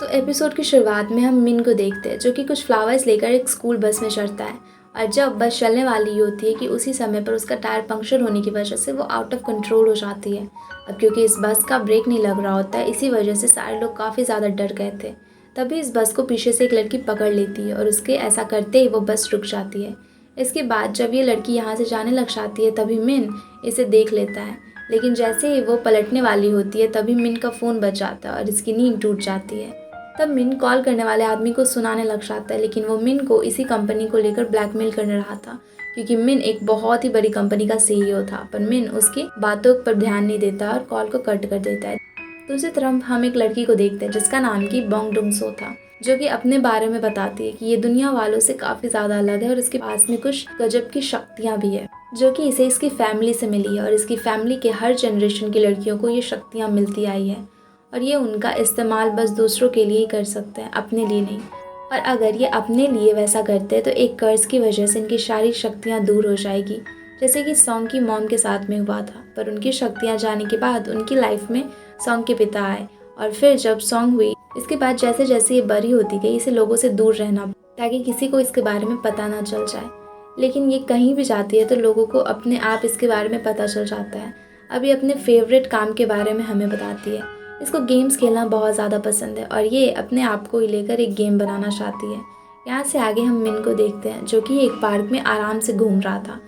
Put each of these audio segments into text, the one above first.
तो एपिसोड की शुरुआत में हम मिन को देखते हैं जो कि कुछ फ्लावर्स लेकर एक स्कूल बस में चढ़ता है। और जब बस चलने वाली होती है कि उसी समय पर उसका टायर पंक्चर होने की वजह से वो आउट ऑफ कंट्रोल हो जाती है। अब क्योंकि इस बस का ब्रेक नहीं लग रहा होता है, इसी वजह से सारे लोग काफ़ी ज़्यादा डर गए थे। तभी इस बस को पीछे से एक लड़की पकड़ लेती है और उसके ऐसा करते ही वो बस रुक जाती है। इसके बाद जब ये लड़की यहाँ से जाने लग जाती है तभी मिन इसे देख लेता है, लेकिन जैसे ही वो पलटने वाली होती है तभी मिन का फ़ोन बज जाता है और इसकी नींद टूट जाती है। तब मिन कॉल करने वाले आदमी को सुनाने लग जाता है, लेकिन वो मिन को इसी कंपनी को लेकर ब्लैकमेल करने रहा था क्योंकि मिन एक बहुत ही बड़ी कंपनी का सीईओ था। पर मिन उसकी बातों पर ध्यान नहीं देता और कॉल को कट कर देता है। दूसरी तरफ हम एक लड़की को देखते हैं जिसका नाम की बोंग डुंग सो था, जो कि अपने बारे में बताती है कि ये दुनिया वालों से काफ़ी ज़्यादा अलग है और इसके पास में कुछ गजब की शक्तियाँ भी है जो कि इसे इसकी फैमिली से मिली है और इसकी फैमिली के हर जनरेशन की लड़कियों को ये शक्तियाँ मिलती आई है और ये उनका इस्तेमाल बस दूसरों के लिए ही कर सकते हैं, अपने लिए नहीं। और अगर ये अपने लिए वैसा करते हैं तो एक कर्ज की वजह से इनकी सारी शक्तियाँ दूर हो जाएगी, जैसे कि सॉन्ग की मॉम के साथ में हुआ था। पर उनकी शक्तियाँ जाने के बाद उनकी लाइफ में सॉन्ग के पिता आए और फिर जब सॉन्ग हुई इसके बाद जैसे जैसे ये बड़ी होती गई इसे लोगों से दूर रहना ताकि किसी को इसके बारे में पता ना चल जाए। लेकिन ये कहीं भी जाती है तो लोगों को अपने आप इसके बारे में पता चल जाता है। अब ये अपने फेवरेट काम के बारे में हमें बताती है। इसको गेम्स खेलना बहुत ज़्यादा पसंद है और ये अपने आप को ही लेकर एक गेम बनाना चाहती है। यहाँ से आगे हम मिन को देखते हैं जो कि एक पार्क में आराम से घूम रहा था।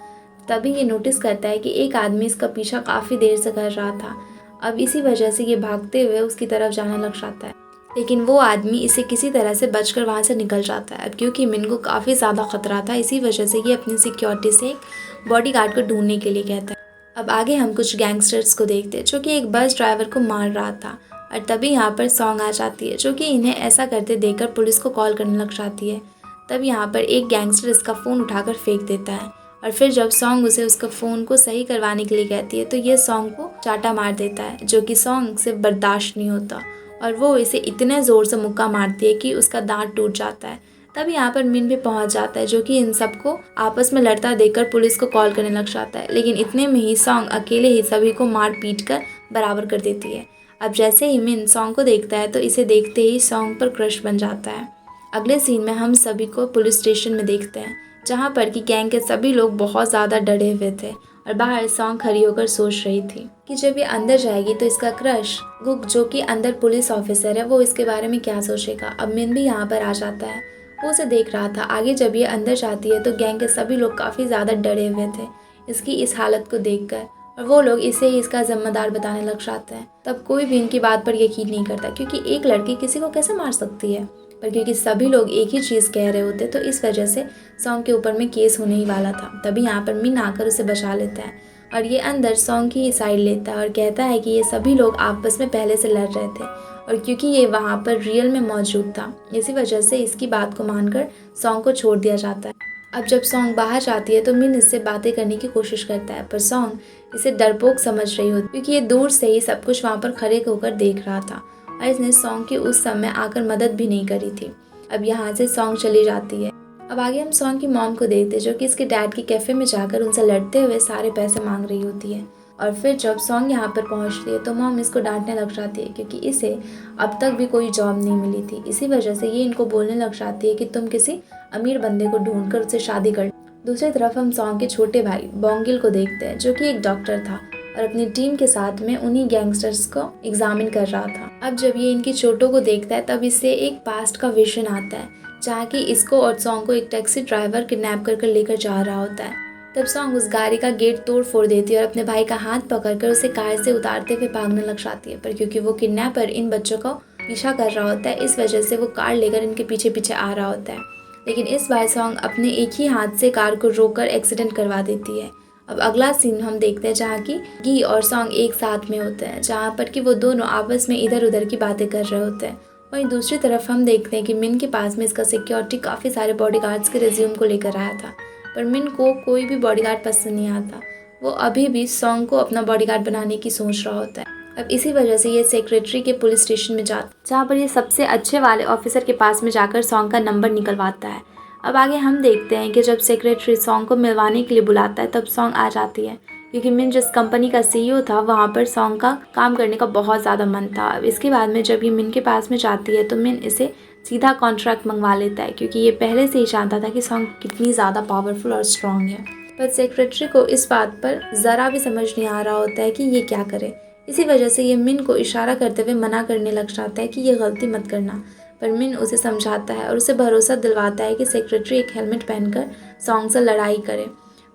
तभी ये नोटिस करता है कि एक आदमी इसका पीछा काफ़ी देर से कर रहा था। अब इसी वजह से ये भागते हुए उसकी तरफ जाने लग जाता है, लेकिन वो आदमी इसे किसी तरह से बचकर वहाँ से निकल जाता है। अब क्योंकि मिन को काफ़ी ज़्यादा खतरा था, इसी वजह से ये अपनी सिक्योरिटी से एक बॉडीगार्ड को ढूंढने के लिए कहता है। अब आगे हम कुछ गैंगस्टर्स को देखते हैं जो कि एक बस ड्राइवर को मार रहा था और तभी यहाँ पर सॉन्ग आ जाती है जो कि इन्हें ऐसा करते देखकर पुलिस को कॉल करने लग जाती है। तब यहाँ पर एक गैंगस्टर इसका फ़ोन उठाकर फेंक देता है और फिर जब सॉन्ग उसे उसका फ़ोन को सही करवाने के लिए कहती है तो ये सॉन्ग को चाटा मार देता है जो कि सॉन्ग से बर्दाश्त नहीं होता और वो इसे इतने ज़ोर से मुक्का मारती है कि उसका दांत टूट जाता है। तब यहाँ पर मिन भी पहुँच जाता है जो कि इन सबको आपस में लड़ता देखकर पुलिस को कॉल करने लग जाता है, लेकिन इतने में ही सॉन्ग अकेले ही सभी को मार पीट कर बराबर कर देती है। अब जैसे ही मिन सॉन्ग को देखता है तो इसे देखते ही सॉन्ग पर क्रश बन जाता है। अगले सीन में हम सभी को पुलिस स्टेशन में देखते हैं जहाँ पर कि गैंग के सभी लोग बहुत ज़्यादा डरे हुए थे और बाहर सॉन्ग खड़ी होकर सोच रही थी कि जब ये अंदर जाएगी तो इसका क्रश गुक जो कि अंदर पुलिस ऑफिसर है वो इसके बारे में क्या सोचेगा। अब मिन भी यहाँ पर आ जाता है, वो उसे देख रहा था। आगे जब ये अंदर जाती है तो गैंग के सभी लोग काफ़ी ज़्यादा डरे हुए थे इसकी इस हालत को देखकर और वो लोग इसे ही इसका जिम्मेदार बताने लग जाते हैं। तब कोई भी इनकी बात पर यकीन नहीं करता क्योंकि एक लड़की किसी को कैसे मार सकती है, पर क्योंकि सभी लोग एक ही चीज़ कह रहे होते तो इस वजह से सॉन्ग के ऊपर में केस होने ही वाला था। तभी यहाँ पर मिन आकर उसे बचा लेता है और ये अंदर सॉन्ग की साइड लेता है और कहता है कि ये सभी लोग आपस में पहले से लड़ रहे थे और क्योंकि ये वहाँ पर रियल में मौजूद था इसी वजह से इसकी बात को मानकर सॉन्ग को छोड़ दिया जाता है। अब जब सॉन्ग बाहर जाती है तो मिन इससे बातें करने की कोशिश करता है, पर सॉन्ग इसे डरपोक समझ रही होती क्योंकि ये दूर से ही सब कुछ वहाँ पर खड़े होकर देख रहा था और इसने सॉन्ग की उस समय आकर मदद भी नहीं करी थी। अब यहाँ से सॉन्ग चली जाती है। अब आगे हम सॉन्ग की मॉम को देखते हैं जो कि इसके डैड के कैफ़े में जाकर उनसे लड़ते हुए सारे पैसे मांग रही होती है और फिर जब सॉन्ग यहाँ पर पहुँचती है तो मॉम इसको डांटने लग जाती है क्योंकि इसे अब तक भी कोई जॉब नहीं मिली थी। इसी वजह से ये इनको बोलने लग जाती है कि तुम किसी अमीर बंदे को ढूंढकर उससे शादी कर। दूसरी तरफ हम सॉन्ग के छोटे भाई बोंगिल को देखते हैं जो कि एक डॉक्टर था और अपनी टीम के साथ में उन्हीं गैंगस्टर्स को एग्जामिन कर रहा था। अब जब ये इनकी चोटों को देखता है तब इससे एक पास्ट का विजन आता है जहाँ कि इसको और सॉन्ग को एक टैक्सी ड्राइवर किडनैप कर लेकर जा रहा होता है। तब सॉन्ग उस गाड़ी का गेट तोड़ फोड़ देती है और अपने भाई का हाथ पकड़कर उसे कार से उतारते हुए भागने लग जाती है, पर क्योंकि वो किडनैपर इन बच्चों को पीछा कर रहा होता है इस वजह से वो कार लेकर इनके पीछे पीछे आ रहा होता है। लेकिन इस बार सॉन्ग अपने एक ही हाथ से कार को रोककर एक्सीडेंट करवा देती है। अब अगला सीन हम देखते हैं जहाँ की गी और सॉन्ग एक साथ में होते हैं जहाँ पर कि वो दोनों आपस में इधर उधर की बातें कर रहे होते हैं। वहीं दूसरी तरफ हम देखते हैं कि मिन के पास में इसका सिक्योरिटी काफ़ी सारे बॉडीगार्ड्स के रिज्यूम को लेकर आया था, पर मिन को कोई भी बॉडीगार्ड पसंद नहीं आता। वो अभी भी सॉन्ग को अपना बॉडीगार्ड बनाने की सोच रहा होता है। अब इसी वजह से ये सेक्रेटरी के पुलिस स्टेशन में जाता है जहाँ पर ये सबसे अच्छे वाले ऑफिसर के पास में जाकर सॉन्ग का नंबर निकलवाता है। अब आगे हम देखते हैं कि जब सेक्रेटरी सॉन्ग को मिलवाने के लिए बुलाता है तब सॉन्ग आ जाती है क्योंकि मिन जिस कंपनी का सीईओ था वहाँ पर सॉन्ग का काम करने का बहुत ज़्यादा मन था। अब इसके बाद में जब ये मिन के पास में जाती है तो मिन इसे सीधा कॉन्ट्रैक्ट मंगवा लेता है, क्योंकि ये पहले से ही जानता था कि सॉन्ग कितनी ज़्यादा पावरफुल और स्ट्रॉन्ग है। पर सेक्रेटरी को इस बात पर ज़रा भी समझ नहीं आ रहा होता है कि ये क्या करे। इसी वजह से ये मिन को इशारा करते हुए मना करने लग जाता है कि ये गलती मत करना। पर मिन उसे समझाता है और उसे भरोसा दिलवाता है कि सेक्रेटरी एक हेलमेट पहनकर सॉन्ग से लड़ाई करे।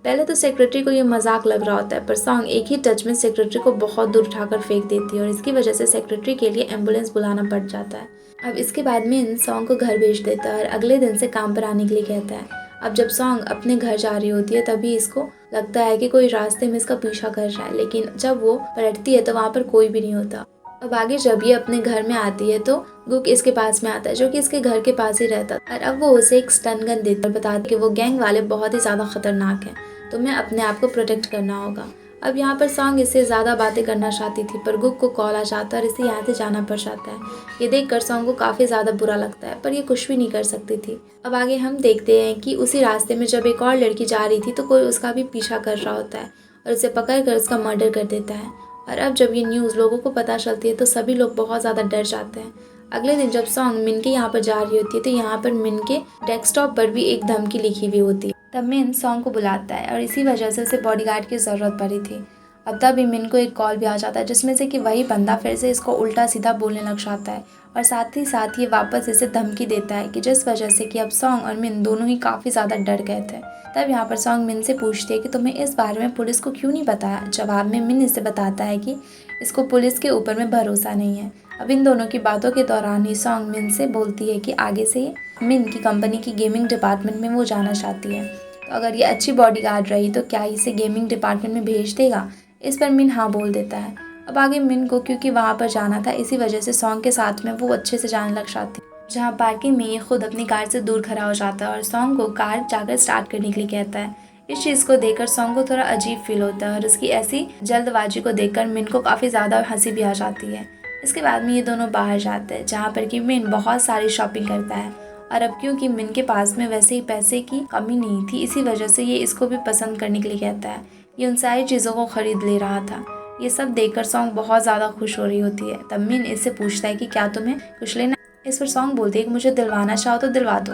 पहले तो सेक्रेटरी को ये मजाक लग रहा होता है, पर सॉन्ग एक ही टच में सेक्रेटरी को बहुत दूर उठाकर फेंक देती है और इसकी वजह से सेक्रेटरी के लिए एम्बुलेंस बुलाना पड़ जाता है। अब इसके बाद मिन सॉन्ग को घर भेज देता है और अगले दिन से काम पर आने के लिए कहता है। अब जब सॉन्ग अपने घर जा रही होती है तभी इसको लगता है कि कोई रास्ते में इसका पीछा कर रहा है, लेकिन जब वो पलटती है तो वहाँ पर कोई भी नहीं होता। अब आगे जब ये अपने घर में आती है तो गुक इसके पास में आता है, जो कि इसके घर के पास ही रहता है, और अब वो उसे एक स्टन गन देता है और बताता है कि वो गैंग वाले बहुत ही ज़्यादा खतरनाक हैं, तो मैं अपने आप को प्रोटेक्ट करना होगा। अब यहाँ पर सॉन्ग इससे ज़्यादा बातें करना चाहती थी, पर गुक को कॉल आ जाता है और इसे यहाँ से जाना पड़ जाता है। ये देखकर सॉन्ग को काफ़ी ज़्यादा बुरा लगता है, पर ये कुछ भी नहीं कर सकती थी। अब आगे हम देखते हैं कि उसी रास्ते में जब एक और लड़की जा रही थी तो कोई उसका भी पीछा कर रहा होता है और उसे पकड़ कर उसका मर्डर कर देता है। और अब जब ये न्यूज़ लोगों को पता चलती है तो सभी लोग बहुत ज़्यादा डर जाते हैं। अगले दिन जब सॉन्ग मिन के यहाँ पर जा रही होती है तो यहाँ पर मिन के डेस्कटॉप पर भी एक धमकी लिखी हुई होती है। तब मिन सॉन्ग को बुलाता है और इसी वजह से उसे बॉडीगार्ड की ज़रूरत पड़ी थी। अब तभी मिन को एक कॉल भी आ जाता है जिसमें से कि वही बंदा फिर से इसको उल्टा सीधा बोलने लग जाता है और साथ ही साथ ये वापस इसे धमकी देता है कि जिस वजह से कि अब सॉन्ग और मिन दोनों ही काफ़ी ज़्यादा डर गए थे। तब यहाँ पर सॉन्ग मिन से पूछती है कि तुम्हें इस बारे में पुलिस को क्यों नहीं बताया। जवाब में मिन इसे बताता है कि इसको पुलिस के ऊपर में भरोसा नहीं है। अब इन दोनों की बातों के दौरान ही सॉन्ग मिन से बोलती है कि आगे से मिन की कंपनी की गेमिंग डिपार्टमेंट में वो जाना चाहती है, तो अगर ये अच्छी बॉडीगार्ड रही तो क्या इसे गेमिंग डिपार्टमेंट में भेज देगा। इस पर मिन हाँ बोल देता है। अब आगे मिन को क्योंकि वहाँ पर जाना था इसी वजह से सॉन्ग के साथ में वो अच्छे से जाने लग जाती है, जहाँ पार्किंग में ये खुद अपनी कार से दूर खड़ा हो जाता है और सॉन्ग को कार जाकर स्टार्ट करने के लिए कहता है। इस चीज़ को देखकर सॉन्ग को थोड़ा अजीब फील होता है और उसकी ऐसी जल्दबाजी को देखकर मिन को काफ़ी ज़्यादा हंसी भी आ जाती है। इसके बाद में ये दोनों बाहर जाते हैं जहाँ पर कि मिन बहुत सारी शॉपिंग करता है और अब क्योंकि मिन के पास में वैसे ही पैसे की कमी नहीं थी इसी वजह से ये इसको भी पसंद करने के लिए कहता है। ये उन सारी चीज़ों को खरीद ले रहा था। ये सब देखकर सॉन्ग बहुत ज़्यादा खुश हो रही होती है। तब मिन इससे पूछता है कि क्या तुम्हें कुछ लेना। इस पर सॉन्ग बोलती है कि मुझे दिलवाना चाहो तो दिलवा दो।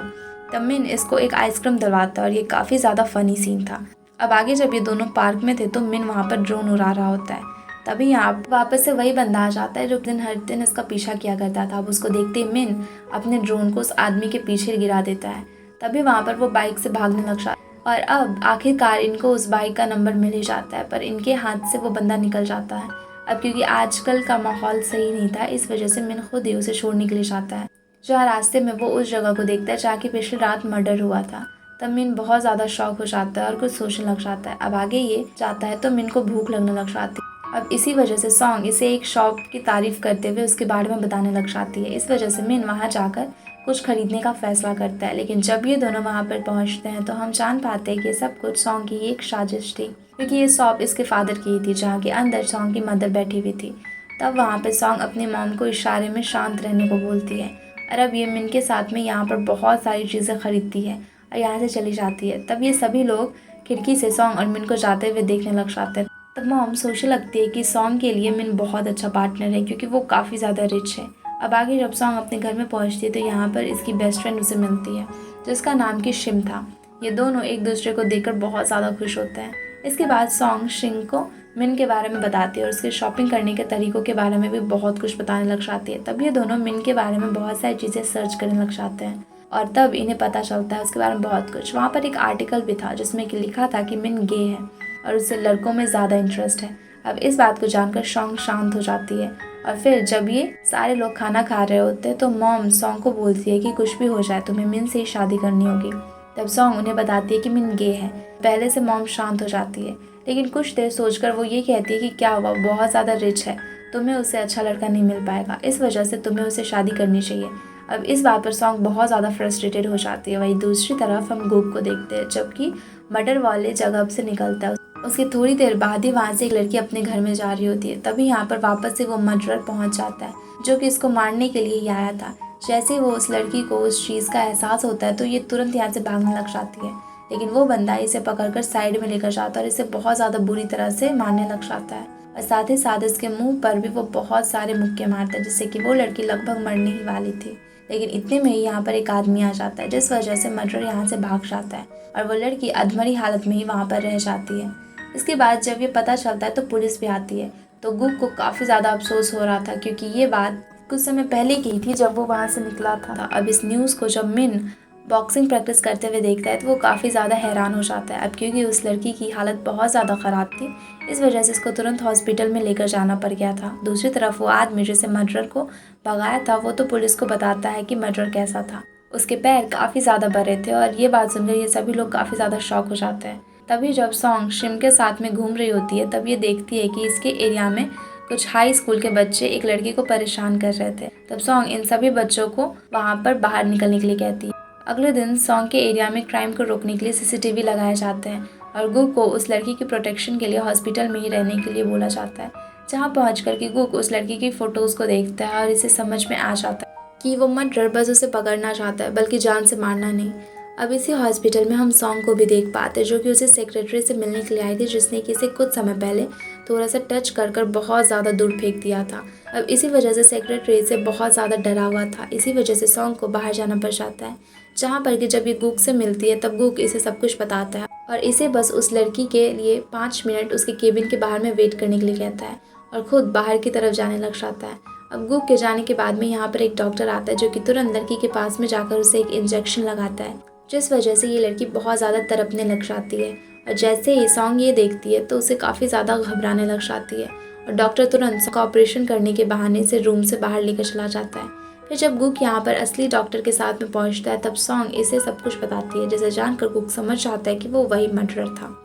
तब मिन इसको एक आइसक्रीम दिलवाता है और ये काफ़ी ज़्यादा फनी सीन था। अब आगे जब ये दोनों पार्क में थे तो मिन वहाँ पर ड्रोन उड़ा रहा होता है। तभी यहाँ वापस से वही बंदा आ जाता है जो हर दिन इसका पीछा किया करता था। अब उसको देखते ही मिन अपने ड्रोन को उस आदमी के पीछे गिरा देता है। तभी वहाँ पर वो बाइक से भागने लग जाता है और अब आखिरकार इनको उस बाइक का नंबर मिल ही जाता है, पर इनके हाथ से वो बंदा निकल जाता है। अब क्योंकि आजकल का माहौल सही नहीं था इस वजह से मिन खुद ही उसे छोड़ने के लिए जाता है। जहाँ रास्ते में वो उस जगह को देखता है जहाँ की पिछली रात मर्डर हुआ था। तब मिन बहुत ज़्यादा शॉक हो जाता है और कुछ सोचने लग जाता है। अब आगे ये जाता है तो मिन को भूख लगने लग जाती है। अब इसी वजह से सॉन्ग इसे एक शॉप की तारीफ करते हुए उसके बारे में बताने लग जाती है। इस वजह से मिन वहाँ जाकर कुछ खरीदने का फैसला करता है, लेकिन जब ये दोनों वहाँ पर पहुँचते हैं तो हम जान पाते हैं कि सब कुछ सॉन्ग की एक साजिश थी, क्योंकि ये शॉप इसके फादर की थी जहाँ के अंदर सॉन्ग की मदर बैठी हुई थी। तब वहाँ पर सॉन्ग अपनी मॉम को इशारे में शांत रहने को बोलती है और अब ये मिन के साथ में यहाँ पर बहुत सारी चीज़ें खरीदती है और यहाँ से चली जाती है। तब ये सभी लोग खिड़की से सॉन्ग और मिन को जाते हुए देखने लग जाते हैं। तब मॉम सोचने लगती है कि सॉन्ग के लिए मिन बहुत अच्छा पार्टनर है क्योंकि वो काफ़ी ज़्यादा रिच है। अब आगे जब सॉन्ग अपने घर में पहुंचती है तो यहाँ पर इसकी बेस्ट फ्रेंड उसे मिलती है जिसका नाम की शिम था। ये दोनों एक दूसरे को देखकर बहुत ज़्यादा खुश होते हैं। इसके बाद सॉन्ग शिम को मिन के बारे में बताती है और उसके शॉपिंग करने के तरीक़ों के बारे में भी बहुत कुछ बताने लग जाती है। तब ये दोनों मिन के बारे में बहुत सारी चीज़ें सर्च करने लग जाते हैं और तब इन्हें पता चलता है उसके बारे में बहुत कुछ। वहाँ पर एक आर्टिकल भी था जिसमें कि लिखा था कि मिन गे है और उसे लड़कों में ज़्यादा इंटरेस्ट है। अब इस बात को जानकर सॉन्ग शांत हो जाती है और फिर जब ये सारे लोग खाना खा रहे होते हैं तो मॉम सॉन्ग को बोलती है कि कुछ भी हो जाए तुम्हें मिन से ही शादी करनी होगी। तब सॉन्ग उन्हें बताती है कि मिन गे है। पहले से मॉम शांत हो जाती है, लेकिन कुछ देर सोचकर वो ये कहती है कि क्या हुआ, बहुत ज़्यादा रिच है, तुम्हें उससे अच्छा लड़का नहीं मिल पाएगा, इस वजह से तुम्हें उससे शादी करनी चाहिए। अब इस बात पर सॉन्ग बहुत ज़्यादा फ्रस्ट्रेटेड हो जाती है। वहीं दूसरी तरफ हम गुक को देखते हैं जबकि मर्डर वाले जगह से निकलता है। उसके थोड़ी देर बाद ही वहाँ से एक लड़की अपने घर में जा रही होती है। तभी यहाँ पर वापस से वो मर्डरर पहुँच जाता है जो कि इसको मारने के लिए ही आया था। जैसे ही वो उस लड़की को उस चीज़ का एहसास होता है तो ये तुरंत यहाँ से भागने लग जाती है। लेकिन वो बंदा इसे पकड़कर साइड में लेकर जाता है और इसे बहुत ज़्यादा बुरी तरह से मारने लग जाता है और साथ ही साथ इसके मुंह पर भी वो बहुत सारे मुक्के मारता है, जिससे कि वो लड़की लगभग मरने ही वाली थी। लेकिन इतने में ही यहाँ पर एक आदमी आ जाता है, जिस वजह से मर्डर यहाँ से भाग जाता है और वो लड़की अधमरी हालत में ही वहाँ पर रह जाती है। इसके बाद जब ये पता चलता है तो पुलिस भी आती है। तो गुक को काफ़ी ज़्यादा अफसोस हो रहा था, क्योंकि ये बात कुछ समय पहले की थी जब वो वहाँ से निकला था। अब इस न्यूज़ को जब मिन बॉक्सिंग प्रैक्टिस करते हुए देखता है तो वो काफ़ी ज़्यादा हैरान हो जाता है। अब क्योंकि उस लड़की की हालत बहुत ज़्यादा ख़राब थी, इस वजह से इसको तुरंत हॉस्पिटल में लेकर जाना पड़ गया था। दूसरी तरफ वो आदमी जिसे मर्डर को भगाया था वो तो पुलिस को बताता है कि मर्डर कैसा था। उसके पैर काफ़ी ज़्यादा बड़े थे और ये बात सुनकर ये सभी लोग काफ़ी ज़्यादा शॉक हो जाते हैं। तभी जब सॉन्ग शिम के साथ में घूम रही होती है तब ये देखती है कि इसके एरिया में कुछ हाई स्कूल के बच्चे एक लड़की को परेशान कर रहे थे। तब सॉन्ग इन सभी बच्चों को वहाँ पर बाहर निकलने के लिए कहती है। अगले दिन सॉन्ग के एरिया में क्राइम को रोकने के लिए सीसीटीवी लगाए जाते हैं और गुक को उस लड़की की प्रोटेक्शन के लिए हॉस्पिटल में ही रहने के लिए बोला जाता है। जहाँ पहुँच कर के गुक उस लड़की की फ़ोटोज़ को देखता है और इसे समझ में आ जाता है कि वो मर्डर बस उसे पकड़ना चाहता है, बल्कि जान से मारना नहीं। अब इसी हॉस्पिटल में हम सॉन्ग को भी देख पाते हैं, जो कि उसे सेक्रेटरी से मिलने के लिए आई थी, जिसने कि इसे कुछ समय पहले थोड़ा सा टच कर बहुत ज़्यादा दूर फेंक दिया था। अब इसी वजह से सेक्रेटरी से बहुत ज़्यादा डरा हुआ था। इसी वजह से सॉन्ग को बाहर जाना पड़ जाता है, जहाँ पर कि जब ये गुक से मिलती है तब गुक इसे सब कुछ बताता है और इसे बस उस लड़की के लिए 5 मिनट उसके केबिन के बाहर में वेट करने के लिए कहता है और ख़ुद बाहर की तरफ जाने लग जाता है। अब गुक के जाने के बाद में यहाँ पर एक डॉक्टर आता है, जो कि तुरंत लड़की के पास में जाकर उसे एक इंजेक्शन लगाता है, जिस वजह से ये लड़की बहुत ज़्यादा तड़पने लग जाती है। और जैसे ही सॉन्ग ये देखती है तो उसे काफ़ी ज़्यादा घबराने लग जाती है और डॉक्टर तुरंत उसका ऑपरेशन करने के बहाने से रूम से बाहर लेकर चला जाता है। फिर जब गुक यहाँ पर असली डॉक्टर के साथ में पहुँचता है तब सॉन्ग इसे सब कुछ बताती है, जिसे जानकर गुक समझ जाता है कि वो वही मर्डरर था।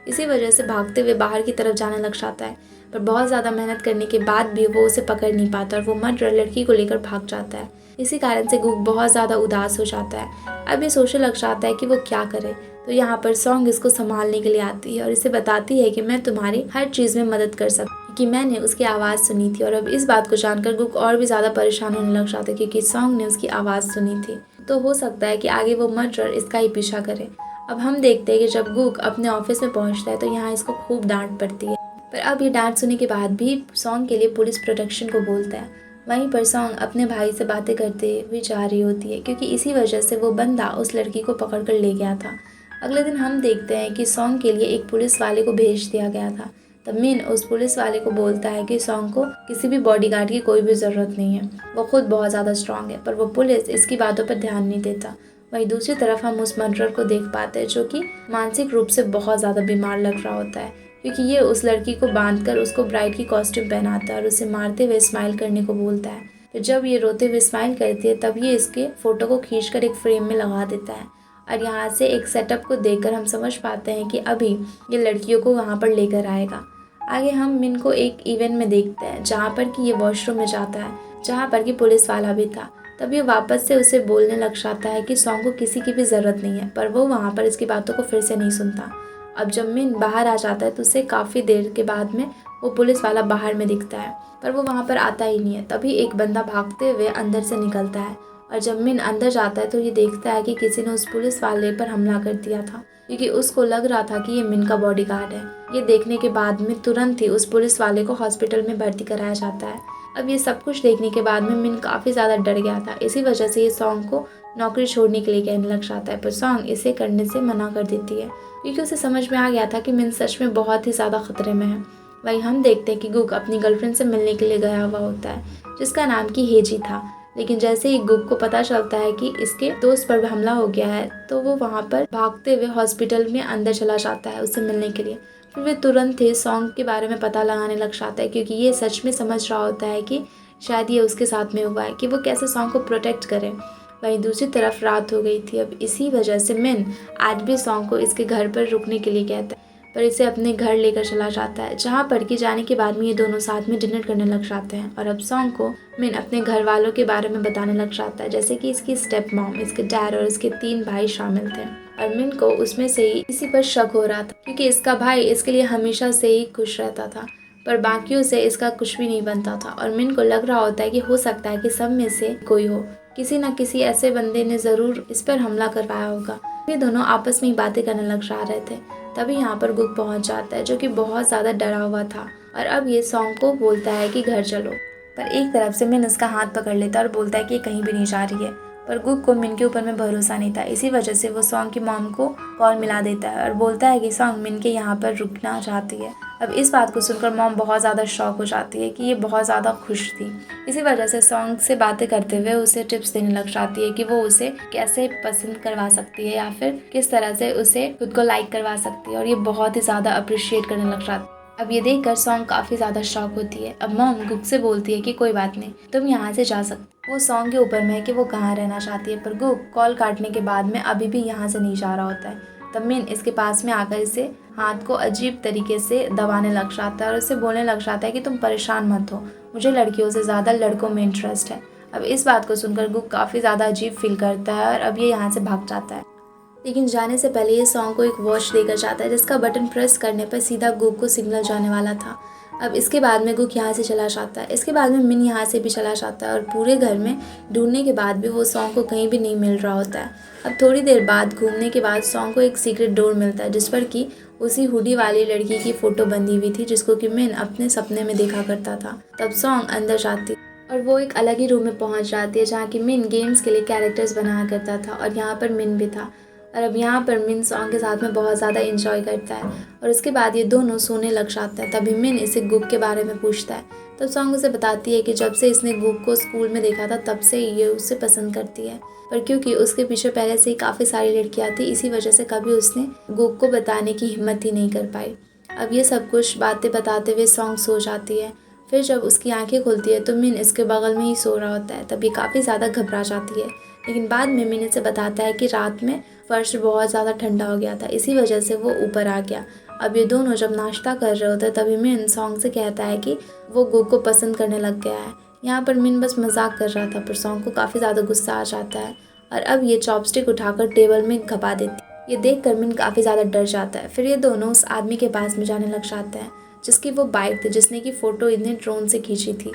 इसी वजह से भागते हुए बाहर की तरफ जाने लग जाता है, पर बहुत ज़्यादा मेहनत करने के बाद भी वो उसे पकड़ नहीं पाता और वो मर्डरर लड़की को लेकर भाग जाता है। इसी कारण से गुक बहुत ज़्यादा उदास हो जाता है। अब ये सोचने लग जाता है कि वो क्या करे। तो यहाँ पर सॉन्ग इसको संभालने के लिए आती है और इसे बताती है कि मैं तुम्हारी हर चीज़ में मदद कर सकती, कि मैंने उसकी आवाज़ सुनी थी। और अब इस बात को जानकर गुक और भी ज़्यादा परेशान होने लग जाता है, क्योंकि सॉन्ग ने उसकी आवाज़ सुनी थी। तो हो सकता है कि आगे वो मर्डरर इसका ही पीछा करे। अब हम देखते हैं कि जब गुक अपने ऑफिस में पहुँचता है तो यहाँ इसको खूब डांट पड़ती है, पर अब ये डांट सुनने के बाद भी सॉन्ग के लिए पुलिस प्रोटेक्शन को बोलता है। वहीं पर सॉन्ग अपने भाई से बातें करते हुए जा रही होती है, क्योंकि इसी वजह से वो बंदा उस लड़की को पकड़ कर ले गया था। अगले दिन हम देखते हैं कि सॉन्ग के लिए एक पुलिस वाले को भेज दिया गया था। तब मिन उस पुलिस वाले को बोलता है कि सॉन्ग को किसी भी बॉडीगार्ड की कोई भी ज़रूरत नहीं है, वो खुद बहुत ज़्यादा स्ट्रांग है। पर वो पुलिस इसकी बातों पर ध्यान नहीं देता। वहीं दूसरी तरफ हम उस मर्डरर को देख पाते हैं, जो कि मानसिक रूप से बहुत ज़्यादा बीमार लग रहा होता है, क्योंकि ये उस लड़की को बांधकर उसको ब्राइड की कॉस्ट्यूम पहनाता है और उसे मारते हुए स्माइल करने को बोलता है। तो जब ये रोते हुए स्माइल करती है तब ये इसके फ़ोटो को खींचकर एक फ्रेम में लगा देता है और यहाँ से एक सेटअप को देखकर हम समझ पाते हैं कि अभी ये लड़कियों को वहाँ पर लेकर आएगा। आगे हम मिन को एक इवेंट में देखते हैं, जहाँ पर कि ये वॉशरूम में जाता है, जहाँ पर कि पुलिस वाला भी था। तब ये वापस से उसे बोलने लग जाता है कि सॉन्ग को किसी की भी ज़रूरत नहीं है, पर वो वहाँ पर इसकी बातों को फिर से नहीं सुनता। अब जब मिन बाहर आ जाता है तो उसे काफ़ी देर के बाद में वो पुलिस वाला बाहर में दिखता है, पर वो वहाँ पर आता ही नहीं है। तभी एक बंदा भागते हुए अंदर से निकलता है और जब मिन अंदर जाता है तो ये देखता है कि किसी ने उस पुलिस वाले पर हमला कर दिया था, क्योंकि उसको लग रहा था कि ये मिन का बॉडीगार्ड है। ये देखने के बाद में तुरंत ही उस पुलिस वाले को हॉस्पिटल में भर्ती कराया जाता है। अब ये सब कुछ देखने के बाद में मिन काफ़ी ज़्यादा डर गया था। इसी वजह से ये सॉन्ग को नौकरी छोड़ने के लिए कहने लग जाता है, पर सॉन्ग इसे करने से मना कर देती है, क्योंकि उसे समझ में आ गया था कि मिन सच में बहुत ही ज़्यादा खतरे में है। वहीं हम देखते हैं कि गुक अपनी गर्लफ्रेंड से मिलने के लिए गया हुआ होता है, जिसका नाम कि हेजी था। लेकिन जैसे ही गुक को पता चलता है कि इसके दोस्त पर हमला हो गया है तो वो वहाँ पर भागते हुए हॉस्पिटल में अंदर चला जाता है उससे मिलने के लिए। फिर वे तुरंत ही सॉन्ग के बारे में पता लगाने लग जाता है, क्योंकि ये सच में समझ रहा होता है कि शायद ये उसके साथ में हुआ है, कि वो कैसे सॉन्ग को प्रोटेक्ट करे। वहीं दूसरी तरफ रात हो गई थी। अब इसी वजह से मिन आज भी सॉन्ग को इसके घर पर रुकने के लिए कहता है, पर इसे अपने घर लेकर चला जाता है, जहाँ पर कि जाने के बाद में ये दोनों साथ में डिनर करने लग जाते हैं। और अब सॉन्ग को मिन अपने घर वालों के बारे में बताने लग जाता है, जैसे कि इसकी स्टेप मॉम, इसके डैड और इसके 3 भाई शामिल थे। और मिन को उसमें से ही इसी पर शक हो रहा था, क्योंकि इसका भाई इसके लिए हमेशा से ही खुश रहता था, पर बाकियों से इसका कुछ भी नहीं बनता था। और मिन को लग रहा होता है कि हो सकता है कि सब में से कोई हो, किसी न किसी ऐसे बंदे ने ज़रूर इस पर हमला करवाया होगा, ये दोनों आपस में ही बातें करने लग जा रहे थे। तभी यहाँ पर गुक पहुँच जाता है जो कि बहुत ज़्यादा डरा हुआ था और अब ये सॉन्ग को बोलता है कि घर चलो। पर एक तरफ से मिन उसका हाथ पकड़ लेता है और बोलता है कि ये कहीं भी नहीं जा रही है। पर गुक को मिन के ऊपर में भरोसा नहीं था, इसी वजह से वो सॉन्ग की मॉम को कॉल मिला देता है और बोलता है कि सॉन्ग मिन के यहाँ पर रुकना चाहती है। अब इस बात को सुनकर मॉम बहुत ज़्यादा शॉक हो जाती है कि ये बहुत ज़्यादा खुश थी। इसी वजह से सॉन्ग से बातें करते हुए उसे टिप्स देने लग जाती है कि वो उसे कैसे पसंद करवा सकती है या फिर किस तरह से उसे खुद को लाइक करवा सकती है और ये बहुत ही ज़्यादा अप्रिशिएट करने लग जाती है। अब ये देखकर सॉन्ग काफ़ी ज़्यादा शॉक होती है। अब मॉम गुक से बोलती है कि कोई बात नहीं, तुम यहाँ से जा सकते। वो सॉन्ग के ऊपर में है कि वो कहाँ रहना चाहती है, पर गुक कॉल काटने के बाद में अभी भी यहाँ से नहीं जा रहा होता है। तब मिन इसके पास में आकर इसे हाथ को अजीब तरीके से दबाने लग जाता है और उसे बोलने लग जाता है कि तुम परेशान मत हो, मुझे लड़कियों से ज़्यादा लड़कों में इंटरेस्ट है। अब इस बात को सुनकर गुक काफ़ी ज़्यादा अजीब फील करता है और अब ये यहाँ से भाग जाता है। लेकिन जाने से पहले ये सॉन्ग को एक वॉच देकर जाता है जिसका बटन प्रेस करने पर सीधा गुक को सिग्नल जाने वाला था। अब इसके बाद में गुक यहाँ से चला जाता है। इसके बाद में मिन यहाँ से भी चला जाता है और पूरे घर में ढूंढने के बाद भी वो सॉन्ग को कहीं भी नहीं मिल रहा होता है। अब थोड़ी देर बाद घूमने के बाद सॉन्ग को एक सीक्रेट डोर मिलता है जिस पर कि उसी हुडी वाली लड़की की फ़ोटो बंधी हुई थी जिसको कि मिन अपने सपने में देखा करता था। तब सॉन्ग अंदर जाती और वो एक अलग ही रूम में पहुँच जाती है जहाँ की मिन गेम्स के लिए कैरेक्टर्स बनाया करता था और यहाँ पर मिन भी था। और अब यहाँ पर मिन सॉन्ग के साथ में बहुत ज़्यादा एंजॉय करता है और उसके बाद ये दोनों सोने लग जाते हैं। तभी मिन इसे गुक के बारे में पूछता है। तब सॉन्ग उसे बताती है कि जब से इसने गुक को स्कूल में देखा था तब से ये उससे पसंद करती है, पर क्योंकि उसके पीछे पहले से ही काफ़ी सारी लड़कियाँ थी इसी वजह से कभी उसने गुक को बताने की हिम्मत ही नहीं कर पाई। अब ये सब कुछ बातें बताते हुए सॉन्ग सो जाती है। फिर जब उसकी आंखें खुलती है तो मिन इसके बगल में ही सो रहा होता है। तब ये काफ़ी ज़्यादा घबरा जाती है, लेकिन बाद में मिन इसे बताता है कि रात में फर्श बहुत ज़्यादा ठंडा हो गया था, इसी वजह से वो ऊपर आ गया। अब ये दोनों जब नाश्ता कर रहे होते हैं तभी मिन सॉन्ग से कहता है कि वो गुक को पसंद करने लग गया है। यहाँ पर मिन बस मजाक कर रहा था, पर सॉन्ग को काफ़ी ज़्यादा गुस्सा आ जाता है और अब ये चॉपस्टिक उठाकर टेबल में खपा देती है। ये देख कर मिन काफ़ी ज़्यादा डर जाता है। फिर ये दोनों उस आदमी के पास में जाने लग जाते हैं जिसकी वो बाइक थी जिसने की फ़ोटो इन्हें ड्रोन से खींची थी।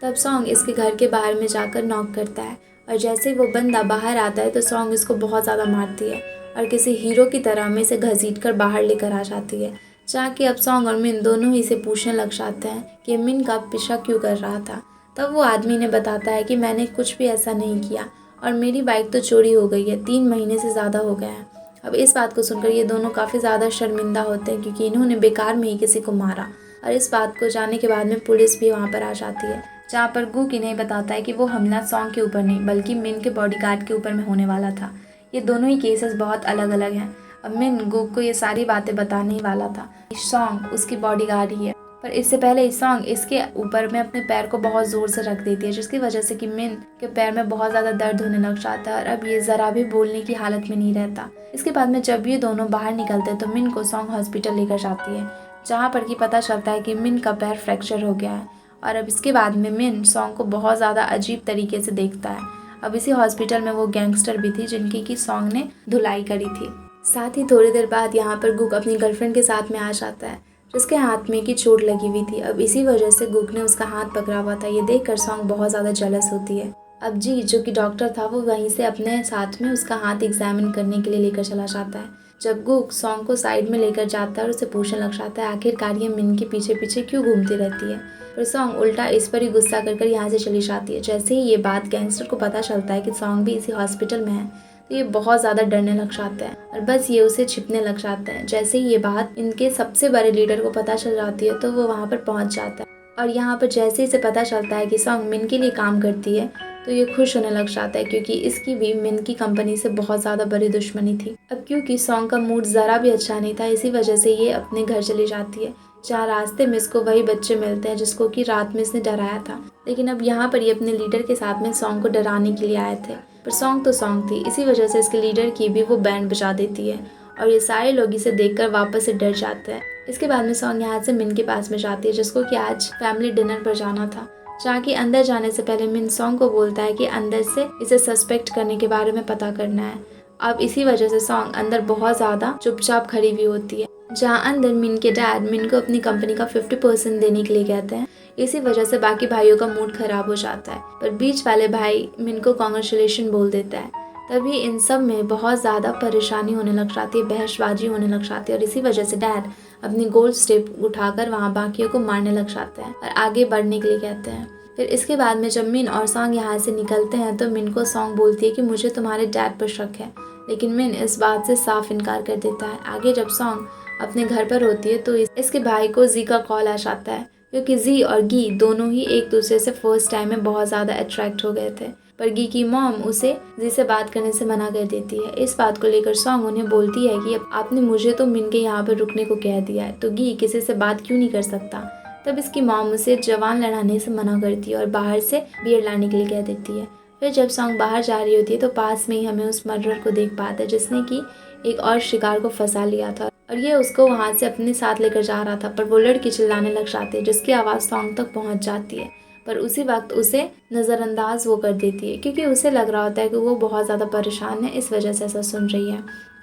तब सॉन्ग इसके घर के बाहर में जाकर नॉक करता है और जैसे ही वो बंदा बाहर आता है तो सॉन्ग इसको बहुत ज़्यादा मारती है और किसी हीरो की तरह में इसे घसीट कर बाहर लेकर आ जाती है, जहाँ कि अब सॉन्ग और मिन दोनों ही इसे पूछने लग जाते हैं कि मिन का पीछा क्यों कर रहा था। तब वो आदमी ने बताता है कि मैंने कुछ भी ऐसा नहीं किया और मेरी बाइक तो चोरी हो गई है, 3 महीने से ज़्यादा हो गया है। अब इस बात को सुनकर ये दोनों काफ़ी ज़्यादा शर्मिंदा होते हैं क्योंकि इन्होंने बेकार में ही किसी को मारा। और इस बात को जानने के बाद में पुलिस भी वहाँ पर आ जाती है, जहाँ पर गुक इन्हें बताता है कि वो हमला सॉन्ग के ऊपर नहीं बल्कि मिन के बॉडीगार्ड के ऊपर में होने वाला था। ये दोनों ही केसेस बहुत अलग अलग हैं। अब मिन गुक को ये सारी बातें बताने ही वाला था। सॉन्ग उसकी बॉडीगार्ड ही है, पर इससे पहले सॉन्ग इसके ऊपर में अपने पैर को बहुत ज़ोर से रख देती है जिसकी वजह से कि मिन के पैर में बहुत ज़्यादा दर्द होने लग जाता है और अब ये ज़रा भी बोलने की हालत में नहीं रहता। इसके बाद में जब ये दोनों बाहर निकलते हैं तो मिन को सॉन्ग हॉस्पिटल लेकर जाती है, जहाँ पर कि पता चलता है कि मिन का पैर फ्रैक्चर हो गया है। और अब इसके बाद में मिन सॉन्ग को बहुत ज़्यादा अजीब तरीके से देखता है। अब इसी हॉस्पिटल में वो गैंगस्टर भी थी जिनकी कि सॉन्ग ने धुलाई करी थी। साथ ही थोड़ी देर बाद यहाँ पर गुक अपनी गर्लफ्रेंड के साथ में आ जाता है जिसके हाथ में की चोट लगी हुई थी। अब इसी वजह से गुक ने उसका हाथ पकड़ा हुआ था। ये देखकर सॉन्ग बहुत ज़्यादा जेलस होती है। अब जी जो कि डॉक्टर था वो वहीं से अपने साथ में उसका हाथ एग्जामिन करने के लिए लेकर चला जाता है। जब गुक सॉन्ग को साइड में लेकर जाता है और उसे पूछने लग जाता है आखिरकार ये मिन के पीछे पीछे क्यों घूमती रहती है, पर सॉन्ग उल्टा इस पर ही गुस्सा कर यहाँ से चली जाती है। जैसे ही ये बात गैंगस्टर को पता चलता है कि सॉन्ग भी इसी हॉस्पिटल में है तो ये बहुत ज़्यादा डरने लग जाता है और बस ये उसे छिपने लग जाता है। जैसे ही ये बात इनके सबसे बड़े लीडर को पता चल जाती है तो वो वहाँ पर पहुँच जाता है और यहाँ पर जैसे ही इसे पता चलता है कि सॉन्ग मिन के लिए काम करती है तो ये खुश होने लग जाता है क्योंकि इसकी भी मिन की कंपनी से बहुत ज़्यादा बड़ी दुश्मनी थी। अब क्योंकि सॉन्ग का मूड ज़रा भी अच्छा नहीं था इसी वजह से ये अपने घर चली जाती है, जहाँ रास्ते में इसको वही बच्चे मिलते हैं जिसको कि रात में इसने डराया था। लेकिन अब यहाँ पर ये अपने लीडर के साथ में सॉन्ग को डराने के लिए आए थे, पर सॉन्ग तो सॉन्ग थी, इसी वजह से इसके लीडर की भी वो बैंड बजा देती है और ये सारे लोग इसे देखकर वापस से डर जाते हैं। इसके बाद में सॉन्ग यहाँ से मिन के पास में जाती है जिसको कि आज फैमिली डिनर पर जाना था, जहाँ कि अंदर जाने से पहले मिन सॉन्ग को बोलता है कि अंदर से इसे सस्पेक्ट करने के बारे में पता करना है। अब इसी वजह से सॉन्ग अंदर बहुत ज़्यादा चुपचाप खड़ी हुई होती है, जहाँ अंदर मिन के डैड मिन को अपनी कंपनी का 50% देने के लिए कहते हैं। इसी वजह से बाकी भाइयों का मूड खराब हो जाता है, पर बीच वाले भाई मिन को कॉन्ग्रेचुलेशन बोल देता है। तभी इन सब में बहुत ज़्यादा परेशानी होने लग जाती है, बहसबाजी होने लग जाती है और इसी वजह से डैड अपनी गोल्ड स्टेप उठाकर वहाँ बाकियों को मारने लग जाते हैं और आगे बढ़ने के लिए कहते हैं। फिर इसके बाद में जब मिन और सॉन्ग यहाँ से निकलते हैं तो मिन को सॉन्ग बोलती है कि मुझे तुम्हारे डैड पर शक है, लेकिन मिन इस बात से साफ इनकार कर देता है। आगे जब सॉन्ग अपने घर पर होती है तो इसके भाई को जी का कॉल आ जाता है, क्योंकि जी और गी दोनों ही एक दूसरे से फर्स्ट टाइम में बहुत ज़्यादा अट्रैक्ट हो गए थे, पर गी की मॉम उसे जी से बात करने से मना कर देती है। इस बात को लेकर सॉन्ग उन्हें बोलती है कि आपने मुझे तो मिन के यहाँ पर रुकने को कह दिया है, तो गी किसी से बात क्यों नहीं कर सकता। तब इसकी मॉम उसे जवान लड़ाने से मना करती है और बाहर से बियर लाने के लिए कह देती है। फिर जब सॉन्ग बाहर जा रही होती है तो पास में ही हमें उस मर्डरर को देख पाते हैं जिसने कि एक और शिकार को फंसा लिया था और ये उसको वहाँ से अपने साथ लेकर जा रहा था, पर वो लड़की चिल्लाने लग जाती है जिसकी आवाज़ सॉन्ग तक पहुँच जाती है, पर उसी वक्त उसे नज़रअंदाज वो कर देती है क्योंकि उसे लग रहा होता है कि वो बहुत ज़्यादा परेशान है, इस वजह से ऐसा सुन रही है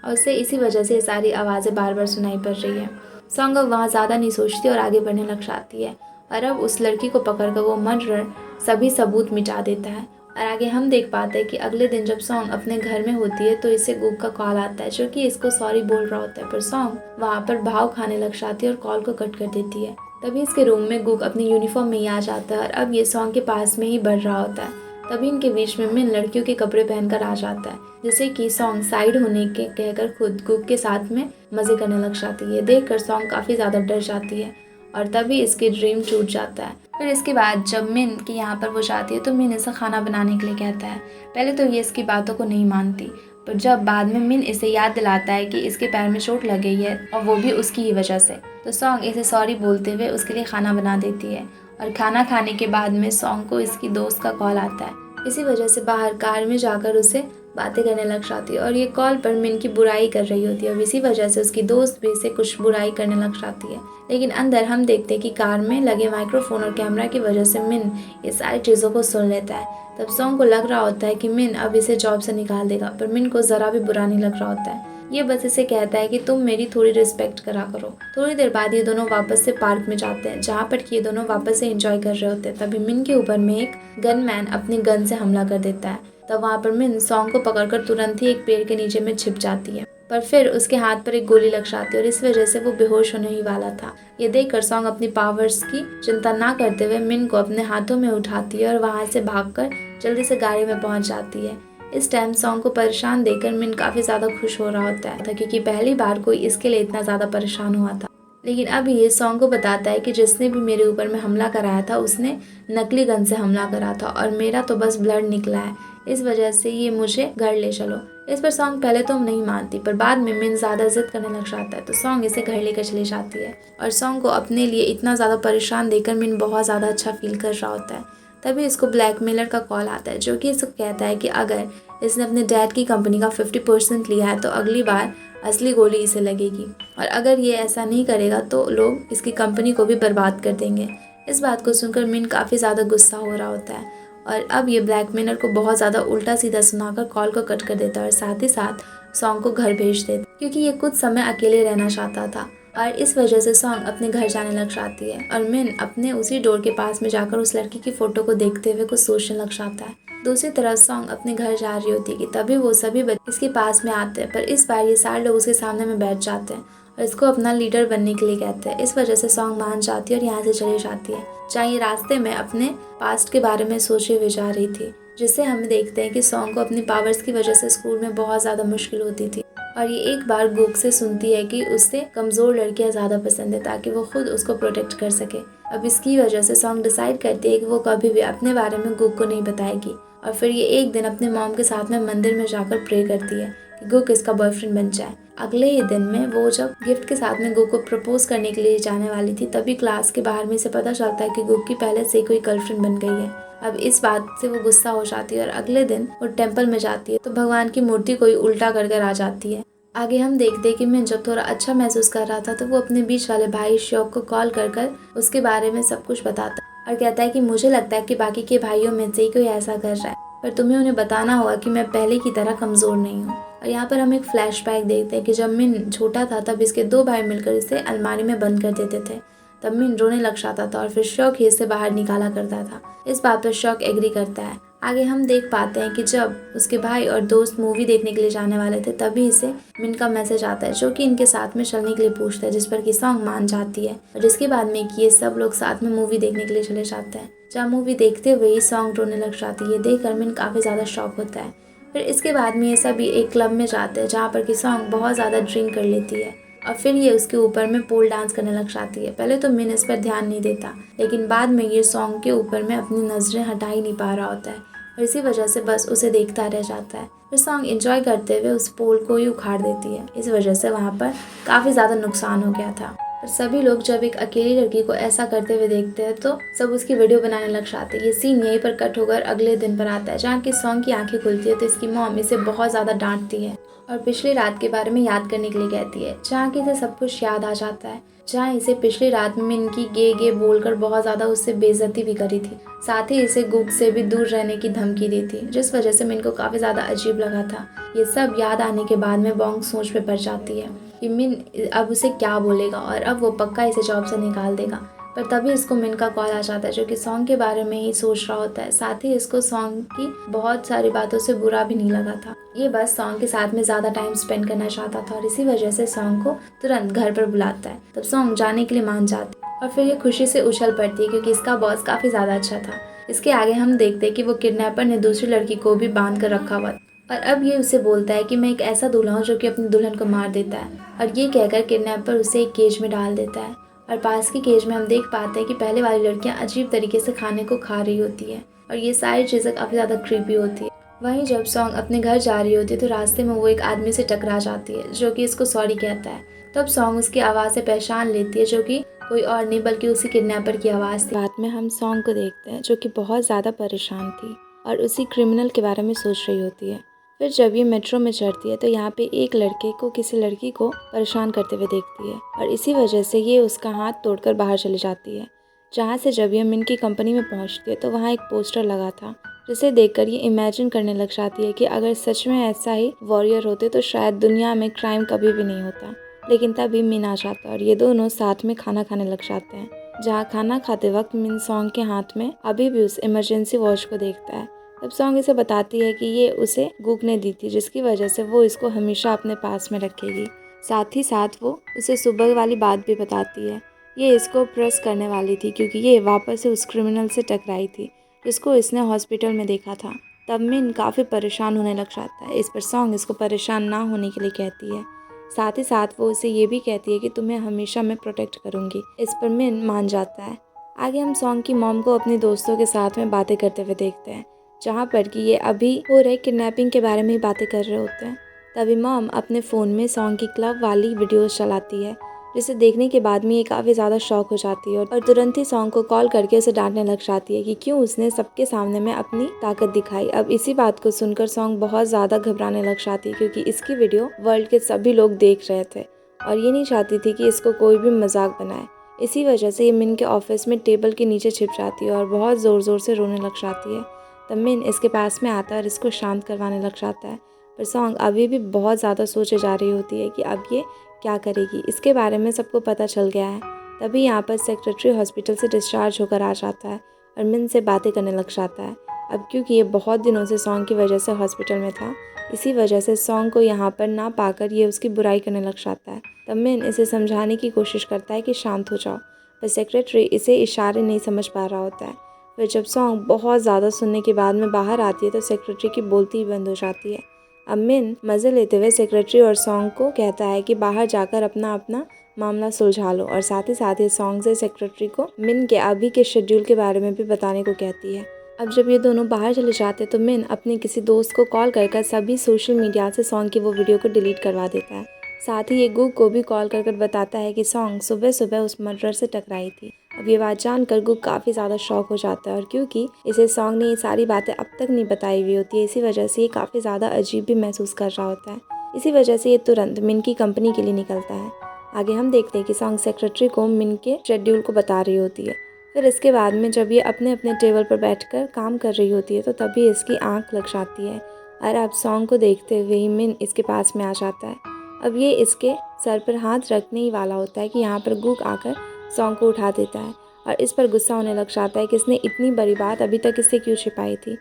और उसे इसी वजह से ये सारी आवाज़ें बार बार सुनाई पड़ रही है। सॉन्ग अब वहाँ ज़्यादा नहीं सोचती और आगे बढ़ने लग जाती है और अब उस लड़की को पकड़कर वो मर्डरर सभी सबूत मिटा देता है। और आगे हम देख पाते हैं कि अगले दिन जब सॉन्ग अपने घर में होती है तो इसे गुग का कॉल आता है जो कि इसको सॉरी बोल रहा होता है, पर सॉन्ग वहाँ पर भाव खाने लग जाती है और कॉल को कट कर देती है। तभी इसके रूम में गुग अपनी यूनिफॉर्म में ही आ जाता है और अब ये सॉन्ग के पास में ही बढ़ रहा होता है। तभी इनके बीच में मिन लड़कियों के कपड़े पहनकर आ जाता है, जिससे कि सॉन्ग साइड होने के कहकर खुद गुग के साथ में मजे करने लग जाती है। देखकर सॉन्ग काफ़ी ज़्यादा डर जाती है और तभी इसकी ड्रीम टूट जाता है। फिर इसके बाद जब मिन की यहाँ पर वो जाती है तो मिन इसे खाना बनाने के लिए कहता है। पहले तो ये इसकी बातों को नहीं मानती, पर जब बाद में मिन इसे याद दिलाता है कि इसके पैर में चोट लग गई है और वो भी उसकी ही वजह से, तो सॉन्ग इसे सॉरी बोलते हुए उसके लिए खाना बना देती है। और खाना खाने के बाद में सॉन्ग को इसकी दोस्त का कॉल आता है, इसी वजह से बाहर कार में जाकर उसे बातें करने लग जाती है और ये कॉल पर मिन की बुराई कर रही होती है और इसी वजह से उसकी दोस्त भी इसे कुछ बुराई करने लग जाती है। लेकिन अंदर हम देखते हैं कि कार में लगे माइक्रोफोन और कैमरा की वजह से मिन ये सारी चीज़ों को सुन लेता है। तब सॉन्ग को लग रहा होता है कि मिन अब इसे जॉब से निकाल देगा, पर मिन को ज़रा भी बुरा नहीं लग रहा होता है। ये बस इसे कहता है कि तुम मेरी थोड़ी रिस्पेक्ट करा करो। थोड़ी देर बाद ये दोनों वापस से पार्क में जाते हैं जहाँ पर कि ये दोनों वापस से एंजॉय कर रहे होते हैं। तभी मिन के ऊपर में एक गनमैन अपनी गन से हमला कर देता है। तब वहाँ पर मिन सॉन्ग को पकड़कर तुरंत ही एक पेड़ के नीचे में छिप जाती है, पर फिर उसके हाथ पर एक गोली लग जाती है और इस वजह से वो बेहोश होने ही वाला था। ये देखकर सॉन्ग अपनी पावर्स की चिंता ना करते हुए मिन को अपने हाथों में उठाती है और वहाँ से भागकर जल्दी से गाड़ी में पहुँच जाती है। इस टाइम सॉन्ग को परेशान देखकर मिन काफ़ी ज़्यादा खुश हो रहा होता है क्योंकि पहली बार कोई इसके लिए इतना ज़्यादा परेशान हुआ था। लेकिन अब ये सॉन्ग को बताता है कि जिसने भी मेरे ऊपर में हमला कराया था उसने नकली गन से हमला करा था और मेरा तो बस ब्लड निकला है, इस वजह से ये मुझे घर ले चलो। इस पर सॉन्ग पहले तो नहीं मानती, पर बाद में मिन ज़्यादा जिद करने लग जाता है तो सॉन्ग इसे घर लेकर चली जाती है और सॉन्ग को अपने लिए इतना ज़्यादा परेशान देखकर मिन बहुत ज़्यादा अच्छा फील कर रहा होता है। तभी इसको ब्लैकमेलर का कॉल आता है जो कि इसको कहता है कि अगर इसने अपने डैड की कंपनी का 50% लिया है तो अगली बार असली गोली इसे लगेगी और अगर ये ऐसा नहीं करेगा तो लोग इसकी कंपनी को भी बर्बाद कर देंगे। इस बात को सुनकर मिन काफ़ी ज़्यादा गुस्सा हो रहा होता है और अब ये ब्लैकमेलर को बहुत ज़्यादा उल्टा सीधा सुनाकर कॉल को कट कर देता है और साथ ही साथ सॉन्ग को घर भेज देता क्योंकि ये कुछ समय अकेले रहना चाहता था और इस वजह से सॉन्ग अपने घर जाने लग जाती है और मिन अपने उसी डोर के पास में जाकर उस लड़की की फ़ोटो को देखते हुए कुछ सोचने लग जाता है। दूसरी तरफ सॉन्ग अपने घर जा रही होती है कि तभी वो सभी बच्चे इसके पास में आते हैं, पर इस बार ये सारे लोग उसके सामने में बैठ जाते हैं और इसको अपना लीडर बनने के लिए कहते हैं। इस वजह से सॉन्ग मान जाती है और यहाँ से चली जाती है जहाँ ये रास्ते में अपने पास्ट के बारे में सोचे हुए जा रही थी, जिससे हम देखते हैं कि सॉन्ग को अपनी पावर्स की वजह से स्कूल में बहुत ज़्यादा मुश्किल होती थी और ये एक बार गुग से सुनती है कि उससे कमज़ोर लड़कियां ज़्यादा पसंद है ताकि वो खुद उसको प्रोटेक्ट कर सके। अब इसकी वजह से सॉन्ग डिसाइड करती है कि वो कभी भी अपने बारे में गुग को नहीं बताएगी और फिर ये एक दिन अपने मॉम के साथ में मंदिर में जाकर प्रे करती है कि गुग इसका बॉयफ्रेंड बन जाए। अगले ही दिन में वो जब गिफ्ट के साथ में गुग को प्रपोज करने के लिए जाने वाली थी तभी क्लास के बाहर में से पता चलता है कि गुग की पहले से कोई गर्लफ्रेंड बन गई है। अब इस बात से वो गुस्सा हो जाती है और अगले दिन वो टेम्पल में जाती है तो भगवान की मूर्ति कोई उल्टा कर आ जाती है। आगे हम देखते हैं कि मैं जब थोड़ा अच्छा महसूस कर रहा था तो वो अपने बीच वाले भाई श्योक को कॉल कर उसके बारे में सब कुछ बताता और कहता है कि मुझे लगता है कि बाकी के भाइयों में से ही कोई ऐसा कर रहा है, पर तुम्हें उन्हें बताना होगा कि मैं पहले की तरह कमज़ोर नहीं हूँ। और यहाँ पर हम एक फ्लैशबैक देखते हैं कि जब मिन छोटा था तब इसके 2 भाई मिलकर इसे अलमारी में बंद कर देते थे। तब मिन रोने लग जाता था और फिर श्योक ही इसे बाहर निकाला करता था। इस बात पर श्योक एग्री करता है आगे हम देख पाते हैं कि जब उसके भाई और दोस्त मूवी देखने के लिए जाने वाले थे तभी इसे मिन का मैसेज आता है जो कि इनके साथ में चलने के लिए पूछता है, जिस पर कि सॉन्ग मान जाती है और जिसके बाद में कि ये सब लोग साथ में मूवी देखने के लिए चले जाते हैं। जहाँ मूवी देखते हुए ही सॉन्ग रोने लग जाती है। ये देखकर मिन काफ़ी ज़्यादा शॉक होता है। फिर इसके बाद में ये सभी एक क्लब में जाते हैं जहाँ पर कि सॉन्ग बहुत ज़्यादा ड्रिंक कर लेती है और फिर ये उसके ऊपर में पोल डांस करने लग जाती है। पहले तो मिन इस पर ध्यान नहीं देता, लेकिन बाद में ये सॉन्ग के ऊपर में अपनी नज़रें हटा ही नहीं पा रहा होता है और इसी वजह से बस उसे देखता रह जाता है। फिर सॉन्ग एंजॉय करते हुए उस पोल को ही उखाड़ देती है। इस वजह से वहाँ पर काफ़ी ज़्यादा नुकसान हो गया था। और सभी लोग जब एक अकेली लड़की को ऐसा करते हुए देखते हैं तो सब उसकी वीडियो बनाने लग जाते हैं। ये सीन यहीं पर कट होकर अगले दिन पर आता है जहाँ की सॉन्ग की आंखें खुलती है तो इसकी मॉम इसे बहुत ज़्यादा डांटती है और पिछली रात के बारे में याद करने के लिए कहती है, जहाँ की इसे सब कुछ याद आ जाता है, जहाँ इसे पिछली रात में इनकी गे गे बोलकर बहुत ज़्यादा उससे बेइज्जती भी करी थी। साथ ही इसे गुग से भी दूर रहने की धमकी दी थी, जिस वजह से मिन को काफ़ी ज़्यादा अजीब लगा था। ये सब याद आने के बाद में बॉन्ग सोच में पड़ जाती है कि मिन अब उसे क्या बोलेगा और अब वो पक्का इसे जॉब से निकाल देगा। पर तभी इसको मिन का कॉल आ जाता है जो कि सॉन्ग के बारे में ही सोच रहा होता है। साथ ही इसको सॉन्ग की बहुत सारी बातों से बुरा भी नहीं लगा था। ये बस सॉन्ग के साथ में ज़्यादा टाइम स्पेंड करना चाहता था और इसी वजह से सॉन्ग को तुरंत घर पर बुलाता है। तब सॉन्ग जाने के लिए मान जाती है और फिर ये खुशी से उछल पड़ती है क्योंकि इसका बॉस काफ़ी ज़्यादा अच्छा था। इसके आगे हम देखते हैं कि वो किडनैपर ने दूसरी लड़की को भी बांध कर रखा हुआ और अब ये उसे बोलता है कि मैं एक ऐसा दूल्हा हूँ जो कि अपनी दुल्हन को मार देता है। और ये कहकर किडनैपर उसे एक केज में डाल देता है और पास की केज में हम देख पाते हैं कि पहले वाली लड़कियां अजीब तरीके से खाने को खा रही होती है और ये सारी चीज़ें काफ़ी ज़्यादा क्रीपी होती है। वहीं जब सॉन्ग अपने घर जा रही होती है तो रास्ते में वो एक आदमी से टकरा जाती है जो कि इसको सॉरी कहता है। तब सॉन्ग उसकी आवाज़ से पहचान लेती है जो कि कोई और नहीं बल्कि उसी किडनैपर की आवाज़ थी। बाद में हम सॉन्ग को देखते हैं जो कि बहुत ज़्यादा परेशान थी और उसी क्रिमिनल के बारे में सोच रही होती है। फिर जब ये मेट्रो में चढ़ती है तो यहाँ पे एक लड़के को किसी लड़की को परेशान करते हुए देखती है और इसी वजह से ये उसका हाथ तोड़कर बाहर चली जाती है। जहाँ से जब ये मिन की कंपनी में पहुँचती है तो वहाँ एक पोस्टर लगा था जिसे देखकर ये इमेजिन करने लग जाती है कि अगर सच में ऐसा ही वॉरियर होते तो शायद दुनिया में क्राइम कभी भी नहीं होता। लेकिन तभी मिन आ जाता है और ये दोनों साथ में खाना खाने लग जाते हैं। जहाँ खाना खाते वक्त मिन सॉन्ग के हाथ में अभी भी उस इमरजेंसी वॉच को देखता है। तब सॉन्ग इसे बताती है कि ये उसे गुग ने दी थी जिसकी वजह से वो इसको हमेशा अपने पास में रखेगी। साथ ही साथ वो उसे सुबह वाली बात भी बताती है। ये इसको प्रेस करने वाली थी क्योंकि ये वापस से उस क्रिमिनल से टकराई थी जिसको इसने हॉस्पिटल में देखा था। तब मिन काफ़ी परेशान होने लग जाता है। इस पर सॉन्ग इसको परेशान ना होने के लिए कहती है। साथ ही साथ वो उसे ये भी कहती है कि तुम्हें हमेशा मैं प्रोटेक्ट करूँगी। इस पर मिन मान जाता है। आगे हम सॉन्ग की मॉम को अपने दोस्तों के साथ में बातें करते हुए देखते हैं जहाँ पर कि ये अभी हो रहे किडनैपिंग के बारे में ही बातें कर रहे होते हैं। तभी मॉम अपने फ़ोन में सॉन्ग की क्लब वाली वीडियोस चलाती है जिसे देखने के बाद में ये काफ़ी ज़्यादा शॉक हो जाती है और तुरंत ही सॉन्ग को कॉल करके उसे डांटने लग जाती है कि क्यों उसने सबके सामने में अपनी ताकत दिखाई। अब इसी बात को सुनकर सॉन्ग बहुत ज़्यादा घबराने लग जाती है क्योंकि इसकी वीडियो वर्ल्ड के सभी लोग देख रहे थे और ये नहीं चाहती थी कि इसको कोई भी मजाक बनाए। इसी वजह से ये मिन के ऑफिस में टेबल के नीचे छिप जाती है और बहुत ज़ोर ज़ोर से रोने लग जाती है। तब मिन इसके पास में आता है और इसको शांत करवाने लग जाता है। पर सॉन्ग अभी भी बहुत ज़्यादा सोचे जा रही होती है कि अब ये क्या करेगी। इसके बारे में सबको पता चल गया है। तभी यहाँ पर सेक्रेटरी हॉस्पिटल से डिस्चार्ज होकर आ जाता है और मिन से बातें करने लग जाता है। अब क्योंकि ये बहुत दिनों से सॉन्ग की वजह से हॉस्पिटल में था, इसी वजह से सॉन्ग को यहाँ पर ना पाकर ये उसकी बुराई करने लग जाता है। तब मिन इसे समझाने की कोशिश करता है कि शांत हो जाओ, पर सेक्रेटरी इसे इशारे नहीं समझ पा रहा होता है। फिर जब सॉन्ग बहुत ज़्यादा सुनने के बाद में बाहर आती है तो सेक्रेटरी की बोलती ही बंद हो जाती है। अब मिन मज़े लेते हुए सेक्रेटरी और सॉन्ग को कहता है कि बाहर जाकर अपना अपना मामला सुलझा लो और साथ ही सॉन्ग से सेक्रेटरी को मिन के अभी के शेड्यूल के बारे में भी बताने को कहती है। अब जब ये दोनों बाहर चले जाते तो मिन अपने किसी दोस्त को कॉल कर सभी सोशल मीडिया से सॉन्ग की वो वीडियो को डिलीट करवा देता है। साथ ही ये गुग को भी कॉल कर बताता है कि सॉन्ग सुबह सुबह उस मर्डर से टकराई थी। अब ये बात जानकर गुग काफ़ी ज़्यादा शॉक हो जाता है और क्योंकि इसे सॉन्ग ने ये सारी बातें अब तक नहीं बताई हुई होती है, इसी वजह से ये काफ़ी ज़्यादा अजीब भी महसूस कर रहा होता है। इसी वजह से ये तुरंत मिन की कंपनी के लिए निकलता है। आगे हम देखते हैं कि सॉन्ग सेक्रेटरी को मिन के शेड्यूल को बता रही होती है। फिर इसके बाद में जब ये अपने अपने टेबल पर बैठकर काम कर रही होती है तो तभी इसकी आंख लग जाती है और अब सॉन्ग को देखते हुए ही मिन इसके पास में आ जाता है। अब ये इसके सर पर हाथ रखने ही वाला होता है कि यहाँ पर गुग आकर सॉन्ग को उठा देता है और इस पर गुस्सा होने लग जाता है कि इसने इतनी बड़ी बात अभी तक इससे क्यों छिपाई थी।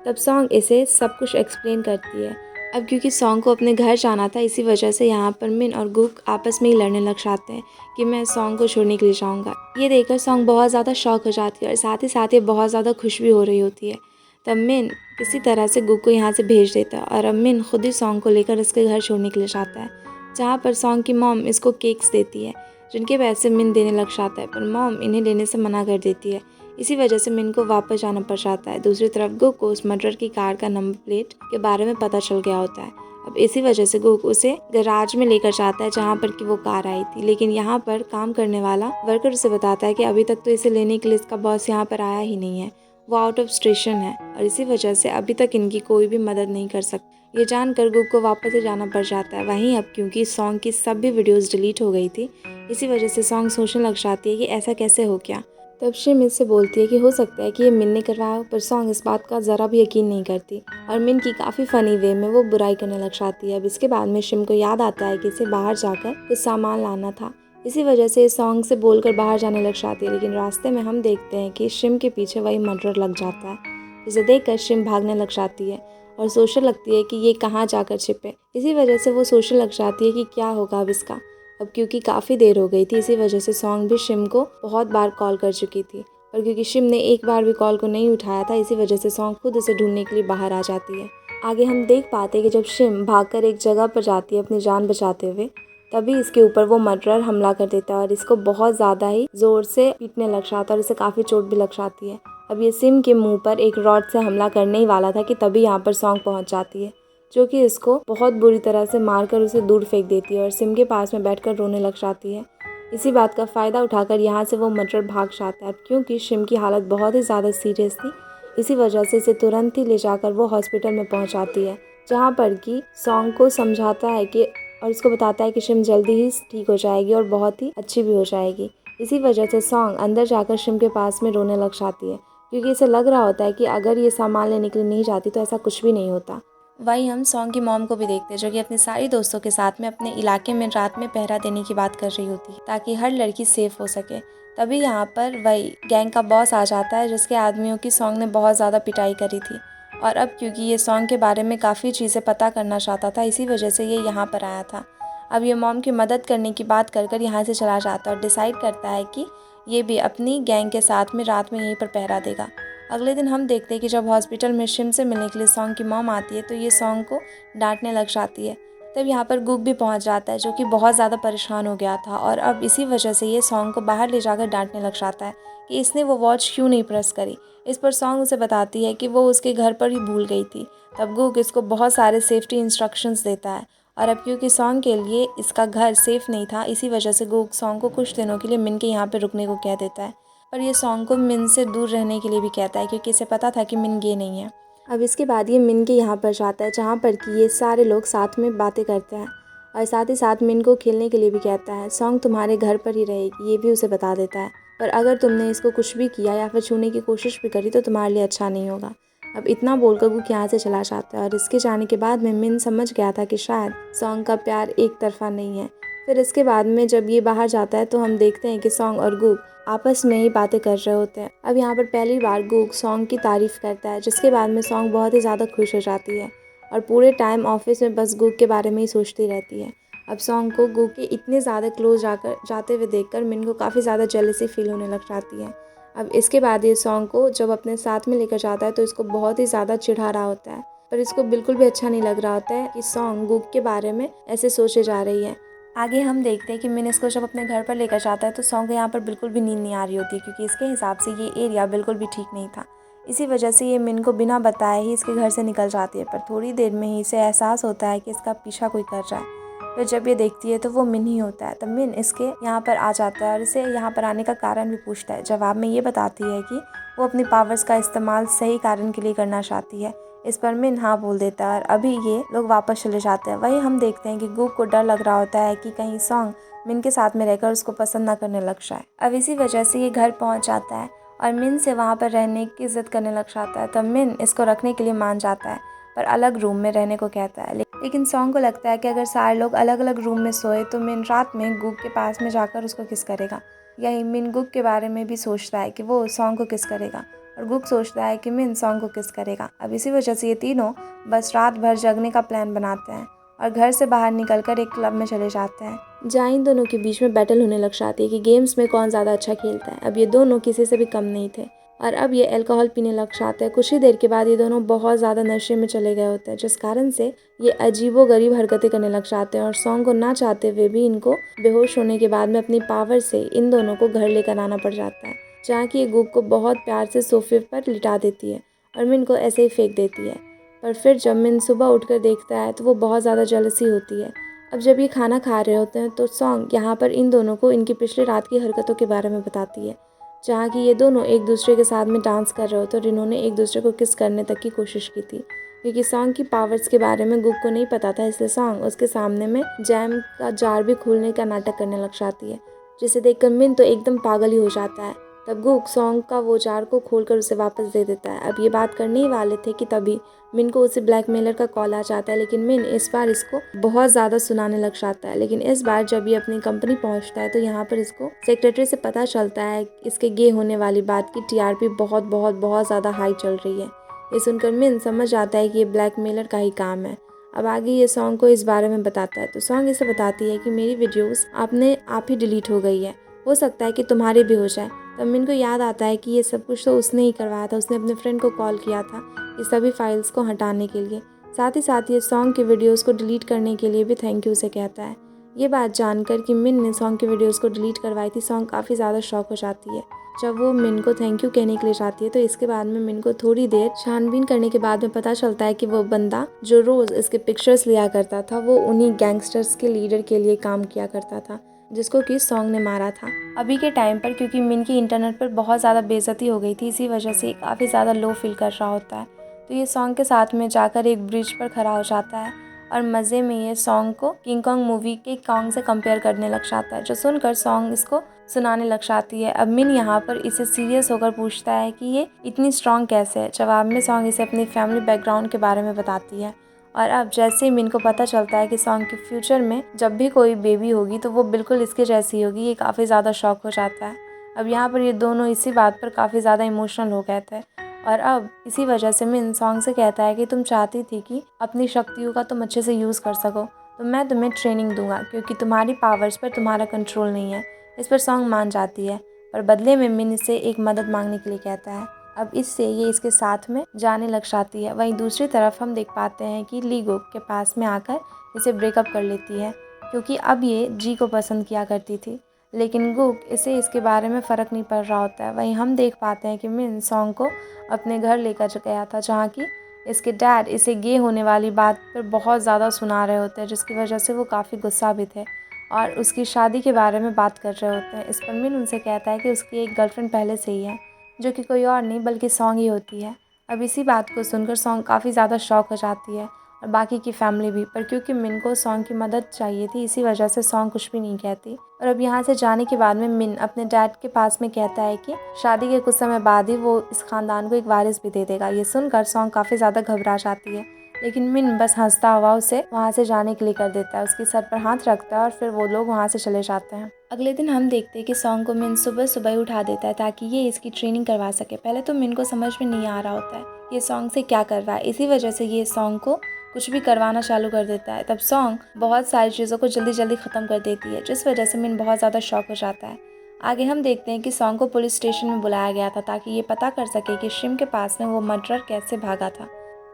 तब सॉन्ग इसे सब कुछ एक्सप्लेन करती है। अब क्योंकि सॉन्ग को अपने घर जाना था, इसी वजह से यहाँ पर मिन और गुक आपस में ही लड़ने लग जाते हैं कि मैं सॉन्ग को छोड़ने के लिए जाऊँगा। ये देखकर सॉन्ग बहुत ज़्यादा शॉक हो जाती है और साथ ही साथ ये बहुत ज़्यादा खुश भी हो रही होती है। तब मिन किसी तरह से गुक को यहाँ से भेज देता है और अब मिन खुद ही सॉन्ग को लेकर इसके घर छोड़ने के लिए जाता है, जहाँ पर सॉन्ग की मॉम इसको केक्स देती है जिनके पैसे मिन देने लग जाता है, पर मॉम इन्हें लेने से मना कर देती है। इसी वजह से मिन को वापस जाना पड़ जाता है। दूसरी तरफ गुक को उस मर्डर की कार का नंबर प्लेट के बारे में पता चल गया होता है। अब इसी वजह से गुक उसे गैराज में लेकर जाता है जहाँ पर कि वो कार आई थी, लेकिन यहाँ पर काम करने वाला वर्कर उसे बताता है कि अभी तक तो इसे लेने के लिए इसका बॉस यहाँ पर आया ही नहीं है, वो आउट ऑफ स्टेशन है और इसी वजह से अभी तक इनकी कोई भी मदद नहीं कर सकता। ये जानकर गुक को वापस से जाना पड़ जाता है। वहीं अब क्योंकि सॉन्ग की सभी वीडियोस डिलीट हो गई थी, इसी वजह से सॉन्ग सोचने लग जाती है कि ऐसा कैसे हो गया। तब शिम इससे बोलती है कि हो सकता है कि ये मिन ने करवाया हो, पर सॉन्ग इस बात का ज़रा भी यकीन नहीं करती और मिन की काफ़ी फ़नी वे में वो बुराई करने लग जाती है। अब इसके बाद में शिम को याद आता है कि इसे बाहर जाकर कुछ सामान लाना था, इसी वजह से इस सॉन्ग से बोलकर बाहर जाने लग जाती है। लेकिन रास्ते में हम देखते हैं कि शिम के पीछे वही मर्डर लग जाता है, जिसे देखकर शिम भागने लग जाती है और सोचने लगती है कि ये कहाँ जाकर छिपे। इसी वजह से वो सोचने लग जाती है कि क्या होगा अब इसका। अब क्योंकि काफ़ी देर हो गई थी, इसी वजह से सॉन्ग भी शिम को बहुत बार कॉल कर चुकी थी, पर क्योंकि शिम ने एक बार भी कॉल को नहीं उठाया था, इसी वजह से सॉन्ग खुद उसे ढूंढने के लिए बाहर आ जाती है। आगे हम देख पाते हैं कि जब शिम भागकर एक जगह पर जाती है अपनी जान बचाते हुए, तभी इसके ऊपर वो मर्डरर हमला कर देता है और इसको बहुत ज़्यादा ही ज़ोर से पीटने लग जाता है और इसे काफ़ी चोट भी लग जाती है। अब ये सिम के मुंह पर एक रॉड से हमला करने ही वाला था कि तभी यहाँ पर सॉन्ग पहुँच जाती है, जो कि इसको बहुत बुरी तरह से मारकर उसे दूर फेंक देती है और सिम के पास में बैठकर रोने लग जाती है। इसी बात का फ़ायदा उठाकर यहाँ से वो मर्डरर भाग जाता है, क्योंकि शिम की हालत बहुत ही ज़्यादा सीरियस थी। इसी वजह से इसे तुरंत ही ले जाकर वो हॉस्पिटल में पहुँचाती है, जहाँ पर कि सॉन्ग को समझाता है कि और उसको बताता है कि शिम जल्दी ही ठीक हो जाएगी और बहुत ही अच्छी भी हो जाएगी। इसी वजह से सॉन्ग अंदर जाकर शिम के पास में रोने लग जाती है, क्योंकि इसे लग रहा होता है कि अगर ये सामान लेने के लिए नहीं जाती तो ऐसा कुछ भी नहीं होता। वहीं हम सॉन्ग की मॉम को भी देखते हैं, जो कि अपनी सारी दोस्तों के साथ में अपने इलाके में रात में पहरा देने की बात कर रही होती है ताकि हर लड़की सेफ हो सके। तभी यहाँ पर वही गैंग का बॉस आ जाता है, जिसके आदमियों की सॉन्ग ने बहुत ज़्यादा पिटाई करी थी और अब क्योंकि ये सॉन्ग के बारे में काफ़ी चीज़ें पता करना चाहता था, इसी वजह से ये यहाँ पर आया था। अब ये मॉम की मदद करने की बात कर यहाँ से चला जाता है और डिसाइड करता है कि ये भी अपनी गैंग के साथ में रात में यहीं पर पहरा देगा। अगले दिन हम देखते हैं कि जब हॉस्पिटल में शिम से मिलने के लिए सॉन्ग की मॉम आती है, तो ये सॉन्ग को डांटने लग जाती है। तब यहाँ पर गुक भी पहुँच जाता है, जो कि बहुत ज़्यादा परेशान हो गया था और अब इसी वजह से ये सॉन्ग को बाहर ले जाकर डांटने लग जाता है कि इसने वो वॉच क्यों नहीं प्रेस करी। इस पर सॉन्ग उसे बताती है कि वो उसके घर पर ही भूल गई थी। तब गुक इसको बहुत सारे सेफ्टी इंस्ट्रक्शंस देता है और अब क्योंकि सॉन्ग के लिए इसका घर सेफ़ नहीं था, इसी वजह से गुक सॉन्ग को कुछ दिनों के लिए मिन के यहाँ पर रुकने को कह देता है, पर ये सॉन्ग को मिन से दूर रहने के लिए भी कहता है, क्योंकि इसे पता था कि मिन गे नहीं है। अब इसके बाद ये मिन के यहाँ पर जाता है, जहाँ पर कि ये सारे लोग साथ में बातें करते हैं और साथ ही साथ मिन को खेलने के लिए भी कहता है। सॉन्ग तुम्हारे घर पर ही रहेगी, ये भी उसे बता देता है, पर अगर तुमने इसको कुछ भी किया या फिर छूने की कोशिश भी करी तो तुम्हारे लिए अच्छा नहीं होगा। अब इतना बोलकर वो यहाँ से चला जाता है और इसके जाने के बाद में मिन समझ गया था कि शायद सॉन्ग का प्यार एक तरफा नहीं है। फिर इसके बाद में जब ये बाहर जाता है तो हम देखते हैं कि सॉन्ग और गुक आपस में ही बातें कर रहे होते हैं। अब यहाँ पर पहली बार गुक सॉन्ग की तारीफ़ करता है, जिसके बाद में सॉन्ग बहुत ही ज़्यादा खुश हो जाती है और पूरे टाइम ऑफिस में बस गुक के बारे में ही सोचती रहती है। अब सॉन्ग को गुक के इतने ज़्यादा क्लोज जाते हुए देखकर मिन को काफ़ी ज़्यादा जेलसी फील होने लग जाती है। अब इसके बाद ये सॉन्ग को जब अपने साथ में लेकर जाता है तो इसको बहुत ही ज़्यादा चिढ़ा रहा होता है, पर इसको बिल्कुल भी अच्छा नहीं लग रहा होता है कि सॉन्ग गुक के बारे में ऐसे सोचे जा रही है। आगे हम देखते हैं कि मिन इसको जब अपने घर पर लेकर जाता है तो सॉन्ग को यहाँ पर बिल्कुल भी नींद नहीं आ रही होती, क्योंकि इसके हिसाब से ये एरिया बिल्कुल भी ठीक नहीं था। इसी वजह से ये मिन को बिना बताए ही इसके घर से निकल जाती है, पर थोड़ी देर में ही इसे एहसास होता है कि इसका पीछा कोई कर रहा है। फिर जब ये देखती है तो वो मिन ही होता है। तब मिन इसके यहाँ पर आ जाता है और इसे यहाँ पर आने का कारण भी पूछता है। जवाब में ये बताती है कि वो अपनी पावर्स का इस्तेमाल सही कारण के लिए करना चाहती है। इस पर मिन हाँ बोल देता है और अभी ये लोग वापस चले जाते हैं। वहीं हम देखते हैं कि गुक को डर लग रहा होता है कि कहीं सॉन्ग मिन के साथ में रहकर उसको पसंद ना करने लग जाए। अब इसी वजह से ये घर पहुंच जाता है और मिन से वहाँ पर रहने की जिद करने लग जाता है। तब मिन इसको रखने के लिए मान जाता है, पर अलग रूम में रहने को कहता है। लेकिन सॉन्ग को लगता है कि अगर सारे लोग अलग अलग रूम में सोए तो मिन रात में गुक के पास में जाकर उसको किस करेगा। यही मिन गुक के बारे में भी सोचता है कि वो सॉन्ग को किस करेगा और गुक सोचता है कि मिन सॉन्ग को किस करेगा। अब इसी वजह से ये तीनों बस रात भर जगने का प्लान बनाते हैं और घर से बाहर निकलकर एक क्लब में चले जाते हैं, जहाँ इन दोनों के बीच में बैटल होने लग जाती है कि गेम्स में कौन ज़्यादा अच्छा खेलता है। अब ये दोनों किसी से भी कम नहीं थे और अब ये अल्कोहल पीने लग जाते हैं। कुछ ही देर के बाद ये दोनों बहुत ज़्यादा नशे में चले गए होते हैं, जिस कारण से ये अजीबोगरीब हरकतें करने लग जाते हैं और सॉन्ग को ना चाहते हुए भी इनको बेहोश होने के बाद में अपनी पावर से इन दोनों को घर लेकर आना पड़ जाता है, जहाँ की ये गुक को बहुत प्यार से सोफे पर लिटा देती है और मिन को ऐसे ही फेंक देती है। पर फिर जब मिन सुबह उठकर देखता है तो वो बहुत ज़्यादा जेलसी होती है। अब जब ये खाना खा रहे होते हैं तो सॉन्ग यहाँ पर इन दोनों को इनकी पिछली रात की हरकतों के बारे में बताती है, जहाँ कि ये दोनों एक दूसरे के साथ में डांस कर रहे होते और इन्होंने एक दूसरे को किस करने तक की कोशिश की थी। क्योंकि सॉन्ग की पावर्स के बारे में गुक को नहीं पता था, इसलिए सॉन्ग उसके सामने में जैम का जार भी खोलने का नाटक करने लग जाती है, जिसे देखकर मिन तो एकदम पागल ही हो जाता है। तब गुक सॉन्ग का वो जार को खोलकर उसे वापस दे देता है। अब ये बात करने ही वाले थे कि तभी मिन को उसे ब्लैकमेलर का कॉल आ जाता है, लेकिन मिन इस बार इसको बहुत ज़्यादा सुनाने लग जाता है। लेकिन इस बार जब ये अपनी कंपनी पहुंचता है तो यहाँ पर इसको सेक्रेटरी से पता चलता है इसके गे होने वाली बात की टीआरपी बहुत बहुत बहुत ज़्यादा हाई चल रही है। ये सुनकर मिन समझ आता है कि ये ब्लैकमेलर का ही काम है। अब आगे ये सॉन्ग को इस बारे में बताता है तो सॉन्ग इसे बताती है कि मेरी वीडियोस आपने आप ही डिलीट हो गई है, हो सकता है कि तुम्हारी भी हो जाए। तब मिन को याद आता है कि ये सब कुछ तो उसने ही करवाया था, उसने अपने फ्रेंड को कॉल किया था ये सभी फाइल्स को हटाने के लिए। साथ ही साथ ये सॉन्ग की वीडियोस को डिलीट करने के लिए भी थैंक यू से कहता है। ये बात जानकर कि मिन ने सॉन्ग की वीडियोस को डिलीट करवाई थी, सॉन्ग काफ़ी ज़्यादा शॉक हो जाती है। जब वो मिन को थैंक यू कहने के लिए जाती है तो इसके बाद में मिन को थोड़ी देर छानबीन करने के बाद में पता चलता है कि वो बंदा जो रोज़ इसके पिक्चर्स लिया करता था वो उन्हीं गैंगस्टर्स के लीडर के लिए काम किया करता था, जिसको कि सॉन्ग ने मारा था। अभी के टाइम पर क्योंकि मिन की इंटरनेट पर बहुत ज़्यादा बेइज्जती हो गई थी, इसी वजह से काफ़ी ज़्यादा लो फील कर रहा होता है। तो ये सॉन्ग के साथ में जाकर एक ब्रिज पर खड़ा हो जाता है और मज़े में ये सॉन्ग को किंग कॉन्ग मूवी के कॉन्ग से कंपेयर करने लग जाता है, जो सुनकर सॉन्ग इसको सुनाने लग जाती है। अब मिन यहाँ पर इसे सीरियस होकर पूछता है कि ये इतनी स्ट्रॉन्ग कैसे है। जवाब में सॉन्ग इसे अपनी फैमिली बैकग्राउंड के बारे में बताती है। और अब जैसे ही मिन को पता चलता है कि सॉन्ग के फ्यूचर में जब भी कोई बेबी होगी तो वो बिल्कुल इसके जैसी होगी, ये काफ़ी ज़्यादा शॉक हो जाता है। अब यहाँ पर ये दोनों इसी बात पर काफ़ी ज़्यादा इमोशनल हो गए थे और अब इसी वजह से मिन सॉन्ग से कहता है कि तुम चाहती थी कि अपनी शक्तियों का तुम अच्छे से यूज़ कर सको, तो मैं तुम्हें ट्रेनिंग दूंगा क्योंकि तुम्हारी पावर्स पर तुम्हारा कंट्रोल नहीं है। इस पर सॉन्ग मान जाती है, पर बदले में मिन इससे एक मदद मांगने के लिए कहता है। अब इससे ये इसके साथ में जाने लग जाती है। वहीं दूसरी तरफ हम देख पाते हैं कि ली गुक के पास में आकर इसे ब्रेकअप कर लेती है, क्योंकि अब ये जी को पसंद किया करती थी, लेकिन गुक इसे इसके बारे में फ़र्क नहीं पड़ रहा होता है। वहीं हम देख पाते हैं कि मिन सॉन्ग को अपने घर लेकर गया था, जहाँ की इसके डैड इसे गे होने वाली बात पर बहुत ज़्यादा सुना रहे होते हैं, जिसकी वजह से वो काफ़ी गुस्सा भी थे और उसकी शादी के बारे में बात कर रहे होते हैं। इस पर मिन उनसे कहता है कि उसकी एक गर्लफ्रेंड पहले से ही है, जो कि कोई और नहीं बल्कि सॉन्ग ही होती है। अब इसी बात को सुनकर सॉन्ग काफ़ी ज़्यादा शॉक हो जाती है और बाकी की फैमिली भी, पर क्योंकि मिन को सॉन्ग की मदद चाहिए थी इसी वजह से सॉन्ग कुछ भी नहीं कहती। और अब यहाँ से जाने के बाद में मिन अपने डैड के पास में कहता है कि शादी के कुछ समय बाद ही वो इस खानदान को एक वारिस भी दे देगा। ये सुनकर सॉन्ग काफ़ी ज़्यादा घबरा जाती है, लेकिन मिन बस हंसता हुआ उसे वहाँ से जाने के लिए कर देता है, उसके सर पर हाथ रखता है और फिर वो लोग वहाँ से चले जाते हैं। अगले दिन हम देखते हैं कि सॉन्ग को मिन सुबह सुबह ही उठा देता है ताकि ये इसकी ट्रेनिंग करवा सके। पहले तो मिन को समझ में नहीं आ रहा होता है ये सॉन्ग से क्या कर रहा है, इसी वजह से ये सॉन्ग को कुछ भी करवाना चालू कर देता है। तब सॉन्ग बहुत सारी चीज़ों को जल्दी जल्दी ख़त्म कर देती है, जिस वजह से मिन बहुत ज़्यादा शॉक हो जाता है। आगे हम देखते हैं कि सॉन्ग को पुलिस स्टेशन में बुलाया गया था ताकि ये पता कर सके कि शिम के पास में वो मर्डरर कैसे भागा था।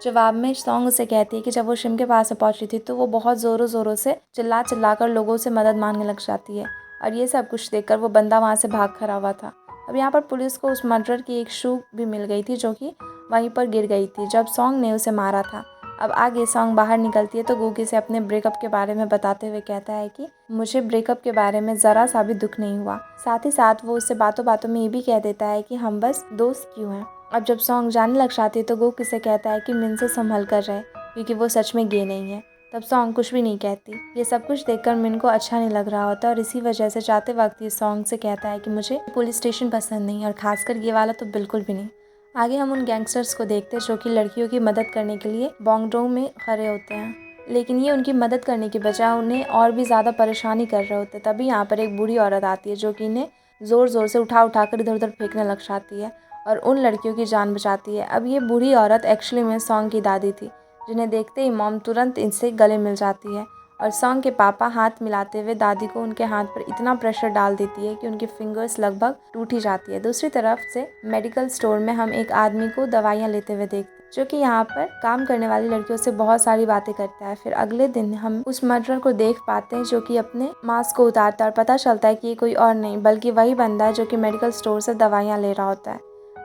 जवाब में सॉन्ग उसे कहती है कि जब वो शिम के पास पहुंची थी तो वो बहुत ज़ोरों ज़ोरों से चिल्ला कर लोगों से मदद मांगने लग जाती है और ये सब कुछ देखकर वो बंदा वहाँ से भाग खड़ा हुआ था। अब यहाँ पर पुलिस को उस मर्डरर की एक शू भी मिल गई थी, जो कि वहीं पर गिर गई थी जब सॉन्ग ने उसे मारा था। अब आगे सॉन्ग बाहर निकलती है तो गुगी से अपने ब्रेकअप के बारे में बताते हुए कहता है कि मुझे ब्रेकअप के बारे में ज़रा सा भी दुख नहीं हुआ। साथ ही साथ वो उससे बातों बातों में ये भी कह देता है कि हम बस दोस्त क्यों हैं। अब जब सॉन्ग जाने लग जाती है तो गुग इसे कहता है कि मिन से संभल कर रहे क्योंकि वो सच में गे नहीं है। तब सॉन्ग कुछ भी नहीं कहती। ये सब कुछ देखकर मिन को अच्छा नहीं लग रहा होता और इसी वजह से जाते वक्त ये सॉन्ग से कहता है कि मुझे पुलिस स्टेशन पसंद नहीं और खासकर ये वाला तो बिल्कुल भी नहीं। आगे हम उन गैंगस्टर्स को देखते हैं जो कि लड़कियों की मदद करने के लिए बॉन्गडोंग में खड़े होते हैं, लेकिन ये उनकी मदद करने के बजाय उन्हें और भी ज़्यादा परेशानी कर रहे होते हैं। तभी यहाँ पर एक बूढ़ी औरत आती है जो कि इन्हें ज़ोर ज़ोर से उठा कर इधर उधर फेंकने लग जाती है और उन लड़कियों की जान बचाती है। अब ये बूढ़ी औरत एक्चुअली में सॉन्ग की दादी थी, जिन्हें देखते ही मॉम तुरंत इनसे गले मिल जाती है और सॉन्ग के पापा हाथ मिलाते हुए दादी को उनके हाथ पर इतना प्रेशर डाल देती है कि उनकी फिंगर्स लगभग टूट ही जाती है। दूसरी तरफ से मेडिकल स्टोर में हम एक आदमी को दवाइयाँ लेते हुए देखते हैं, जो कि यहाँ पर काम करने वाली लड़कियों से बहुत सारी बातें करता है। फिर अगले दिन हम उस मर्डरर को देख पाते हैं, जो कि अपने मास्क को उतारता है और पता चलता है कि ये कोई और नहीं बल्कि वही बंदा है जो कि मेडिकल स्टोर से दवाइयाँ ले रहा होता है।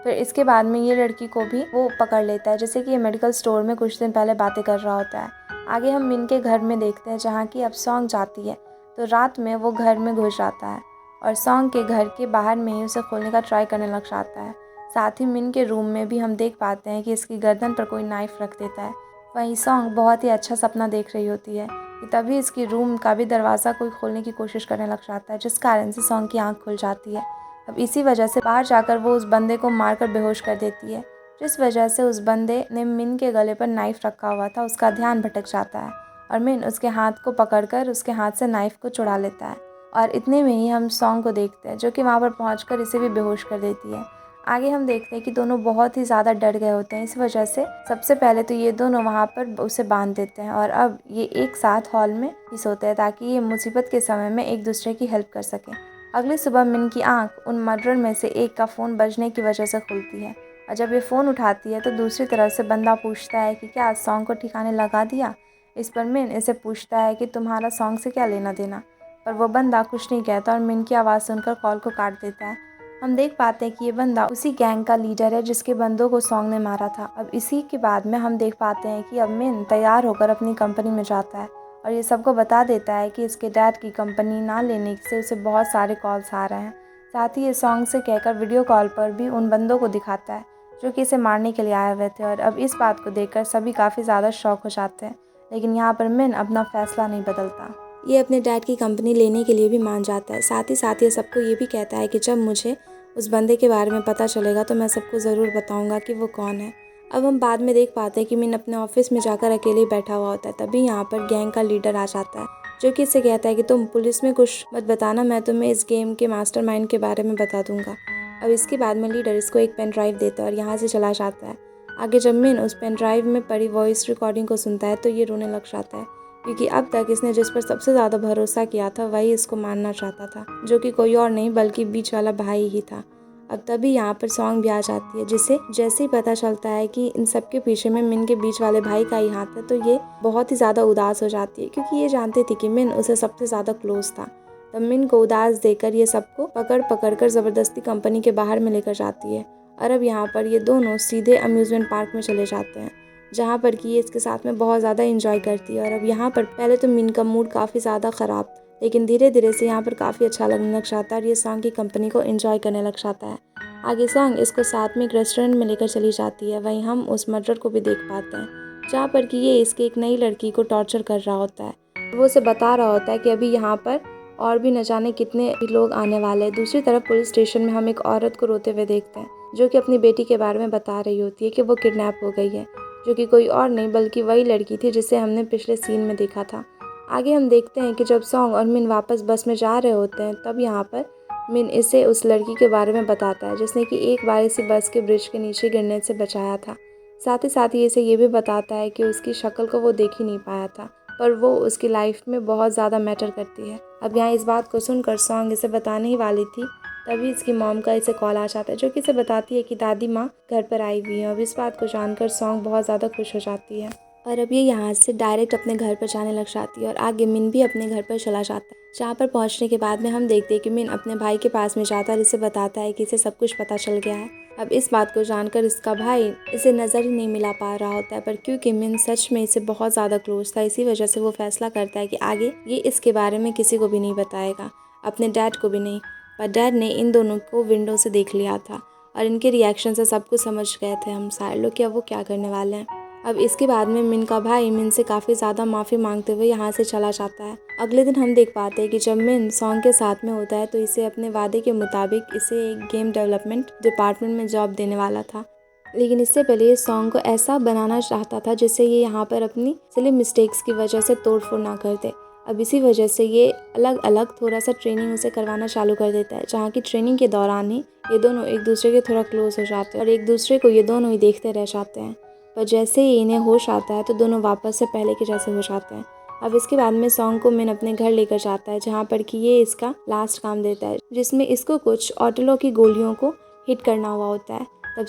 फिर इसके बाद में ये लड़की को भी वो पकड़ लेता है, जैसे कि ये मेडिकल स्टोर में कुछ दिन पहले बातें कर रहा होता है। आगे हम मिन के घर में देखते हैं, जहाँ की अब सॉन्ग जाती है तो रात में वो घर में घुस जाता है और सॉन्ग के घर के बाहर में ही उसे खोलने का ट्राई करने लग जाता है। साथ ही मिन के रूम में भी हम देख पाते हैं कि इसकी गर्दन पर कोई नाइफ रख देता है। वहीं सॉन्ग बहुत ही अच्छा सपना देख रही होती है कि तभी इसकी रूम का भी दरवाज़ा कोई खोलने की कोशिश करने लग जाता है, जिस कारण से सॉन्ग की आँख खुल जाती है। अब इसी वजह से बाहर जाकर वो उस बंदे को मारकर बेहोश कर देती है, जिस वजह से उस बंदे ने मिन के गले पर नाइफ रखा हुआ था उसका ध्यान भटक जाता है और मिन उसके हाथ को पकड़कर उसके हाथ से नाइफ को छुड़ा लेता है। और इतने में ही हम सॉन्ग को देखते हैं, जो कि वहाँ पर पहुँचकर इसे भी बेहोश कर देती है। आगे हम देखते हैं कि दोनों बहुत ही ज़्यादा डर गए होते हैं। इस वजह से सबसे पहले तो ये दोनों वहाँ पर उसे बांध देते हैं और अब ये एक साथ हॉल में ही सोते हैं, ताकि ये मुसीबत के समय में एक दूसरे की हेल्प कर सकें। अगली सुबह मिन की आंख उन मर्डरर में से एक का फ़ोन बजने की वजह से खुलती है और जब ये फ़ोन उठाती है तो दूसरी तरफ से बंदा पूछता है कि क्या सॉन्ग को ठिकाने लगा दिया। इस पर मिन इसे पूछता है कि तुम्हारा सॉन्ग से क्या लेना देना, पर वो बंदा कुछ नहीं कहता और मिन की आवाज़ सुनकर कॉल को काट देता है। हम देख पाते हैं कि ये बंदा उसी गैंग का लीडर है जिसके बंदों को सॉन्ग ने मारा था। अब इसी के बाद में हम देख पाते हैं कि अब मिन तैयार होकर अपनी कंपनी में जाता है और ये सबको बता देता है कि इसके डैड की कंपनी ना लेने से उसे बहुत सारे कॉल्स आ रहे हैं। साथ ही ये सॉन्ग से कहकर वीडियो कॉल पर भी उन बंदों को दिखाता है जो कि इसे मारने के लिए आए हुए थे। और अब इस बात को देखकर सभी काफ़ी ज़्यादा शॉक हो जाते हैं, लेकिन यहाँ पर मिन अपना फैसला नहीं बदलता। ये अपने डैड की कंपनी लेने के लिए भी मान जाता है। साथ ही सबको ये भी कहता है कि जब मुझे उस बंदे के बारे में पता चलेगा तो मैं सबको ज़रूर बताऊंगा कि वो कौन है। अब हम बाद में देख पाते हैं कि मिन अपने ऑफिस में जाकर अकेले ही बैठा हुआ होता है। तभी यहाँ पर गैंग का लीडर आ जाता है, जो कि इससे कहता है कि तुम पुलिस में कुछ मत बताना, मैं तुम्हें इस गेम के मास्टरमाइंड के बारे में बता दूंगा। अब इसके बाद में लीडर इसको एक पेन ड्राइव देता है और यहाँ से चला जाता है। आगे जब मिन उस पेन ड्राइव में पड़ी वॉइस रिकॉर्डिंग को सुनता है तो ये रोने लग जाता है, क्योंकि अब तक इसने जिस पर सबसे ज़्यादा भरोसा किया था वही इसको मारना चाहता था, जो कि कोई और नहीं बल्कि बीच वाला भाई ही था। अब तभी यहाँ पर सॉन्ग भी आ जाती है, जिसे जैसे ही पता चलता है कि इन सब के पीछे में मिन के बीच वाले भाई का ही हाथ है, तो ये बहुत ही ज़्यादा उदास हो जाती है, क्योंकि ये जानती थी कि मिन उसे सबसे ज़्यादा क्लोज था। तब मिन को उदास देकर ये सबको पकड़ कर ज़बरदस्ती कंपनी के बाहर में लेकर जाती है। और अब यहाँ पर ये दोनों सीधे अम्यूज़मेंट पार्क में चले जाते हैं, जहाँ पर कि ये इसके साथ में बहुत ज़्यादा एंजॉय करती है। और अब यहाँ पर पहले तो मिन का मूड काफ़ी ज़्यादा ख़राब था, लेकिन धीरे धीरे से यहाँ पर काफ़ी अच्छा लगने लग जाता है और ये सॉन्ग की कंपनी को एंजॉय करने लग जाता है। आगे सॉन्ग इसको साथ में एक रेस्टोरेंट में लेकर चली जाती है। वहीं हम उस मर्डर को भी देख पाते हैं, जहाँ पर कि ये इसके एक नई लड़की को टॉर्चर कर रहा होता है। वो उसे बता रहा होता है कि अभी यहाँ पर और भी न जाने कितने लोग आने वाले हैं। दूसरी तरफ पुलिस स्टेशन में हम एक औरत को रोते हुए देखते हैं, जो कि अपनी बेटी के बारे में बता रही होती है कि वो किडनैप हो गई है, जो कि कोई और नहीं बल्कि वही लड़की थी जिसे हमने पिछले सीन में देखा था। आगे हम देखते हैं कि जब सॉन्ग और मिन वापस बस में जा रहे होते हैं, तब यहाँ पर मिन इसे उस लड़की के बारे में बताता है जिसने कि एक बार इसे बस के ब्रिज के नीचे गिरने से बचाया था। साथ ही इसे ये भी बताता है कि उसकी शक्ल को वो देख ही नहीं पाया था, पर वो उसकी लाइफ में बहुत ज़्यादा मैटर करती है। अब यहाँ इस बात को सुनकर सॉन्ग इसे बताने ही वाली थी, तभी इसकी मॉम का इसे कॉल आ जाता है, जो कि इसे बताती है कि दादी माँ घर पर आई हुई है। अब इस बात को जानकर सॉन्ग बहुत ज़्यादा खुश हो जाती है और अब ये यहाँ से डायरेक्ट अपने घर पर जाने लग जाती है और आगे मिन भी अपने घर पर चला जाता है, जहाँ पर पहुँचने के बाद में हम देखते हैं कि मिन अपने भाई के पास में जाता है और इसे बताता है कि इसे सब कुछ पता चल गया है। अब इस बात को जानकर इसका भाई इसे नज़र ही नहीं मिला पा रहा होता है, पर क्योंकि मिन सच में इसे बहुत ज़्यादा क्लोज था, इसी वजह से वो फैसला करता है कि आगे ये इसके बारे में किसी को भी नहीं बताएगा, अपने डैड को भी नहीं। पर डैड ने इन दोनों को विंडो से देख लिया था और इनके रिएक्शन से सब कुछ समझ गए थे हम सारे लोग कि अब वो क्या करने वाले हैं। अब इसके बाद में मिन का भाई मिन से काफ़ी ज़्यादा माफ़ी मांगते हुए यहाँ से चला जाता है। अगले दिन हम देख पाते हैं कि जब मिन सॉन्ग के साथ में होता है तो इसे अपने वादे के मुताबिक इसे एक गेम डेवलपमेंट डिपार्टमेंट में जॉब देने वाला था, लेकिन इससे पहले ये सॉन्ग को ऐसा बनाना चाहता था जिससे ये यहाँ पर अपनी सिली मिस्टेक्स की वजह से तोड़ फोड़ ना कर दे। अब इसी वजह से ये अलग अलग थोड़ा सा ट्रेनिंग उसे करवाना चालू कर देता है, जहाँ की ट्रेनिंग के दौरान ही ये दोनों एक दूसरे के थोड़ा क्लोज हो जाते हैं और एक दूसरे को ये दोनों ही देखते रह जाते हैं। पर जैसे ही इन्हें होश आता है तो दोनों वापस से पहले के जैसे हो जाते हैं। अब इसके बाद में सॉन्ग को मिन अपने घर लेकर जाता है, जहाँ पर कि ये इसका लास्ट काम देता है, जिसमें इसको कुछ ऑटोलो की गोलियों को हिट करना हुआ होता है। तब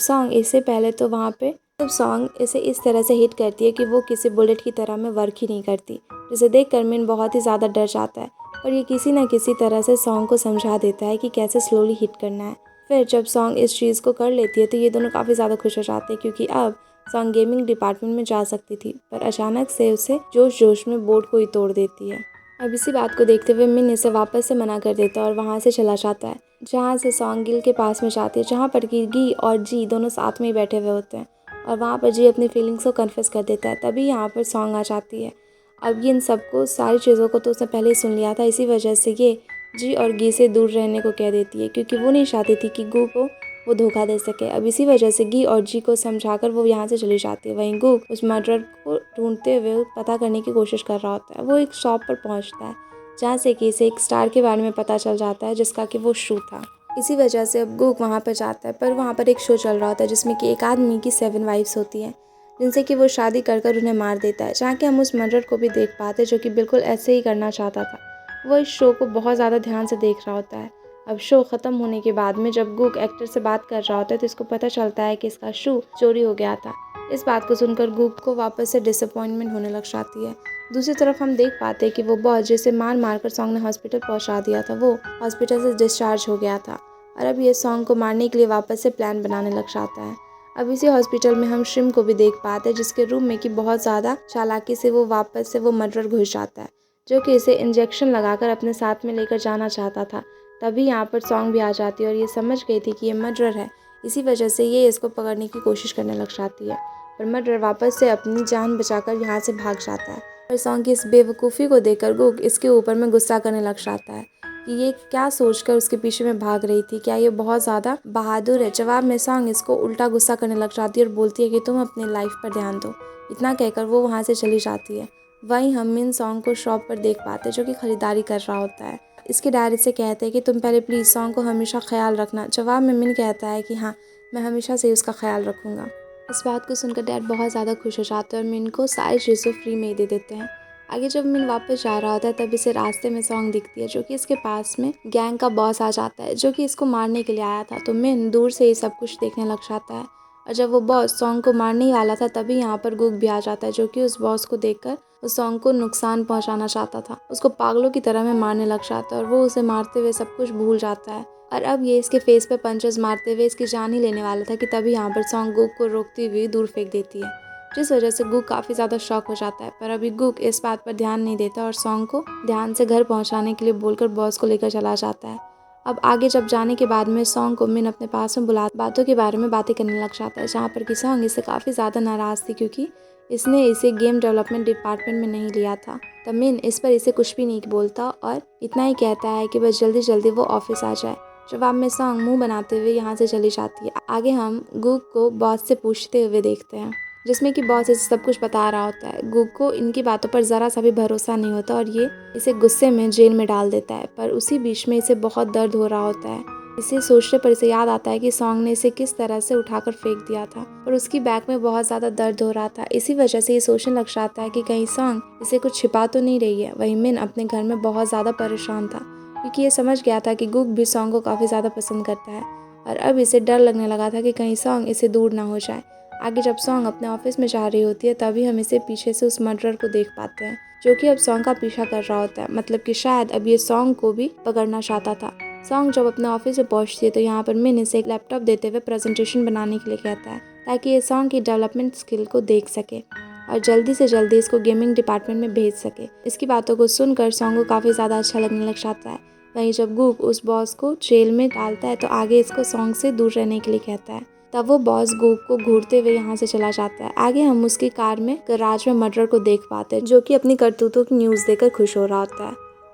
सॉन्ग इसे इस तरह से हिट करती है कि वो किसी बुलेट की तरह में वर्क ही नहीं करती, जिसे देख कर मिन बहुत ही ज़्यादा डर जाता है। पर ये किसी न किसी तरह से सॉन्ग को समझा देता है कि कैसे स्लोली हिट करना है। फिर जब सॉन्ग इस चीज़ को कर लेती है तो ये दोनों काफ़ी ज़्यादा खुश हो जाते हैं, क्योंकि अब सॉन्ग गेमिंग डिपार्टमेंट में जा सकती थी। पर अचानक से उसे जोश जोश में बोर्ड को ही तोड़ देती है। अब इसी बात को देखते हुए मिन इसे वापस से मना कर देता है और वहाँ से चला जाता है, जहाँ से सॉन्ग गिल के पास में जाती है, जहाँ पर कि गी और जी दोनों साथ में ही बैठे हुए होते हैं। और वहाँ पर जी अपनी फीलिंग्स को कन्फेस कर देता है। तभी यहाँ पर सॉन्ग आ जाती है। अब ये इन सबको सारी चीज़ों को तो उसने पहले ही सुन लिया था, इसी वजह से ये जी और गी से दूर रहने को कह देती है, क्योंकि वो नहीं चाहती थी कि गू को वो धोखा दे सके। अब इसी वजह से गी और जी को समझाकर वो यहाँ से चली जाती है। वहीं गू उस मर्डर को ढूंढते हुए पता करने की कोशिश कर रहा होता है। वो एक शॉप पर पहुँचता है, जहाँ से कि इसे एक स्टार के बारे में पता चल जाता है, जिसका कि वो शू था। इसी वजह से अब गुक वहाँ पर जाता है, पर वहाँ पर एक शो चल रहा होता है जिसमें कि एक आदमी की 7 वाइफ्स होती हैं, जिनसे कि वो शादी कर कर उन्हें मार देता है। जहाँ कि हम उस मर्डर को भी देख पाते हैं, जो कि बिल्कुल ऐसे ही करना चाहता था। वो इस शो को बहुत ज़्यादा ध्यान से देख रहा होता है। अब शो ख़त्म होने के बाद में जब गुक एक्टर से बात कर रहा होता है तो इसको पता चलता है कि इसका शू चोरी हो गया था। इस बात को सुनकर गुक को वापस से डिसअपॉइंटमेंट होने लग जाती है। दूसरी तरफ हम देख पाते हैं कि वो बॉस जिसे मार मार कर सॉन्ग ने हॉस्पिटल पहुंचा दिया था, वो हॉस्पिटल से डिस्चार्ज हो गया था और अब ये सॉन्ग को मारने के लिए वापस से प्लान बनाने लग जाता है। अब इसी हॉस्पिटल में हम श्रिम को भी देख पाते हैं, जिसके रूम में कि बहुत ज़्यादा चालाकी से वो वापस से वो मर्डर घुस जाता है, जो कि इसे इंजेक्शन लगाकर अपने साथ में लेकर जाना चाहता था। तभी यहाँ पर सॉन्ग भी आ जाती है और ये समझ गई थी कि ये मर्डर है। इसी वजह से ये इसको पकड़ने की कोशिश करने लग जाती है, पर मर्डर वापस से अपनी जान बचाकर यहाँ से भाग जाता है। पर सॉन्ग की इस बेवकूफ़ी को देखकर गुक इसके ऊपर में गुस्सा करने लग जाता है कि ये क्या सोचकर उसके पीछे में भाग रही थी, क्या ये बहुत ज़्यादा बहादुर है। जवाब में सॉन्ग इसको उल्टा गुस्सा करने लग जाती है और बोलती है कि तुम अपनी लाइफ पर ध्यान दो। इतना कहकर वो वहाँ से चली जाती है। वहीं हम मिन सॉन्ग को शॉप पर देख पाते हैं, जो कि खरीदारी कर रहा होता है। इसके डैडी से कहते हैं कि तुम पहले प्लीज़ सॉन्ग को हमेशा ख्याल रखना। जवाब में मिन कहता है कि हाँ, मैं हमेशा से उसका ख्याल रखूँगा। इस बात को सुनकर डैड बहुत ज़्यादा खुश हो जाते हैं और मिन को सारी चीज़ें फ्री में ही दे देते हैं। आगे जब मिन वापस जा रहा होता है तब इसे रास्ते में सॉन्ग दिखती है, जो कि इसके पास में गैंग का बॉस आ जाता है, जो कि इसको मारने के लिए आया था। तो मिन दूर से ही सब कुछ देखने लग जाता है और जब वो बॉस सॉन्ग को मारने ही वाला था तभी यहाँ पर गुक भी आ जाता है, जो कि उस बॉस को देखकर उस सॉन्ग को नुकसान पहुंचाना चाहता था। उसको पागलों की तरह में मारने लग जाता है और वो उसे मारते हुए सब कुछ भूल जाता है। और अब ये इसके फेस पे पंचेस मारते हुए इसकी जान ही लेने वाला था कि तभी यहाँ पर सॉन्ग गुक को रोकती हुई दूर फेंक देती है, जिस वजह से गुक काफ़ी ज़्यादा शॉक हो जाता है। पर अभी गुक इस बात पर ध्यान नहीं देता और सॉन्ग को ध्यान से घर पहुँचाने के लिए बोलकर बॉस को लेकर चला जाता है। अब आगे जब जाने के बाद में सॉन्ग को मिन अपने पास में बुला बातों के बारे में बातें करने लग जाता है, जहाँ पर कि सॉन्ग इससे काफ़ी ज़्यादा नाराज़ थी, क्योंकि इसने इसे गेम डेवलपमेंट डिपार्टमेंट में नहीं लिया था। तब मिन इस पर इसे कुछ भी नहीं बोलता और इतना ही कहता है कि बस जल्दी जल्दी वो ऑफिस आ जाए। जवाब में सॉन्ग मुंह बनाते हुए यहाँ से चली जाती है। आगे हम गुक को बॉस से पूछते हुए देखते हैं, जिसमें कि बॉस इसे सब कुछ बता रहा होता है। गुक को इनकी बातों पर ज़रा सा भी भरोसा नहीं होता और ये इसे गुस्से में जेल में डाल देता है। पर उसी बीच में इसे बहुत दर्द हो रहा होता है। इसे सोचने पर इसे याद आता है कि सॉन्ग ने इसे किस तरह से उठाकर फेंक दिया था और उसकी बैक में बहुत ज़्यादा दर्द हो रहा था। इसी वजह से ये सोचने लग जाता है कि कहीं सॉन्ग इसे कुछ छिपा तो नहीं रही है। वहीं मिन अपने घर में बहुत ज़्यादा परेशान था, क्योंकि ये समझ गया था कि गुक भी सॉन्ग को काफ़ी ज़्यादा पसंद करता है और अब इसे डर लगने लगा था कि कहीं सॉन्ग इसे दूर ना हो जाए। आगे जब सॉन्ग अपने ऑफिस में जा रही होती है तभी हम इसे पीछे से उस मर्डरर को देख पाते हैं, जो कि अब सॉन्ग का पीछा कर रहा होता है। मतलब कि शायद अब ये सॉन्ग को भी पकड़ना चाहता था। सॉन्ग जब अपने ऑफिस में पहुंचती है तो यहाँ पर मिन इसे एक लैपटॉप देते हुए प्रेजेंटेशन बनाने के लिए कहता है, ताकि ये सॉन्ग की डेवलपमेंट स्किल को देख सके और जल्दी से जल्दी इसको गेमिंग डिपार्टमेंट में भेज सके। इसकी बातों को सुनकर सॉन्ग को काफ़ी ज़्यादा अच्छा लगने लग जाता है। वहीं जब गुक उस बॉस को जेल में डालता है तो आगे इसको सॉन्ग से दूर रहने के लिए कहता है। तब वो बॉस गुक को घूरते हुए यहाँ से चला जाता है। आगे हम उसकी कार में गैराज में मर्डर को देख पाते हैं, जो कि अपनी करतूतों की न्यूज़ देकर खुश हो रहा होता है।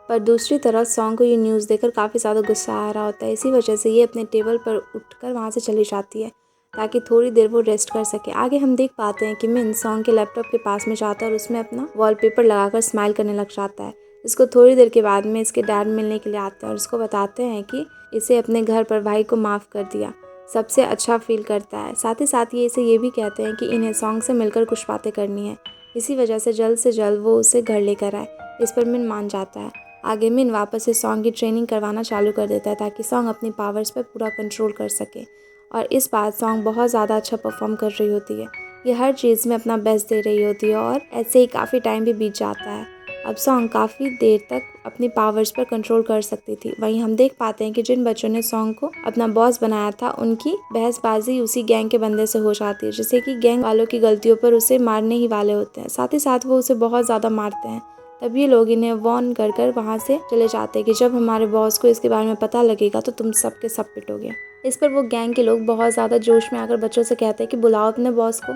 पर दूसरी तरफ सॉन्ग को ये न्यूज़ देकर काफ़ी ज़्यादा गुस्सा आ रहा होता है। इसी वजह से ये अपने टेबल पर उठकर वहाँ से चली जाती है, ताकि थोड़ी देर वो रेस्ट कर सके। आगे हम देख पाते हैं कि मिन सॉन्ग के लैपटॉप के पास में जाता है और उसमें अपना वॉलपेपर लगाकर स्माइल करने लग जाता है, इसको थोड़ी देर के बाद में इसके डैड मिलने के लिए आते हैं और इसको बताते हैं कि इसे अपने घर पर भाई को माफ़ कर दिया, सबसे अच्छा फील करता है। साथ ही साथ ये इसे ये भी कहते हैं कि इन्हें सॉन्ग से मिलकर कुछ बातें करनी है, इसी वजह से जल्द वो उसे घर लेकर आए। इस पर मिन मान जाता है। आगे मिन वापस से सॉन्ग की ट्रेनिंग करवाना चालू कर देता है ताकि सॉन्ग अपनी पावर्स पर पूरा कंट्रोल कर सके। और इस बार सॉन्ग बहुत ज़्यादा अच्छा परफॉर्म कर रही होती है। ये हर चीज़ में अपना बेस्ट दे रही होती है और ऐसे ही काफ़ी टाइम भी बीत जाता है। अब सॉन्ग काफ़ी देर तक अपनी पावर्स पर कंट्रोल कर सकती थी। वहीं हम देख पाते हैं कि जिन बच्चों ने सॉन्ग को अपना बॉस बनाया था उनकी बहसबाजी उसी गैंग के बंदे से हो जाती है, जिससे कि गैंग वालों की गलतियों पर उसे मारने ही वाले होते हैं। साथ ही साथ वो उसे बहुत ज़्यादा मारते हैं। तब ये लोग इन्हें वार्न कर कर वहाँ से चले जाते हैं कि जब हमारे बॉस को इसके बारे में पता लगेगा तो तुम सब के सब पिटोगे। इस पर वो गैंग के लोग बहुत ज़्यादा जोश में आकर बच्चों से कहते हैं कि बुलाओ अपने बॉस को।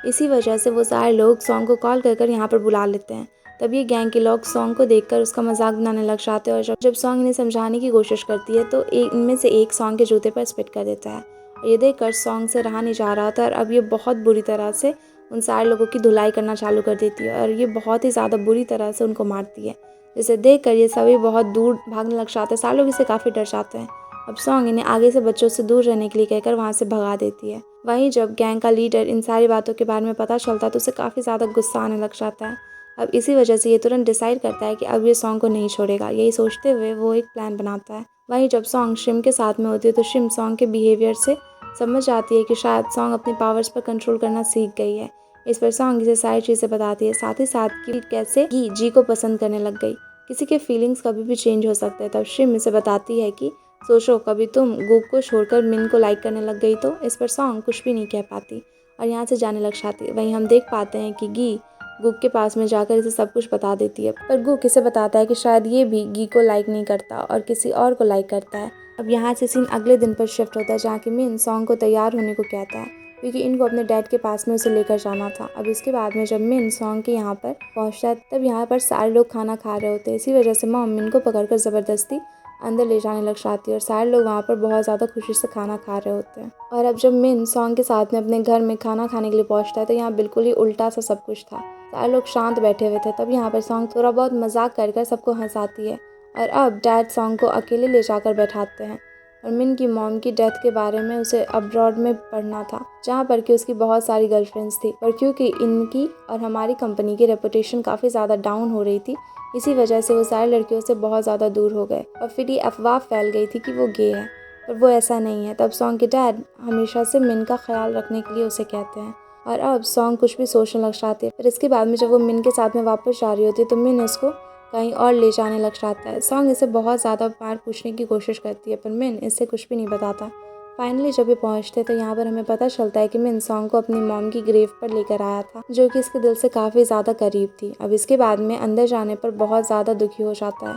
इसी वजह से वो सारे लोग सॉन्ग को कॉल कर कर यहाँ पर बुला लेते हैं। तब ये गैंग के लोग सॉन्ग को देखकर उसका मजाक बनाने लग जाते हैं और जब सॉन्ग इन्हें समझाने की कोशिश करती है तो इनमें से एक सॉन्ग के जूते पर स्पिट कर देता है। और ये देखकर सॉन्ग से रहा नहीं जा रहा था और अब ये बहुत बुरी तरह से उन सारे लोगों की धुलाई करना चालू कर देती है और ये बहुत ही ज़्यादा बुरी तरह से उनको मारती है, जिसे देखकर ये सभी बहुत दूर भागने लग जाते हैं। सारे लोग इससे काफ़ी डर जाते हैं। अब सॉन्ग इन्हें आगे से बच्चों से दूर रहने के लिए कहकर वहाँ से भगा देती है। वहीं जब गैंग का लीडर इन सारी बातों के बारे में पता चलता है तो उसे काफ़ी ज़्यादा गुस्सा आने लग जाता है। अब इसी वजह से ये तुरंत डिसाइड करता है कि अब ये सॉन्ग को नहीं छोड़ेगा। यही सोचते हुए वो एक प्लान बनाता है। वहीं जब सॉन्ग शिम के साथ में होती है तो शिम सॉन्ग के बिहेवियर से समझ जाती है कि शायद सॉन्ग अपने पावर्स पर कंट्रोल करना सीख गई है। इस पर सॉन्ग इसे सारी चीज़ें बताती है, साथ ही साथ कि कैसे जी को पसंद करने लग गई। किसी के फीलिंग्स कभी भी चेंज हो सकते हैं। तब शिम इसे बताती है कि सोचो कभी तुम गुक को छोड़कर मिन को लाइक करने लग गई तो। इस पर सॉन्ग कुछ भी नहीं कह पाती और यहाँ से जाने लग जाती है। वहीं हम देख पाते हैं कि गी गुक के पास में जाकर इसे सब कुछ बता देती है, पर गुक इसे बताता है कि शायद ये भी गी को लाइक नहीं करता और किसी और को लाइक करता है। अब यहाँ से सीन अगले दिन पर शिफ्ट होता है जहाँ की मिन सॉन्ग को तैयार होने को कहता है क्योंकि इनको अपने डैड के पास में उसे लेकर जाना था। अब इसके बाद में जब मिन सॉन्ग के यहाँ पर पहुँचता है तब यहाँ पर सारे लोग खाना खा रहे होते हैं। इसी वजह से मॉम मिन को पकड़कर ज़बरदस्ती अंदर ले जाने लग जाती है और सारे लोग वहाँ पर बहुत ज़्यादा खुशी से खाना खा रहे होते हैं। और अब जब मिन सॉन्ग के साथ में अपने घर में खाना खाने के लिए पहुँचता है तो यहाँ बिल्कुल ही उल्टा सा सब कुछ था। सारे लोग शांत बैठे हुए थे। तब यहाँ पर सॉन्ग थोड़ा बहुत मजाक कर कर सबको हंसाती है और अब डैड सॉन्ग को अकेले ले जाकर बैठाते हैं और मिन की मॉम की डेथ के बारे में उसे अब्रॉड में पढ़ना था जहाँ पर कि उसकी बहुत सारी गर्लफ्रेंड्स थी, पर क्योंकि इनकी और हमारी कंपनी की रेपुटेशन काफ़ी ज़्यादा डाउन हो रही थी इसी वजह से वो सारे लड़कियों से बहुत ज़्यादा दूर हो गए और फिर ये अफवाह फैल गई थी कि वो गे है, पर वो ऐसा नहीं है। तब सॉन्ग के डैड हमेशा से मिन का ख्याल रखने के लिए उसे कहते हैं और अब सॉन्ग कुछ भी सोचने लग जाती है। फिर इसके बाद में जब वो मिन के साथ में वापस जा रही होती है तो मिन इसको कहीं और ले जाने लग जाता है। सॉन्ग इसे बहुत ज़्यादा बार पूछने की कोशिश करती है पर मिन इससे कुछ भी नहीं बताता। फाइनली जब ये पहुंचते तो यहाँ पर हमें पता चलता है कि मिन सॉन्ग को अपनी मॉम की ग्रेव पर लेकर आया था जो कि इसके दिल से काफ़ी ज़्यादा करीब थी। अब इसके बाद में अंदर जाने पर बहुत ज़्यादा दुखी हो जाता है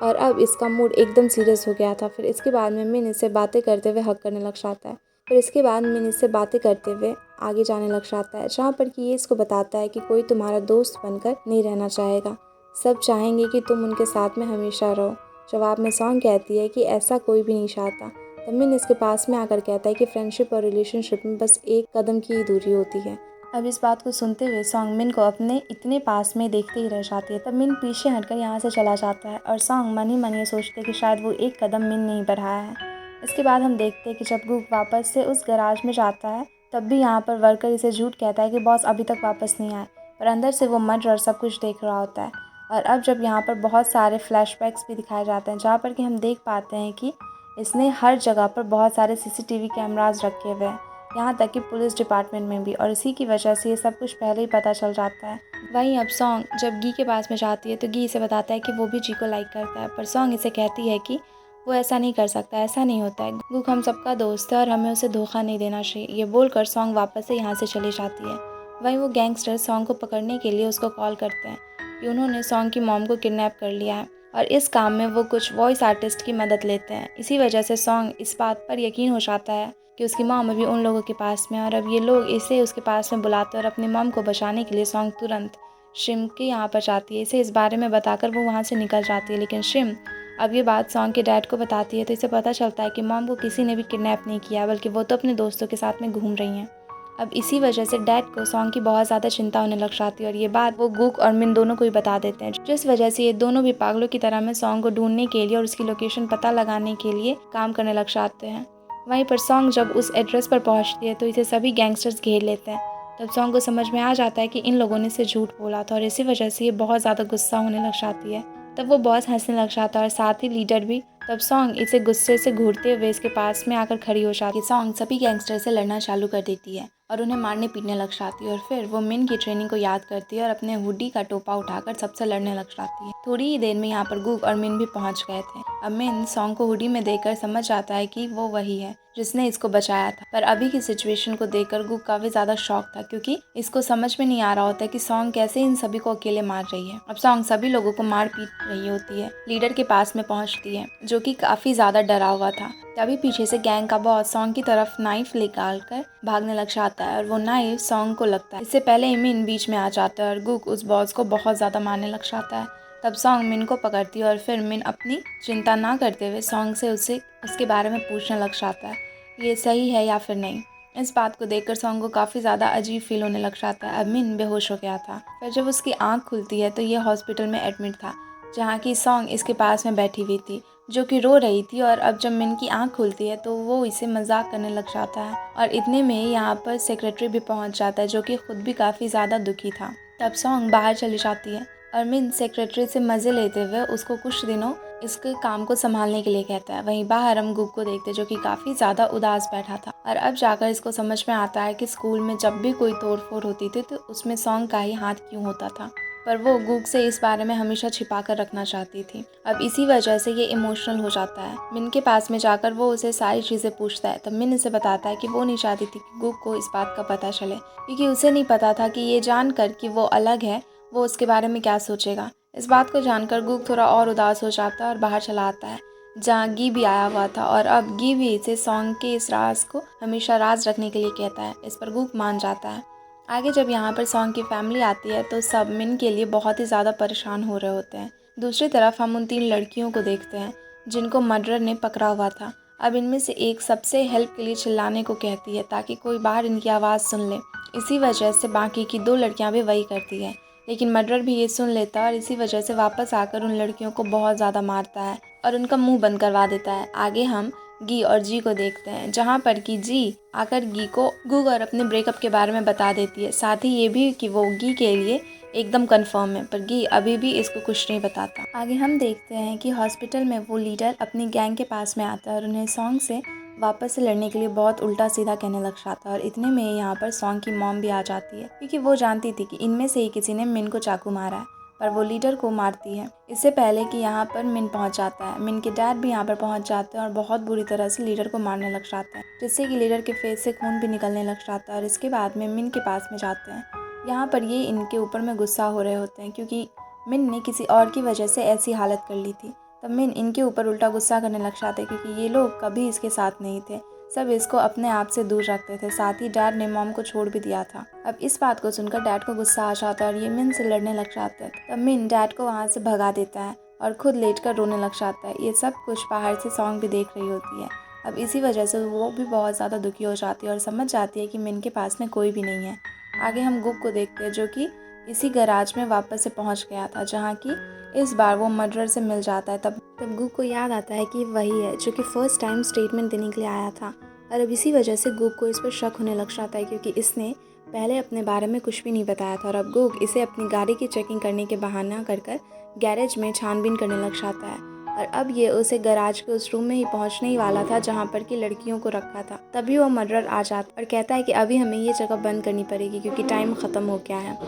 और अब इसका मूड एकदम सीरियस हो गया था। फिर इसके बाद में मिन इससे बातें करते हुए हक करने लग जाता है। फिर इसके बाद मिन इससे बातें करते हुए आगे जाने लग जाता है जहाँ पर कि ये इसको बताता है कि कोई तुम्हारा दोस्त बनकर नहीं रहना चाहेगा, सब चाहेंगे कि तुम उनके साथ में हमेशा रहो। जवाब में सॉन्ग कहती है कि ऐसा कोई भी नहीं चाहता। तब मिन इसके पास में आकर कहता है कि फ्रेंडशिप और रिलेशनशिप में बस एक कदम की ही दूरी होती है। अब इस बात को सुनते हुए सॉन्ग मिन को अपने इतने पास में देखते ही रह जाती है। तब मिन पीछे हटकर यहाँ से चला जाता है और सॉन्ग मन ही मन ये सोचते कि शायद वो एक कदम मिन नहीं बढ़ाया है। इसके बाद हम देखते हैं कि जब गुक वापस से उस गैराज में जाता है तब भी यहाँ पर वर्कर इसे झूठ कहता है कि बॉस अभी तक वापस नहीं आए, पर अंदर से वो मर्डर और सब कुछ देख रहा होता है। और अब जब यहाँ पर बहुत सारे फ्लैशबैक्स भी दिखाए जाते हैं जहाँ पर कि हम देख पाते हैं कि इसने हर जगह पर बहुत सारे सीसीटीवी कैमरास रखे हुए हैं, यहाँ तक कि पुलिस डिपार्टमेंट में भी, और इसी की वजह से ये सब कुछ पहले ही पता चल जाता है। वहीं अब सॉन्ग जब गी के पास में जाती है तो गी इसे बताता है कि वो भी जी को लाइक करता है, पर सॉन्ग इसे कहती है कि वो ऐसा नहीं कर सकता, ऐसा नहीं होता है, गुक हम सबका दोस्त है और हमें उसे धोखा नहीं देना चाहिए। ये बोलकर सॉन्ग वापस से यहाँ से चली जाती है। वहीं वो गैंगस्टर सॉन्ग को पकड़ने के लिए उसको कॉल करते हैं कि उन्होंने सॉन्ग की मॉम को किडनैप कर लिया है और इस काम में वो कुछ वॉइस आर्टिस्ट की मदद लेते हैं। इसी वजह से सॉन्ग इस बात पर यकीन हो जाता है कि उसकी मॉम अभी उन लोगों के पास में है और अब ये लोग इसे उसके पास में बुलाते हैं और अपनी मॉम को बचाने के लिए सॉन्ग तुरंत शिम के यहाँ पर जाती है। इसे इस बारे में बताकर वो वहाँ से निकल जाती है, लेकिन शिम अब ये बात सॉन्ग के डैड को बताती है तो इसे पता चलता है कि मॉम को किसी ने भी किडनैप नहीं किया बल्कि वो तो अपने दोस्तों के साथ में घूम रही हैं। अब इसी वजह से डैड को सॉन्ग की बहुत ज़्यादा चिंता होने लग जाती है और ये बात वो गुक और मिन दोनों को ही बता देते हैं, जिस वजह से ये दोनों भी पागलों की तरह में सॉन्ग को ढूंढने के लिए और उसकी लोकेशन पता लगाने के लिए काम करने लग जाते हैं। वहीं पर सॉन्ग जब उस एड्रेस पर पहुंचती है तो इसे सभी गैंगस्टर्स घेर लेते हैं। तब सॉन्ग को समझ में आ जाता है कि इन लोगों ने इसे झूठ बोला था और इसी वजह से ये बहुत ज़्यादा गुस्सा होने लग जाती है। तब वो बॉस हंसने लग जाता है और साथ ही लीडर भी। तब सॉन्ग इसे गुस्से से घूरते हुए इसके पास में आकर खड़ी हो जाती है। सॉन्ग सभी गैंगस्टर से लड़ना चालू कर देती है और उन्हें मारने पीटने लग जाती है और फिर वो मिन की ट्रेनिंग को याद करती है और अपने हुडी का टोपा उठाकर सबसे लड़ने लग जाती है। थोड़ी ही देर में यहाँ पर गुक और मिन भी पहुंच गए थे। अब मिन सॉन्ग को हुडी में देखकर समझ जाता है कि वो वही है जिसने इसको बचाया था, पर अभी की सिचुएशन को देखकर गुक काफी ज्यादा शॉक था क्योंकि इसको समझ में नहीं आ रहा होता कि सॉन्ग कैसे इन सभी को अकेले मार रही है। अब सॉन्ग सभी लोगों को मार पीट रही होती है, लीडर के पास में पहुंचती है जो कि काफी ज्यादा डरा हुआ था। तभी पीछे से गैंग का बॉस सॉन्ग की तरफ नाइफ निकाल कर भागने लग जाता है और वो नाइफ सॉन्ग को लगता है। इससे पहले मिन बीच में आ जाता है और गुक उस बॉस को बहुत ज्यादा मारने लग जाता है। तब सॉन्ग मिन को पकड़ती है और फिर मिन अपनी चिंता ना करते हुए सॉन्ग से उसके बारे में पूछने लग जाता है, ये सही है या फिर नहीं। इस बात को देखकर सॉन्ग को काफ़ी ज़्यादा अजीब फील होने लग जाता है। अब मिन बेहोश हो गया था। फिर जब उसकी आंख खुलती है तो ये हॉस्पिटल में एडमिट था, जहाँ की सॉन्ग इसके पास में बैठी हुई थी जो कि रो रही थी। और अब जब मिन की आंख खुलती है तो वो इसे मजाक करने लग जाता है और इतने में यहाँ पर सेक्रेटरी भी पहुँच जाता है जो कि खुद भी काफ़ी ज़्यादा दुखी था। तब सॉन्ग बाहर चली जाती है और मिन सेक्रेटरी से मज़े लेते हुए उसको कुछ दिनों इसके काम को संभालने के लिए कहता है। वहीं बाहर हम गुक को देखते जो कि काफ़ी ज़्यादा उदास बैठा था और अब जाकर इसको समझ में आता है कि स्कूल में जब भी कोई तोड़फोड़ होती थी तो उसमें सॉन्ग का ही हाथ क्यों होता था, पर वो गुक से इस बारे में हमेशा छिपा कर रखना चाहती थी। अब इसी वजह से ये इमोशनल हो जाता है। मिन के पास में जाकर वो उसे सारी चीज़ें पूछता है। तब मिन इसे बताता है कि वो नहीं चाहती थी कि गुक को इस बात का पता चले क्योंकि उसे नहीं पता था कि ये जानकर कि वो अलग है वो उसके बारे में क्या सोचेगा। इस बात को जानकर गुक थोड़ा और उदास हो जाता है और बाहर चला आता है जहाँ गी भी आया हुआ था और अब गी भी इसे सॉन्ग के इस राज को हमेशा राज रखने के लिए कहता है। इस पर गुक मान जाता है। आगे जब यहाँ पर सॉन्ग की फैमिली आती है तो सब मिन के लिए बहुत ही ज़्यादा परेशान हो रहे होते हैं। दूसरी तरफ हम उन 3 लड़कियों को देखते हैं जिनको मर्डरर ने पकड़ा हुआ था। अब इनमें से एक सबसे हेल्प के लिए चिल्लाने को कहती है ताकि कोई बाहर इनकी आवाज़ सुन ले। इसी वजह से बाकी की 2 लड़कियां भी वही करती है, लेकिन मर्डरर भी ये सुन लेता है और इसी वजह से वापस आकर उन लड़कियों को बहुत ज़्यादा मारता है और उनका मुंह बंद करवा देता है। आगे हम गी और जी को देखते हैं जहाँ पर कि जी आकर गी को गुग और अपने ब्रेकअप के बारे में बता देती है, साथ ही ये भी कि वो गी के लिए एकदम कंफर्म है, पर गी अभी भी इसको कुछ नहीं बताता। आगे हम देखते हैं कि हॉस्पिटल में वो लीडर अपनी गैंग के पास में आता है और उन्हें सॉन्ग से वापस से लड़ने के लिए बहुत उल्टा सीधा कहने लग जाता है और इतने में यहाँ पर सॉन्ग की मॉम भी आ जाती है क्योंकि वो जानती थी कि इनमें से ही किसी ने मिन को चाकू मारा है, पर वो लीडर को मारती है इससे पहले कि यहाँ पर मिन पहुँच जाता है। मिन के डैड भी यहाँ पर पहुँच जाते हैं और बहुत बुरी तरह से लीडर को मारने लग जाते हैं, जिससे कि लीडर के फेस से खून भी निकलने लग जाता है और इसके बाद में मिन के पास में जाते हैं। यहाँ पर ये इनके ऊपर में गुस्सा हो रहे होते हैं क्योंकि मिन ने किसी और की वजह से ऐसी हालत कर ली थी। तब मिन इनके ऊपर उल्टा गुस्सा करने लग जाते हैं क्योंकि ये लोग कभी इसके साथ नहीं थे, सब इसको अपने आप से दूर रखते थे। साथ ही डैड ने मॉम को छोड़ भी दिया था। अब इस बात को सुनकर डैड को गुस्सा आ जाता है और ये मिन से लड़ने लग जाते हैं। तब मिन डैड को वहाँ से भगा देता है और खुद लेटकर रोने लग जाता है। ये सब कुछ बाहर से सॉन्ग भी देख रही होती है। अब इसी वजह से वो भी बहुत ज़्यादा दुखी हो जाती है और समझ जाती है कि मिन के पास में कोई भी नहीं है। आगे हम गुक को देखते हैं जो कि इसी गैराज में वापस से पहुंच गया था जहां कि इस बार वो मर्डरर से मिल जाता है। तब गुक को याद आता है कि वही है जो कि फर्स्ट टाइम स्टेटमेंट देने के लिए आया था और अब इसी वजह से गुक को इस पर शक होने लग जाता है क्योंकि इसने पहले अपने बारे में कुछ भी नहीं बताया था और अब गुक इसे अपनी गाड़ी की चेकिंग करने के बहाना कर गैरेज में छानबीन करने लग जाता है और अब ये उसे गैराज के उस रूम में ही पहुंचने ही वाला था जहां पर कि लड़कियों को रखा था। तभी वो मर्डरर आ जाता और कहता है कि अभी हमें ये जगह बंद करनी पड़ेगी क्योंकि टाइम ख़त्म हो गया है।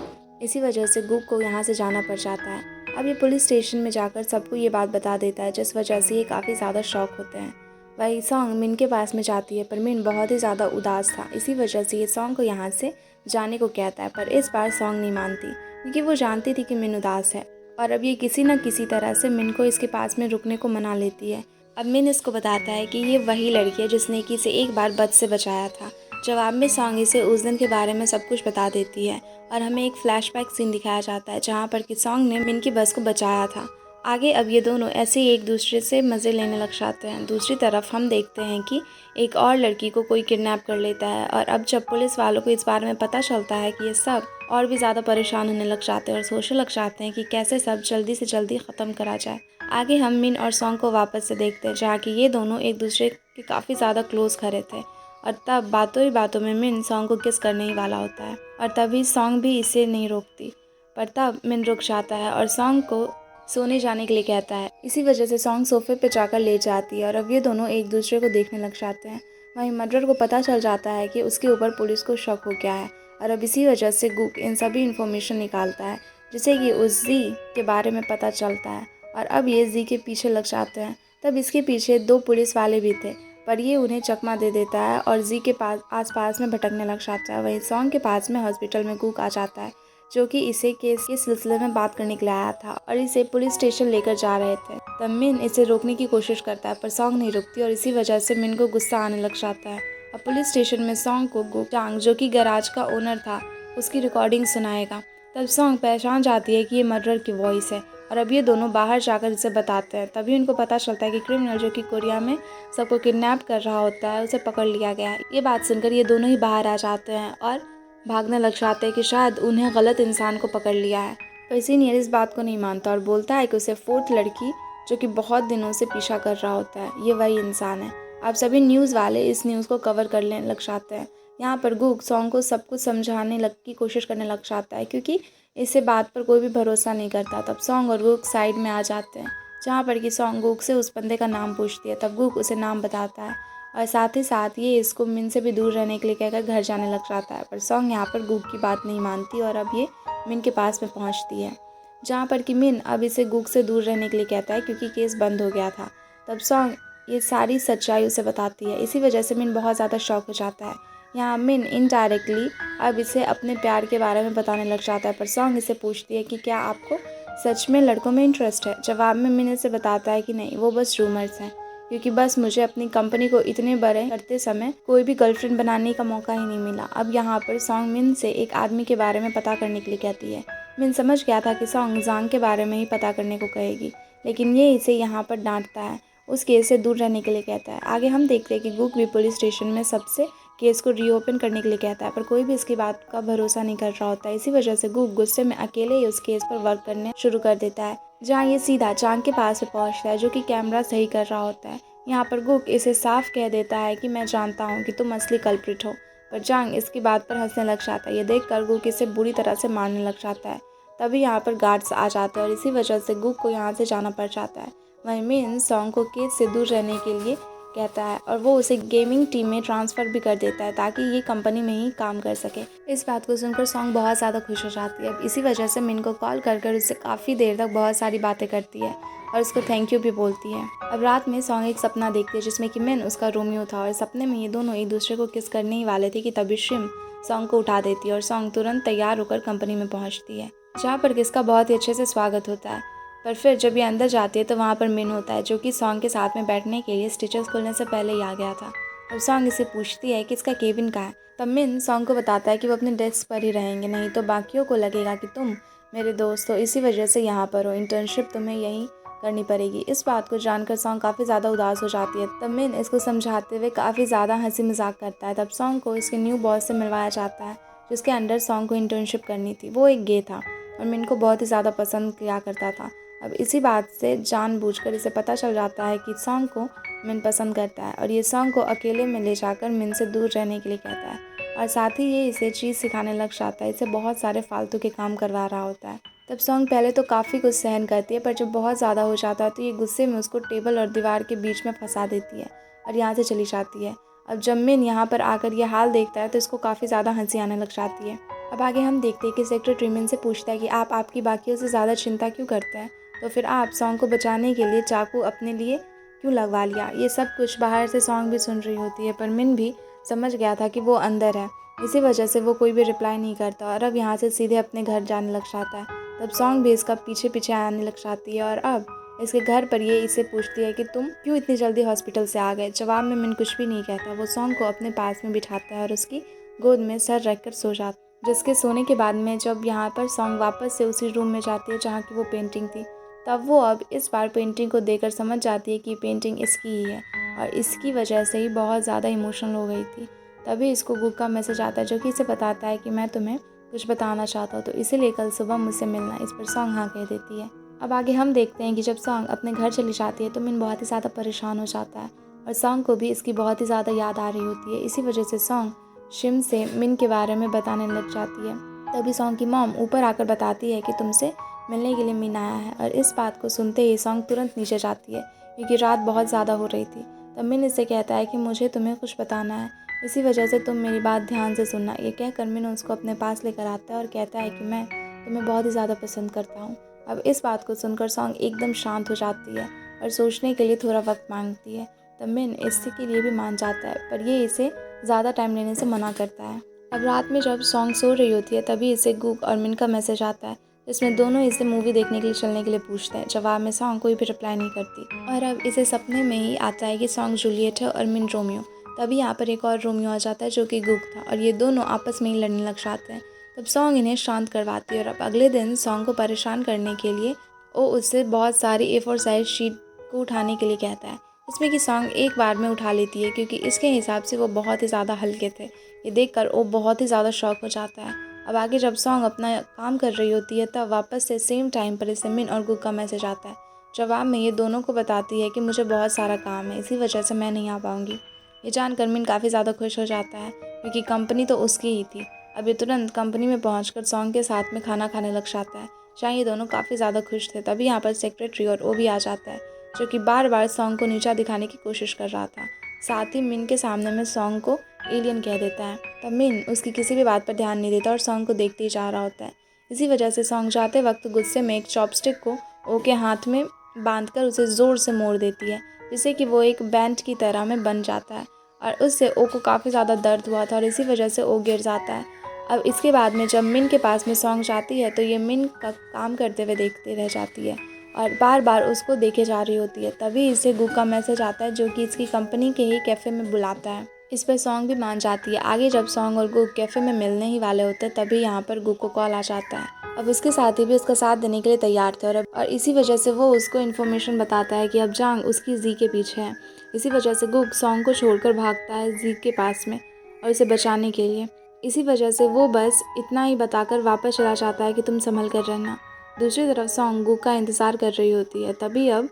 इसी वजह से गुक को यहाँ से जाना पड़ जाता है। अब ये पुलिस स्टेशन में जाकर सबको ये बात बता देता है, जिस वजह से ये काफ़ी ज़्यादा शॉक होते हैं। वही सॉन्ग मिन के पास में जाती है पर मिन बहुत ही ज़्यादा उदास था, इसी वजह से ये सॉन्ग को यहाँ से जाने को कहता है, पर इस बार सॉन्ग नहीं मानती क्योंकि वो जानती थी कि मिन उदास है और अब ये किसी न किसी तरह से मिन को इसके पास में रुकने को मना लेती है। अब मिन इसको बताता है कि ये वही लड़की है जिसने कि इसे एक बार बद से बचाया था। जवाब में सॉन्ग इसे उस दिन के बारे में सब कुछ बता देती है और हमें एक फ्लैशबैक सीन दिखाया जाता है जहाँ पर कि सॉन्ग ने मिन की बस को बचाया था। आगे अब ये दोनों ऐसे ही एक दूसरे से मज़े लेने लग जाते हैं। दूसरी तरफ हम देखते हैं कि एक और लड़की को कोई किडनैप कर लेता है और अब जब पुलिस वालों को इस बारे में पता चलता है कि ये सब और भी ज़्यादा परेशान होने लग जाते हैं और सोचने लग जाते हैं कि कैसे सब जल्दी से जल्दी ख़त्म करा जाए। आगे हम मिन और सॉन्ग को वापस से देखते हैं जहाँ कि ये दोनों एक दूसरे के काफ़ी ज़्यादा क्लोज खड़े थे और तब बातों ही बातों में मिन सॉन्ग को किस करने ही वाला होता है और तभी सॉन्ग भी इसे नहीं रोकती, पर तब मिन रुक जाता है और सॉन्ग को सोने जाने के लिए कहता है। इसी वजह से सॉन्ग सोफे पे जाकर ले जाती है और अब ये दोनों एक दूसरे को देखने लग जाते हैं। वहीं मर्डर को पता चल जाता है कि उसके ऊपर पुलिस को शक हो गया है और अब इसी वजह से गुक इन सभी इन्फॉर्मेशन निकालता है जिससे कि उस जी के बारे में पता चलता है और अब ये जी के पीछे लग जाते हैं। तब इसके पीछे 2 पुलिस वाले भी थे पर ये उन्हें चकमा दे देता है और जी के पास आसपास में भटकने लग जाता है। वहीं सॉन्ग के पास में हॉस्पिटल में गुक आ जाता है जो कि इसे केस के सिलसिले में बात करने के लिए आया था और इसे पुलिस स्टेशन लेकर जा रहे थे। तब मिन इसे रोकने की कोशिश करता है पर सॉन्ग नहीं रुकती और इसी वजह से मिन को गुस्सा आने लग जाता है और पुलिस स्टेशन में सॉन्ग को गुक चांग जो कि गैराज का ओनर था उसकी रिकॉर्डिंग सुनाएगा। तब सॉन्ग पहचान जाती है कि ये मर्डर की वॉइस है और अब ये दोनों बाहर जाकर इसे बताते हैं। तभी उनको पता चलता है कि क्रिमिनल जो कि कोरिया में सबको किडनैप कर रहा होता है उसे पकड़ लिया गया है। ये बात सुनकर ये दोनों ही बाहर आ जाते हैं और भागने लग जाते हैं कि शायद उन्हें गलत इंसान को पकड़ लिया है। पर सीनियर इस बात को नहीं मानता और बोलता है कि उसे 4th लड़की जो कि बहुत दिनों से पीछा कर रहा होता है ये वही इंसान है। अब सभी न्यूज़ वाले इस न्यूज़ को कवर करने लग जाते हैं। यहाँ पर गुक सॉन्ग को सब कुछ समझाने की कोशिश करने लग जाता है क्योंकि इसे बात पर कोई भी भरोसा नहीं करता। तब सॉन्ग और गुक साइड में आ जाते हैं जहाँ पर कि सॉन्ग गुक से उस बंदे का नाम पूछती है। तब गुक उसे नाम बताता है और साथ ही साथ ये इसको मिन से भी दूर रहने के लिए कहकर घर जाने लग जाता है। पर सॉन्ग यहाँ पर गुक की बात नहीं मानती और अब ये मिन के पास में पहुँचती है जहाँ पर कि मिन अब इसे गुक से दूर रहने के लिए कहता है क्योंकि केस बंद हो गया था। तब सॉन्ग ये सारी सच्चाई उसे बताती है। इसी वजह से मिन बहुत ज़्यादा शॉक हो जाता है। यहाँ मिन इनडायरेक्टली अब इसे अपने प्यार के बारे में बताने लग जाता है पर सॉन्ग इसे पूछती है कि क्या आपको सच में लड़कों में इंटरेस्ट है। जवाब में मिन इसे बताता है कि नहीं, वो बस रूमर्स हैं क्योंकि बस मुझे अपनी कंपनी को इतने बड़े करते समय कोई भी गर्लफ्रेंड बनाने का मौका ही नहीं मिला। अब यहाँ पर सॉन्ग मिन से एक आदमी के बारे में पता करने के लिए कहती है। मिन समझ गया था कि सॉन्ग जांग के बारे में ही पता करने को कहेगी लेकिन ये इसे यहाँ पर डांटता है, उस केस से दूर रहने के लिए कहता है। आगे हम देखते हैं कि गुक भी पुलिस स्टेशन में सबसे केस को रीओपन करने के लिए कहता है पर कोई भी इसकी बात का भरोसा नहीं कर रहा होता है। इसी वजह से गुक गुस्से में अकेले ही उस केस पर वर्क करने शुरू कर देता है जहाँ ये सीधा चांग के पास में पहुँचता है जो कि कैमरा सही कर रहा होता है। यहाँ पर गुक इसे साफ कह देता है कि मैं जानता हूँ कि तुम असली कल्प्रिट हो, पर चांग इसकी बात पर हंसने लग जाता है। ये देखकर गुक इसे बुरी तरह से मारने लग जाता है। तभी यहाँ पर गार्ड्स आ जाते हैं और इसी वजह से गुक को यहाँ से जाना पड़ जाता है। वहीं मिन सॉन्ग को केस से दूर रहने के लिए कहता है और वो उसे गेमिंग टीम में ट्रांसफ़र भी कर देता है ताकि ये कंपनी में ही काम कर सके। इस बात को सुनकर सॉन्ग बहुत ज़्यादा खुश हो जाती है। अब इसी वजह से मिन को कॉल कर उससे काफ़ी देर तक बहुत सारी बातें करती है और उसको थैंक यू भी बोलती है। अब रात में सॉन्ग एक सपना देखती है जिसमें कि मिन उसका रोमियो था और सपने में ये दोनों एक दूसरे को किस करने ही वाले थे कि तभी शिम सॉन्ग को उठा देती है और सॉन्ग तुरंत तैयार होकर कंपनी में पहुँचती है जहाँ पर किसका बहुत ही अच्छे से स्वागत होता है। पर फिर जब ये अंदर जाती है तो वहाँ पर मिन होता है जो कि सॉन्ग के साथ में बैठने के लिए स्टिचेस खुलने से पहले ही आ गया था। अब सॉन्ग इसे पूछती है कि इसका केबिन कहाँ है। तब मिन सॉन्ग को बताता है कि वो अपने डेस्क पर ही रहेंगे, नहीं तो बाकियों को लगेगा कि तुम मेरे दोस्त हो, इसी वजह से यहाँ पर हो, इंटर्नशिप तुम्हें यहीं करनी पड़ेगी। इस बात को जानकर सॉन्ग काफ़ी ज़्यादा उदास हो जाती है। तब मिन इसको समझाते हुए काफ़ी ज़्यादा हंसी मजाक करता है। तब सॉन्ग को इसके न्यू बॉस से मिलवाया जाता है जिसके अंडर सॉन्ग को इंटर्नशिप करनी थी। वो एक गे था और मिन को बहुत ही ज़्यादा पसंद किया करता था। अब इसी बात से जानबूझकर इसे पता चल जाता है कि सॉन्ग को मिन पसंद करता है और ये सॉन्ग को अकेले में ले जाकर मिन से दूर रहने के लिए कहता है और साथ ही ये इसे चीज़ सिखाने लग जाता है। इसे बहुत सारे फालतू के काम करवा रहा होता है। तब सॉन्ग पहले तो काफ़ी कुछ सहन करती है पर जब बहुत ज़्यादा हो जाता है तो ये गुस्से में उसको टेबल और दीवार के बीच में फंसा देती है और यहाँ से चली जाती है। अब जब मिन यहाँ पर आकर यह हाल देखता है तो इसको काफ़ी ज़्यादा हंसी आने लग जाती है। अब आगे हम देखते हैं कि सेक्रेटरी मिन से पूछता है कि आप आपकी बाकियों से ज़्यादा चिंता क्यों करते हैं, तो फिर आप सॉन्ग को बचाने के लिए चाकू अपने लिए क्यों लगवा लिया। ये सब कुछ बाहर से सॉन्ग भी सुन रही होती है पर मिन भी समझ गया था कि वो अंदर है, इसी वजह से वो कोई भी रिप्लाई नहीं करता और अब यहाँ से सीधे अपने घर जाने लग जाता है। तब सॉन्ग भी इसका पीछे पीछे आने लग जाती है और अब इसके घर पर ये इसे पूछती है कि तुम क्यों इतनी जल्दी हॉस्पिटल से आ गए। जवाब में मिन कुछ भी नहीं कहता। वो सॉन्ग को अपने पास में बिठाता है और उसकी गोद में सर रख कर सो जाता है। जिसके सोने के बाद में जब यहाँ पर सॉन्ग वापस से उसी रूम में जाती है जहाँ की वो पेंटिंग थी तब वो अब इस बार पेंटिंग को देखकर समझ जाती है कि पेंटिंग इसकी ही है और इसकी वजह से ही बहुत ज़्यादा इमोशनल हो गई थी। तभी इसको गुग का मैसेज आता है जो कि इसे बताता है कि मैं तुम्हें कुछ बताना चाहता हूँ, तो इसीलिए कल सुबह मुझसे मिलना। इस पर सॉन्ग हाँ कह देती है। अब आगे हम देखते हैं कि जब सॉन्ग अपने घर चली जाती है तो मिन बहुत ही ज़्यादा परेशान हो जाता है और सॉन्ग को भी इसकी बहुत ही ज़्यादा याद आ रही होती है। इसी वजह से सॉन्ग शिम से मिन के बारे में बताने लग जाती है। तभी सॉन्ग की मॉम ऊपर आकर बताती है कि तुमसे मिलने के लिए मिन आया है और इस बात को सुनते ही सॉन्ग तुरंत नीचे जाती है क्योंकि रात बहुत ज़्यादा हो रही थी। तब मिन इससे कहता है कि मुझे तुम्हें कुछ बताना है, इसी वजह से तुम मेरी बात ध्यान से सुनना। ये कहकर मिन उसको अपने पास लेकर आता है और कहता है कि मैं तुम्हें बहुत ही ज़्यादा पसंद करता हूँ। अब इस बात को सुनकर सॉन्ग एकदम शांत हो जाती है और सोचने के लिए थोड़ा वक्त मांगती है। तब मिन इससे के लिए भी मान जाता है, पर ये इसे ज़्यादा टाइम लेने से मना करता है। अब रात में जब सॉन्ग सो रही होती है तभी इसे गुग और मिन का मैसेज आता है जिसमें दोनों इसे मूवी देखने के लिए चलने के लिए पूछते हैं। जवाब में सॉन्ग कोई भी रिप्लाई नहीं करती और अब इसे सपने में ही आता है कि सॉन्ग जूलियट है और मिन रोमियो। तभी यहाँ पर एक और रोमियो आ जाता है जो कि गुग था और ये दोनों आपस में ही लड़ने लग जाते हैं। तब सॉन्ग इन्हें शांत करवाती है और अब अगले दिन सॉन्ग को परेशान करने के लिए वो उससे बहुत सारी A4 साइज शीट को उठाने के लिए कहता है, इसमें कि सॉन्ग एक बार में उठा लेती है क्योंकि इसके हिसाब से वो बहुत ही ज़्यादा हल्के थे। ये देखकर वो बहुत ही ज़्यादा शॉक हो जाता है। अब आगे जब सॉन्ग अपना काम कर रही होती है तब वापस से सेम टाइम पर इसे मिन और गुग का मैसेज आता है। जवाब में ये दोनों को बताती है कि मुझे बहुत सारा काम है, इसी वजह से मैं नहीं आ पाऊँगी। ये जानकर मिन काफ़ी ज़्यादा खुश हो जाता है क्योंकि कंपनी तो उसकी ही थी। अब ये तुरंत कंपनी में पहुंचकर सॉन्ग के साथ में खाना खाने लग जाता है जहाँ ये दोनों काफ़ी ज़्यादा खुश थे। तभी यहाँ पर सेक्रेटरी और वो भी आ जाता है जो कि बार बार सॉन्ग को नीचा दिखाने की कोशिश कर रहा था। साथ ही मिन के सामने में सॉन्ग को एलियन कह देता है। तब मिन उसकी किसी भी बात पर ध्यान नहीं देता और सॉन्ग को देखते ही जा रहा होता है। इसी वजह से सॉन्ग जाते वक्त गुस्से में एक चॉपस्टिक को ओ के हाथ में बांधकर उसे ज़ोर से मोड़ देती है जिससे कि वो एक बैंड की तरह में बन जाता है और उससे ओ को काफ़ी ज़्यादा दर्द हुआ था और इसी वजह से ओ गिर जाता है। अब इसके बाद में जब मिन के पास में सॉन्ग जाती है तो ये मिन का काम करते हुए देखते रह जाती है और बार बार उसको देखे जा रही होती है। तभी इसे गुग का मैसेज आता है जो कि इसकी कंपनी के ही कैफ़े में बुलाता है। इस पर सॉन्ग भी मान जाती है। आगे जब सॉन्ग और गुग कैफ़े में मिलने ही वाले होते हैं तभी यहाँ पर गुग को कॉल आ जाता है। अब उसके साथी भी उसका साथ देने के लिए तैयार थे और इसी वजह से वो उसको इन्फॉर्मेशन बताता है कि अब जांग उसकी जी के पीछे है। इसी वजह से गुग सॉन्ग को छोड़कर भागता है जी के पास में और उसे बचाने के लिए। इसी वजह से वो बस इतना ही बताकर वापस चला जाता है कि तुम संभल कर रहना। दूसरी तरफ सॉन्ग गुग का इंतज़ार कर रही होती है। तभी अब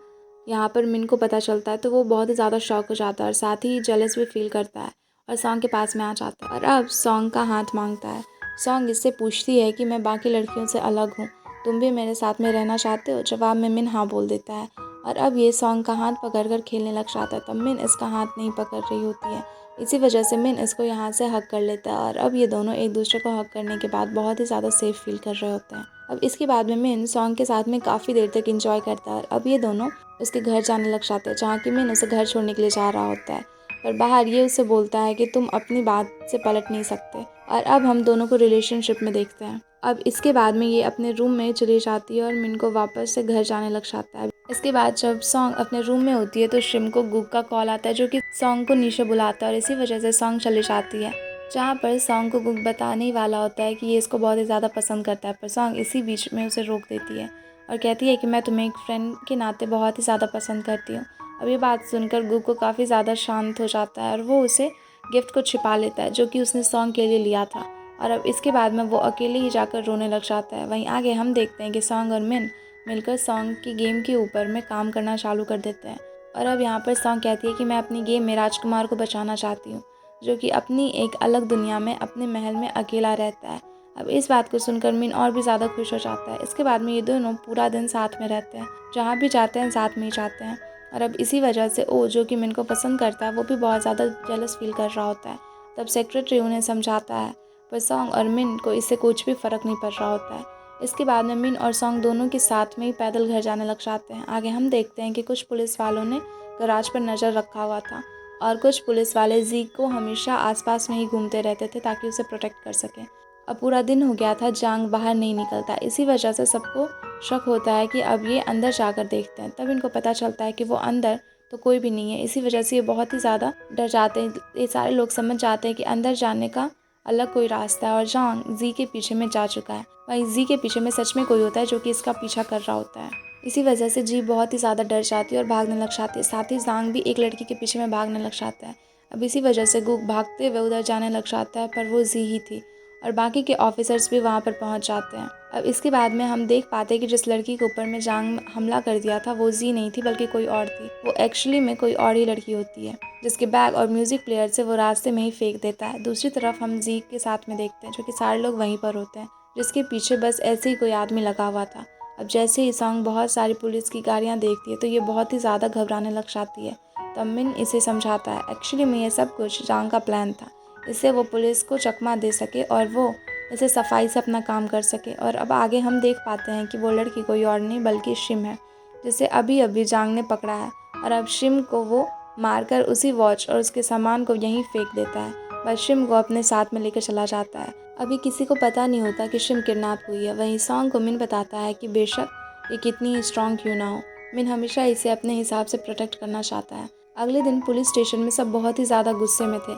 यहाँ पर मिन को पता चलता है तो वो बहुत ही ज़्यादा शॉक हो जाता है और साथ ही जेलस भी फील करता है और सॉन्ग के पास में आ जाता है और अब सॉन्ग का हाथ मांगता है। सॉन्ग इससे पूछती है कि मैं बाकी लड़कियों से अलग हूँ, तुम भी मेरे साथ में रहना चाहते हो? जवाब में मिन हाँ बोल देता है और अब ये सॉन्ग का हाथ पकड़कर खेलने लग जाता है। तब मिन इसका हाथ नहीं पकड़ रही होती है, इसी वजह से मिन इसको यहाँ से हक कर लेता है और अब ये दोनों एक दूसरे को हक करने के बाद बहुत ही ज़्यादा सेफ फील कर रहे होते हैं। अब इसके बाद में मिन सॉन्ग के साथ में काफ़ी देर तक इंजॉय करता है और अब ये दोनों उसके घर जाने लग जाते हैं जहाँ कि मिन उसे घर छोड़ने के लिए जा रहा होता है। पर बाहर ये उसे बोलता है कि तुम अपनी बात से पलट नहीं सकते और अब हम दोनों को रिलेशनशिप में देखते हैं। अब इसके बाद में ये अपने रूम में चली जाती है और मिन को वापस से घर जाने लग जाता है। इसके बाद जब सॉन्ग अपने रूम में होती है तो शिम को गुग का कॉल आता है जो कि सॉन्ग को नीचे बुलाता है और इसी वजह से सॉन्ग चली जाती है जहाँ पर सॉन्ग को गुग बताने ही वाला होता है कि ये इसको बहुत ही ज़्यादा पसंद करता है। पर सॉन्ग इसी बीच में उसे रोक देती है और कहती है कि मैं तुम्हें एक फ्रेंड के नाते बहुत ही ज़्यादा पसंद करती हूँ। अब ये बात सुनकर गुग को काफ़ी ज़्यादा शांत हो जाता है और वो उसे गिफ्ट को छिपा लेता है जो कि उसने सॉन्ग के लिए लिया था और अब इसके बाद में वो अकेले ही जाकर रोने लग जाता है। वहीं आगे हम देखते हैं कि सॉन्ग और मिन मिलकर सॉन्ग की गेम के ऊपर में काम करना चालू कर देते हैं और अब यहाँ पर सॉन्ग कहती है कि मैं अपनी गेम में राजकुमार को बचाना चाहती हूँ जो कि अपनी एक अलग दुनिया में अपने महल में अकेला रहता है। अब इस बात को सुनकर मिन और भी ज़्यादा खुश हो जाता है। इसके बाद में ये दोनों पूरा दिन साथ में रहते हैं, जहाँ भी जाते हैं साथ में ही जाते हैं और अब इसी वजह से ओ जो कि मिन को पसंद करता है वो भी बहुत ज़्यादा जेलस फील कर रहा होता है। तब सेक्रेटरी उन्हें समझाता है पर सॉन्ग और मिन को इससे कुछ भी फ़र्क नहीं पड़ रहा होता है। इसके बाद में मिन और सॉन्ग दोनों के साथ में ही पैदल घर जाने लग जाते हैं। आगे हम देखते हैं कि कुछ पुलिस वालों ने गराज पर नज़र रखा हुआ था और कुछ पुलिस वाले जी को हमेशा आसपास में ही घूमते रहते थे ताकि उसे प्रोटेक्ट कर सकें। अब पूरा दिन हो गया था, जांग बाहर नहीं निकलता। इसी वजह से सबको शक होता है कि अब ये अंदर जाकर देखते हैं। तब इनको पता चलता है कि वो अंदर तो कोई भी नहीं है। इसी वजह से ये बहुत ही ज़्यादा डर जाते हैं। ये सारे लोग समझ जाते हैं कि अंदर जाने का अलग कोई रास्ता है और जांग जी के पीछे में जा चुका है। वहीं जी के पीछे में सच में कोई होता है जो कि इसका पीछा कर रहा होता है। इसी वजह से जी बहुत ही ज़्यादा डर जाती है और भागने लग जाती है। साथ ही ज़ांग भी एक लड़की के पीछे में भागने लग जाता है। अब इसी वजह से गुक भागते हुए उधर जाने लग जाता है, पर वो जी ही थी और बाकी के ऑफिसर्स भी वहाँ पर पहुँच जाते हैं। अब इसके बाद में हम देख पाते हैं कि जिस लड़की के ऊपर में जांग हमला कर दिया था वो जी नहीं थी बल्कि कोई और थी। वो एक्चुअली में कोई और ही लड़की होती है जिसके बैग और म्यूज़िक प्लेयर से वो रास्ते में ही फेंक देता है। दूसरी तरफ हम जी के साथ में देखते हैं जो कि सारे लोग वहीं पर होते हैं, जिसके पीछे बस ऐसे ही कोई आदमी लगा हुआ था। अब जैसे ही सॉन्ग बहुत सारी पुलिस की गाड़ियाँ देखती है तो ये बहुत ही ज़्यादा घबराने लग जाती है। तब मिन इसे समझाता है एक्चुअली में ये सब कुछ जांग का प्लान था, इससे वो पुलिस को चकमा दे सके और वो इसे सफाई से अपना काम कर सके। और अब आगे हम देख पाते हैं कि वो लड़की कोई और नहीं बल्कि शिम है, जिसे अभी अभी जांग ने पकड़ा है और अब शिम को वो मारकर उसी वॉच और उसके सामान को यहीं फेंक देता है। बस शिम को अपने साथ में लेकर चला जाता है। अभी किसी को पता नहीं होता कि शिम किडनैप हुई है। वहीं सॉन्ग को मिन बताता है कि बेशक ये कितनी स्ट्रॉन्ग क्यों ना हो, मिन हमेशा इसे अपने हिसाब से प्रोटेक्ट करना चाहता है। अगले दिन पुलिस स्टेशन में सब बहुत ही ज़्यादा गुस्से में थे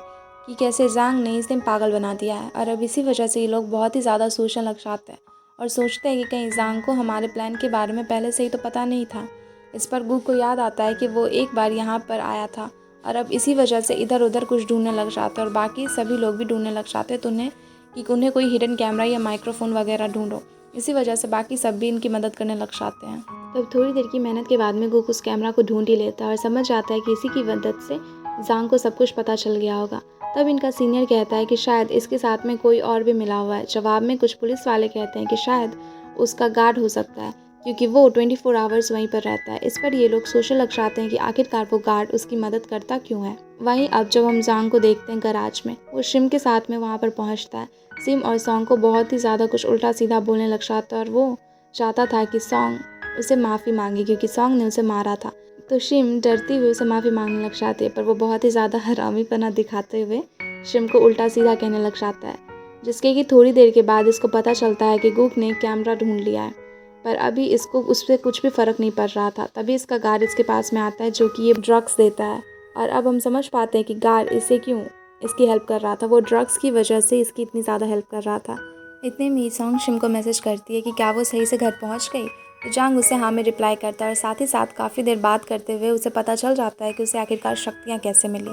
कि कैसे जांग ने इस दिन पागल बना दिया है और अब इसी वजह से ये लोग बहुत ही ज़्यादा सोचने लग जाते हैं और सोचते हैं कि कहीं जांग को हमारे प्लान के बारे में पहले से ही तो पता नहीं था। इस पर गुक को याद आता है कि वो एक बार यहाँ पर आया था और अब इसी वजह से इधर उधर कुछ ढूंढने लग जाते हैं और बाकी सभी लोग भी ढूंढने लग जाते हैं तो उन्हें कोई हिडन कैमरा या माइक्रोफोन वगैरह ढूंढो। इसी वजह से बाकी सब भी इनकी मदद करने लग जाते हैं। तब थोड़ी देर की मेहनत के बाद में गुक उस कैमरा को ढूंढ ही लेता है और समझ जाता है कि इसी की मदद से जांग को सब कुछ पता चल गया होगा। तब इनका सीनियर कहता है कि शायद इसके साथ में कोई और भी मिला हुआ है। जवाब में कुछ पुलिस वाले कहते हैं कि शायद उसका गार्ड हो सकता है क्योंकि वो 24 आवर्स वहीं पर रहता है। इस पर ये लोग सोचने लग जाते हैं कि आखिरकार वो गार्ड उसकी मदद करता क्यों है। वहीं अब जब हम जांग को देखते हैं गराज में, वो शिम के साथ में वहाँ पर पहुँचता है। सिम और सॉन्ग को बहुत ही ज़्यादा कुछ उल्टा सीधा बोलने लग जाता है और वो चाहता था कि सॉन्ग उसे माफ़ी मांगे क्योंकि सॉन्ग ने उसे मारा था। तो शिम डरती हुई उसे माफ़ी मांगने लग जाती है, पर वो बहुत ही ज़्यादा हरामीपना दिखाते हुए शिम को उल्टा सीधा कहने लग जाता है, जिसके कि थोड़ी देर के बाद इसको पता चलता है कि गुक ने कैमरा ढूंढ लिया है, पर अभी इसको उससे कुछ भी फ़र्क नहीं पड़ रहा था। तभी इसका गार्ड इसके पास में आता है जो कि ये ड्रग्स देता है और अब हम समझ पाते हैं कि गार्ड इसे क्यों इसकी हेल्प कर रहा था। वो ड्रग्स की वजह से इसकी इतनी ज़्यादा हेल्प कर रहा था। इतने में सॉन्ग शिम को मैसेज करती है कि क्या वो सही से घर पहुंच गई। तो जांग उसे हाँ में रिप्लाई करता है और साथ ही साथ काफ़ी देर बात करते हुए उसे पता चल जाता है कि उसे आखिरकार शक्तियाँ कैसे मिली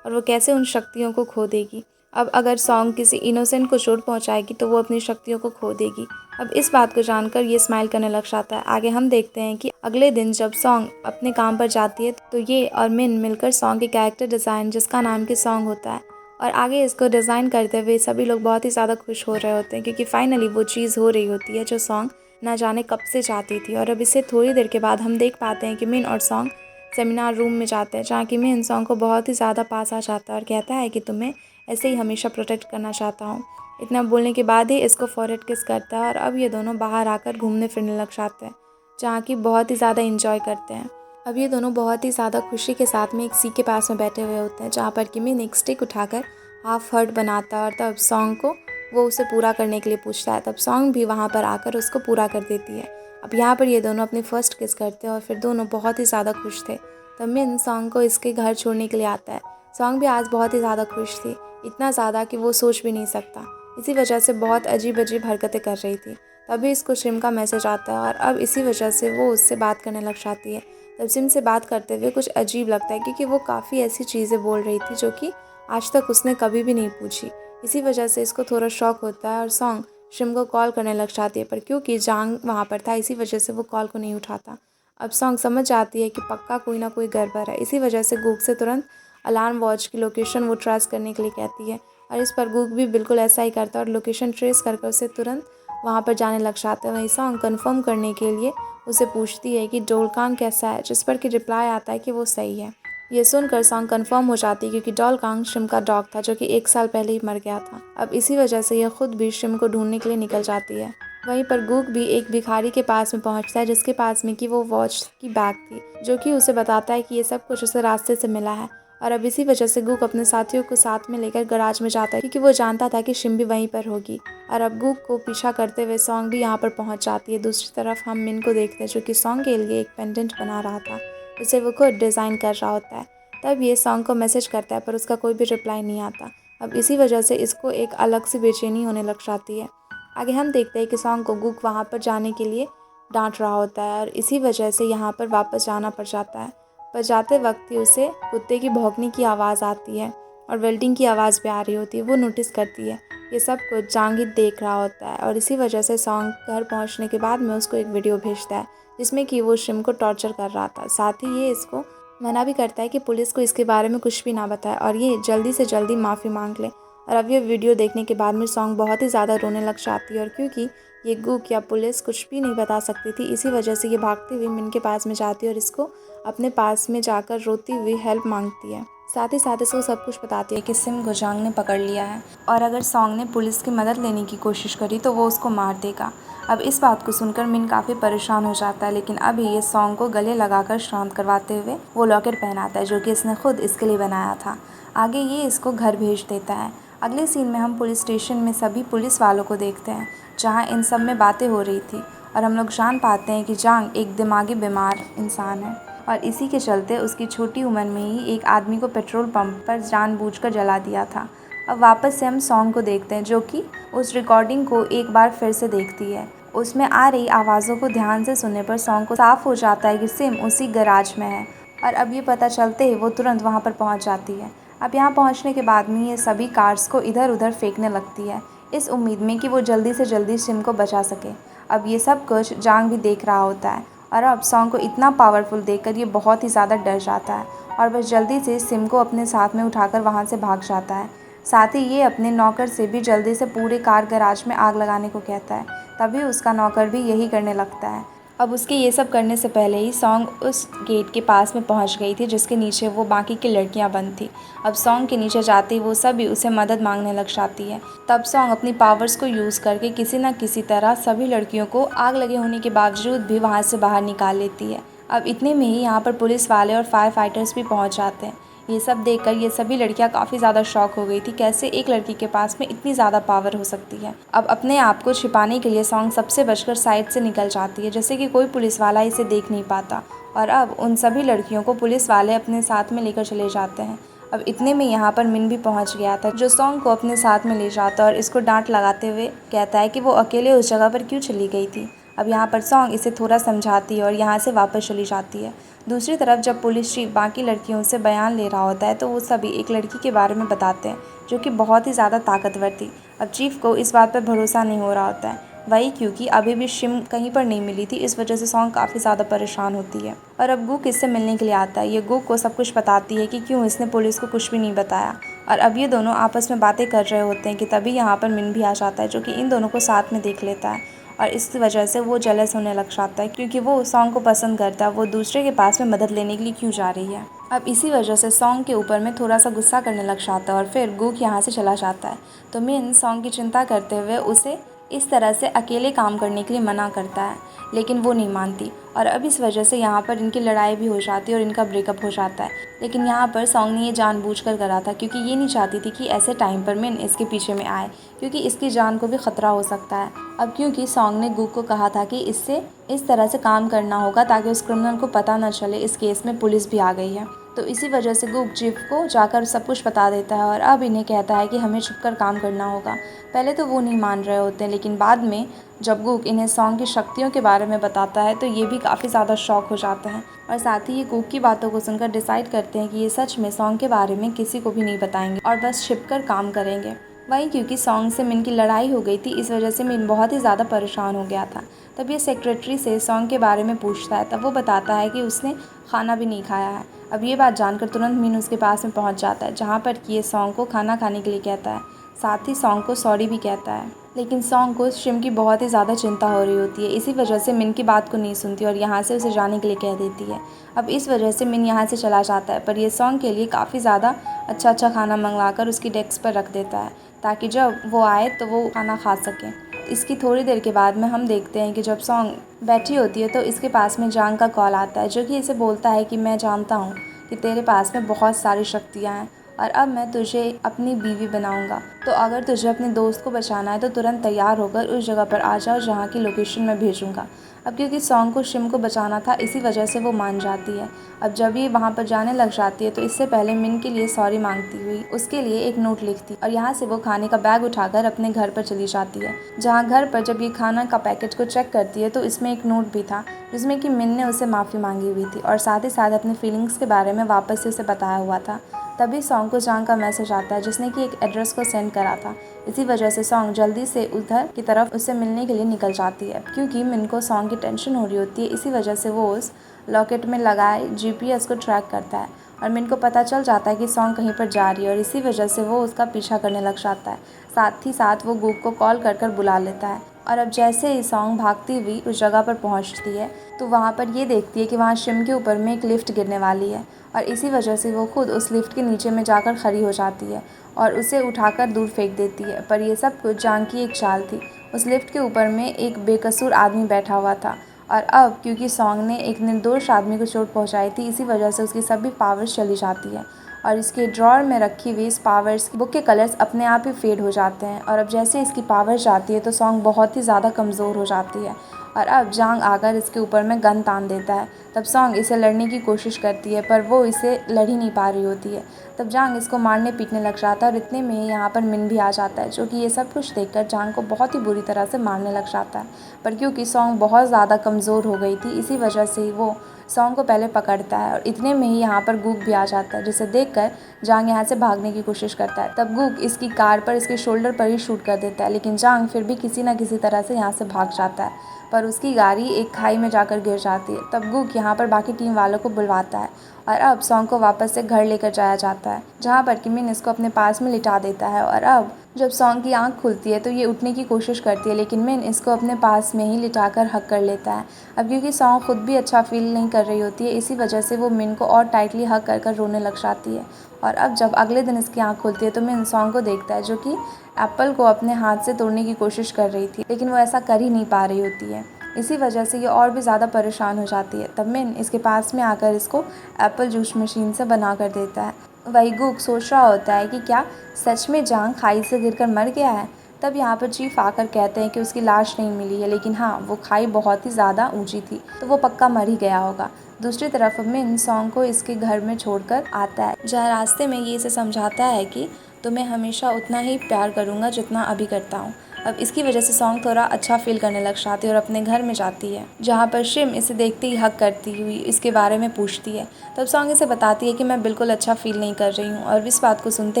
और वो कैसे उन शक्तियों को खो देगी। अब अगर सॉन्ग किसी इनोसेंट को चोट पहुंचाएगी तो वो अपनी शक्तियों को खो देगी। अब इस बात को जानकर ये स्माइल करने लग जाता है। आगे हम देखते हैं कि अगले दिन जब सॉन्ग अपने काम पर जाती है तो ये और मिन मिलकर सॉन्ग के कैरेक्टर डिज़ाइन जिसका नाम की सॉन्ग होता है और आगे इसको डिज़ाइन करते हुए सभी लोग बहुत ही ज़्यादा खुश हो रहे होते हैं क्योंकि फाइनली वो चीज़ हो रही होती है जो सॉन्ग ना जाने कब से चाहती थी। और अब इससे थोड़ी देर के बाद हम देख पाते हैं कि मिन और सॉन्ग सेमिनार रूम में जाते हैं जहाँ कि मिन सॉन्ग को बहुत ही ज़्यादा पास आ जाता है और कहता है कि तुम्हें ऐसे ही हमेशा प्रोटेक्ट करना चाहता हूँ। इतना बोलने के बाद ही इसको फॉरहेड किस करता है और अब ये दोनों बाहर आकर घूमने फिरने लग जाते हैं जहाँ की बहुत ही ज़्यादा इंजॉय करते हैं। अब ये दोनों बहुत ही ज़्यादा खुशी के साथ में एक सी के पास में बैठे हुए होते हैं जहाँ पर कि मिन एक स्टिक उठाकर हाफ हर्ट बनाता है और तब सॉन्ग को वो उसे पूरा करने के लिए पूछता है। तब सॉन्ग भी वहाँ पर आकर उसको पूरा कर देती है। अब यहाँ पर ये दोनों अपनी फर्स्ट किस करते हैं और फिर दोनों बहुत ही ज़्यादा खुश थे। तब मिन सॉन्ग को इसके घर छोड़ने के लिए आता है। सॉन्ग भी आज बहुत ही ज़्यादा खुश थी, इतना ज़्यादा कि वो सोच भी नहीं सकता। इसी वजह से बहुत अजीब अजीब हरकतें कर रही थी। तभी इसको शिम का मैसेज आता है और अब इसी वजह से वो उससे बात करने लग जाती है। तब सिम से बात करते हुए कुछ अजीब लगता है क्योंकि वो काफ़ी ऐसी चीज़ें बोल रही थी जो कि आज तक उसने कभी भी नहीं पूछी। इसी वजह से इसको थोड़ा शॉक होता है और सॉन्ग शिम को कॉल करने लग जाती है, पर क्योंकि जांग वहाँ पर था इसी वजह से वो कॉल को नहीं उठाता। अब सॉन्ग समझ जाती है कि पक्का कोई ना कोई गड़बड़ है। इसी वजह से गूग से तुरंत अलार्म वॉच की लोकेशन वो ट्रेस करने के लिए कहती है और इस पर गूग भी बिल्कुल ऐसा ही करता है और लोकेशन ट्रेस करके उसे तुरंत वहाँ पर जाने लग जाता है। वहीं सॉन्ग कंफर्म करने के लिए उसे पूछती है कि डोलकांग कैसा है, जिस पर कि रिप्लाई आता है कि वो सही है। ये सुनकर सॉन्ग कंफर्म हो जाती है क्योंकि डोलकांग शिम का डॉग था जो कि 1 साल पहले ही मर गया था। अब इसी वजह से यह खुद भी शिम को ढूंढने के लिए निकल जाती है। वहीं पर गूग भी एक भिखारी के पास में पहुंचता है जिसके पास में कि वो वॉच की बैग थी जो कि उसे बताता है कि ये सब कुछ उसे रास्ते से मिला है। और अब इसी वजह से गूग अपने साथियों को साथ में लेकर गराज में जाता है क्योंकि वो जानता था कि शिम भी वहीं पर होगी। और अब गूग को पीछा करते हुए सॉन्ग भी यहाँ पर पहुँच जाती है। दूसरी तरफ हम मिन को देखते हैं जो कि सॉन्ग के लिए एक पेंडेंट बना रहा था, उसे वो खुद डिज़ाइन कर रहा होता है। तब ये सॉन्ग को मैसेज करता है पर उसका कोई भी रिप्लाई नहीं आता। अब इसी वजह से इसको एक अलग सी बेचैनी होने लग जाती है। आगे हम देखते हैं कि सॉन्ग को गूग वहाँ पर जाने के लिए डांट रहा होता है और इसी वजह से यहाँ पर वापस जाना पड़ जाता है। पर जाते वक्त ही उसे कुत्ते की भौंकने की आवाज़ आती है और वेल्टिंग की आवाज़ भी आ रही होती है। वो नोटिस करती है। ये सब कुछ जांगिद देख रहा होता है और इसी वजह से सॉन्ग घर पहुंचने के बाद में उसको एक वीडियो भेजता है जिसमें कि वो शिम को टॉर्चर कर रहा था। साथ ही ये इसको मना भी करता है कि पुलिस को इसके बारे में कुछ भी ना बताए और ये जल्दी से जल्दी माफ़ी मांग ले। और अब ये वीडियो देखने के बाद में सॉन्ग बहुत ही ज़्यादा रोने लग जाती है और क्योंकि ये गुक या पुलिस कुछ भी नहीं बता सकती थी, इसी वजह से ये भागती हुई मिन के पास में जाती है और इसको अपने पास में जाकर रोती हुई हेल्प मांगती है। साथ ही साथ इसको सब कुछ बताती है कि सिम को जांग ने पकड़ लिया है और अगर सॉन्ग ने पुलिस की मदद लेने की कोशिश करी तो वो उसको मार देगा। अब इस बात को सुनकर मिन काफ़ी परेशान हो जाता है, लेकिन अभी ये सॉन्ग को गले लगाकर शांत करवाते हुए वो लॉकेट पहनाता है जो कि इसने खुद इसके लिए बनाया था। आगे ये इसको घर भेज देता है। अगले सीन में हम पुलिस स्टेशन में सभी पुलिस वालों को देखते हैं जहाँ इन सब में बातें हो रही थी और हम लोग जान पाते हैं कि जांग एक दिमागी बीमार इंसान है और इसी के चलते उसकी छोटी उम्र में ही एक आदमी को पेट्रोल पंप पर जानबूझकर जला दिया था। अब वापस से हम सॉन्ग को देखते हैं जो कि उस रिकॉर्डिंग को एक बार फिर से देखती है। उसमें आ रही आवाज़ों को ध्यान से सुनने पर सॉन्ग को साफ हो जाता है कि सिम उसी गैराज में है और अब ये पता चलते ही वो तुरंत वहाँ पर पहुँच जाती है। अब यहाँ पहुँचने के बाद में ये सभी कार्स को इधर उधर फेंकने लगती है इस उम्मीद में कि वो जल्दी से जल्दी सिम को बचा सके। अब ये सब कुछ जांग भी देख रहा होता है और अब सॉन्ग को इतना पावरफुल देखकर ये बहुत ही ज़्यादा डर जाता है और बस जल्दी से सिम को अपने साथ में उठाकर वहाँ से भाग जाता है। साथ ही ये अपने नौकर से भी जल्दी से पूरे कार गैराज में आग लगाने को कहता है। तभी उसका नौकर भी यही करने लगता है। अब उसके ये सब करने से पहले ही सॉन्ग उस गेट के पास में पहुंच गई थी जिसके नीचे वो बाकी की लड़कियां बंद थी। अब सॉन्ग के नीचे जाते ही वो सभी उसे मदद मांगने लग जाती है। तब सॉन्ग अपनी पावर्स को यूज़ करके किसी न किसी तरह सभी लड़कियों को आग लगे होने के बावजूद भी वहाँ से बाहर निकाल लेती है। अब इतने में ही यहाँ पर पुलिस वाले और फायर फाइटर्स भी पहुँच जाते हैं। ये सब देखकर ये सभी लड़कियां काफ़ी ज़्यादा शॉक हो गई थी, कैसे एक लड़की के पास में इतनी ज़्यादा पावर हो सकती है। अब अपने आप को छिपाने के लिए सॉन्ग सबसे बचकर साइड से निकल जाती है जैसे कि कोई पुलिस वाला इसे देख नहीं पाता और अब उन सभी लड़कियों को पुलिस वाले अपने साथ में लेकर चले जाते हैं। अब इतने में यहाँ पर मिन भी पहुँच गया था जो सॉन्ग को अपने साथ में ले जाता और इसको डांट लगाते हुए कहता है कि वो अकेले उस जगह पर क्यों चली गई थी। अब यहाँ पर सॉन्ग इसे थोड़ा समझाती है और यहाँ से वापस चली जाती है। दूसरी तरफ जब पुलिस चीफ बाकी लड़कियों से बयान ले रहा होता है तो वो सभी एक लड़की के बारे में बताते हैं जो कि बहुत ही ज़्यादा ताकतवर थी। अब चीफ को इस बात पर भरोसा नहीं हो रहा होता है, वही क्योंकि अभी भी शिम कहीं पर नहीं मिली थी। इस वजह से सॉन्ग काफ़ी ज़्यादा परेशान होती है और अब गुक इससे मिलने के लिए आता है। ये गुक को सब कुछ बताती है कि क्यों इसने पुलिस को कुछ भी नहीं बताया और अब ये दोनों आपस में बातें कर रहे होते हैं कि तभी यहाँ पर मिन भी आ जाता है जो कि इन दोनों को साथ में देख लेता है और इस वजह से वो जेलस होने लग जाता है क्योंकि वो सॉन्ग को पसंद करता है। वो दूसरे के पास में मदद लेने के लिए क्यों जा रही है। अब इसी वजह से सॉन्ग के ऊपर में थोड़ा सा गुस्सा करने लग जाता है और फिर गुक यहाँ से चला जाता है। तो मिन सॉन्ग की चिंता करते हुए उसे इस तरह से अकेले काम करने के लिए मना करता है, लेकिन वो नहीं मानती और अब इस वजह से यहाँ पर इनकी लड़ाई भी हो जाती है और इनका ब्रेकअप हो जाता है। लेकिन यहाँ पर सॉन्ग ने ये जानबूझकर करा था क्योंकि ये नहीं चाहती थी कि ऐसे टाइम पर मिन इसके पीछे में आए क्योंकि इसकी जान को भी ख़तरा हो सकता है। अब क्योंकि सॉन्ग ने गुक को कहा था कि इससे इस तरह से काम करना होगा ताकि उस क्रिमिनल को पता न चले इस केस में पुलिस भी आ गई है, तो इसी वजह से गुक चीफ को जाकर सब कुछ बता देता है और अब इन्हें कहता है कि हमें छुपकर काम करना होगा। पहले तो वो नहीं मान रहे होते हैं, लेकिन बाद में जब गुक इन्हें सॉन्ग की शक्तियों के बारे में बताता है तो ये भी काफ़ी ज़्यादा शॉक हो जाते हैं और साथ ही ये गुक की बातों को सुनकर डिसाइड करते हैं कि ये सच में सॉन्ग के बारे में किसी को भी नहीं बताएंगे और बस छिपकर काम करेंगे। वहीं क्योंकि सॉन्ग से मिन की लड़ाई हो गई थी इस वजह से मिन बहुत ही ज़्यादा परेशान हो गया था। तब ये सेक्रेटरी से सॉन्ग के बारे में पूछता है, तब वो बताता है कि उसने खाना भी नहीं खाया है। अब ये बात जानकर तुरंत मिन उसके पास में पहुंच जाता है जहां पर कि ये सॉन्ग को खाना खाने के लिए कहता है, साथ ही सॉन्ग को सॉरी भी कहता है। लेकिन सॉन्ग को शिम की बहुत ही ज़्यादा चिंता हो रही होती है, इसी वजह से मिन की बात को नहीं सुनती और यहाँ से उसे जाने के लिए कह देती है। अब इस वजह से मिन यहाँ से चला जाता है, पर ये सॉन्ग के लिए काफ़ी ज़्यादा अच्छा खाना मंगवाकर उसकी डेस्क पर रख देता है ताकि जब वो आए तो वो खाना खा सके। इसकी थोड़ी देर के बाद में हम देखते हैं कि जब सॉन्ग बैठी होती है तो इसके पास में जांग का कॉल आता है जो कि इसे बोलता है कि मैं जानता हूँ कि तेरे पास में बहुत सारी शक्तियाँ हैं और अब मैं तुझे अपनी बीवी बनाऊंगा। तो अगर तुझे अपने दोस्त को बचाना है तो तुरंत तैयार होकर उस जगह पर आ जाओ जहाँ की लोकेशन मैं भेजूंगा। अब क्योंकि सॉन्ग को शिम को बचाना था, इसी वजह से वो मान जाती है। अब जब ये वहाँ पर जाने लग जाती है तो इससे पहले मिन के लिए सॉरी मांगती हुई उसके लिए एक नोट लिखती और यहाँ से वो खाने का बैग उठाकर अपने घर पर चली जाती है। जहाँ घर पर जब ये खाना का पैकेट को चेक करती है तो इसमें एक नोट भी था जिसमें कि मिन ने उसे माफ़ी मांगी हुई थी और साथ ही साथ अपने फीलिंग्स के बारे में वापस से उसे बताया हुआ था। तभी सॉन्ग को जांग का मैसेज आता है जिसने कि एक एड्रेस को सेंड करा था। इसी वजह से सॉन्ग जल्दी से उधर की तरफ उससे मिलने के लिए निकल जाती है। क्योंकि मिन को सॉन्ग की टेंशन हो रही होती है, इसी वजह से वो उस लॉकेट में लगाए जीपीएस को ट्रैक करता है और मिन को पता चल जाता है कि सॉन्ग कहीं पर जा रही है और इसी वजह से वो उसका पीछा करने लग जाता है। साथ ही साथ वो गूक को कॉल कर बुला लेता है और अब जैसे ही सॉन्ग भागती हुई उस जगह पर पहुंचती है तो वहाँ पर ये देखती है कि वहाँ शिम के ऊपर में एक लिफ्ट गिरने वाली है और इसी वजह से वो खुद उस लिफ्ट के नीचे में जाकर खड़ी हो जाती है और उसे उठाकर दूर फेंक देती है। पर ये सब कुछ जांग की एक चाल थी। उस लिफ्ट के ऊपर में एक बेकसूर आदमी बैठा हुआ था और अब क्योंकि सॉन्ग ने एक निर्दोष आदमी को चोट पहुंचाई थी, इसी वजह से उसकी सभी पावर्स चली जाती है और इसके ड्रॉअर में रखी हुई इस पावर्स बुक के कलर्स अपने आप ही फेड हो जाते हैं। और अब जैसे इसकी पावर्स जाती है तो सॉन्ग बहुत ही ज़्यादा कमज़ोर हो जाती है और अब जांग आकर इसके ऊपर में गन तान देता है। तब सॉन्ग इसे लड़ने की कोशिश करती है पर वो इसे लड़ ही नहीं पा रही होती है। तब जांग इसको मारने पीटने लग जाता है और इतने में यहाँ पर मिन भी आ जाता है जो कि ये सब कुछ देखकर जांग को बहुत ही बुरी तरह से मारने लग जाता है। पर क्योंकि सॉन्ग बहुत ज़्यादा कमज़ोर हो गई थी, इसी वजह से वो सॉन्ग को पहले पकड़ता है और इतने में ही यहाँ पर गूक भी आ जाता है जिसे देखकर जांग यहाँ से भागने की कोशिश करता है। तब गूक इसकी कार पर इसके शोल्डर पर ही शूट कर देता है, लेकिन जांग फिर भी किसी न किसी तरह से यहाँ से भाग जाता है पर उसकी गाड़ी एक खाई में जाकर गिर जाती है। तब गूक यहाँ पर बाकी टीम वालों को बुलवाता है और अब सॉन्ग को वापस से घर लेकर जाया जाता है जहाँ पर कि मिन इसको अपने पास में लिटा देता है। और अब जब सॉन्ग की आंख खुलती है तो ये उठने की कोशिश करती है, लेकिन मिन इसको अपने पास में ही लिटाकर हक कर लेता है। अब क्योंकि सॉन्ग खुद भी अच्छा फील नहीं कर रही होती है, इसी वजह से वो मिन को और टाइटली हक कर रोने लग जाती है। और अब जब अगले दिन इसकी आंख खुलती है तो मिन सॉन्ग को देखता है जो कि एप्पल को अपने हाथ से तोड़ने की कोशिश कर रही थी, लेकिन वो ऐसा कर ही नहीं पा रही होती है। इसी वजह से ये और भी ज़्यादा परेशान हो जाती है। तब मिन इसके पास में आकर इसको एप्पल जूस मशीन से बना कर देता है। वही गूक सोच रहा होता है कि क्या सच में जांग खाई से गिरकर मर गया है। तब यहाँ पर चीफ आकर कहते हैं कि उसकी लाश नहीं मिली है, लेकिन हाँ वो खाई बहुत ही ज़्यादा ऊंची थी तो वो पक्का मर ही गया होगा। दूसरी तरफ मिन सॉन्ग को इसके घर में छोड़कर आता है, जहाँ रास्ते में ये इसे समझाता है कि तुम्हें हमेशा उतना ही प्यार करूँगा जितना अभी करता हूँ। अब इसकी वजह से सॉन्ग थोड़ा अच्छा फील करने लग जाती है और अपने घर में जाती है, जहाँ पर शिम इसे देखते ही हक करती हुई इसके बारे में पूछती है। तब सॉन्ग इसे बताती है कि मैं बिल्कुल अच्छा फील नहीं कर रही हूँ और इस बात को सुनते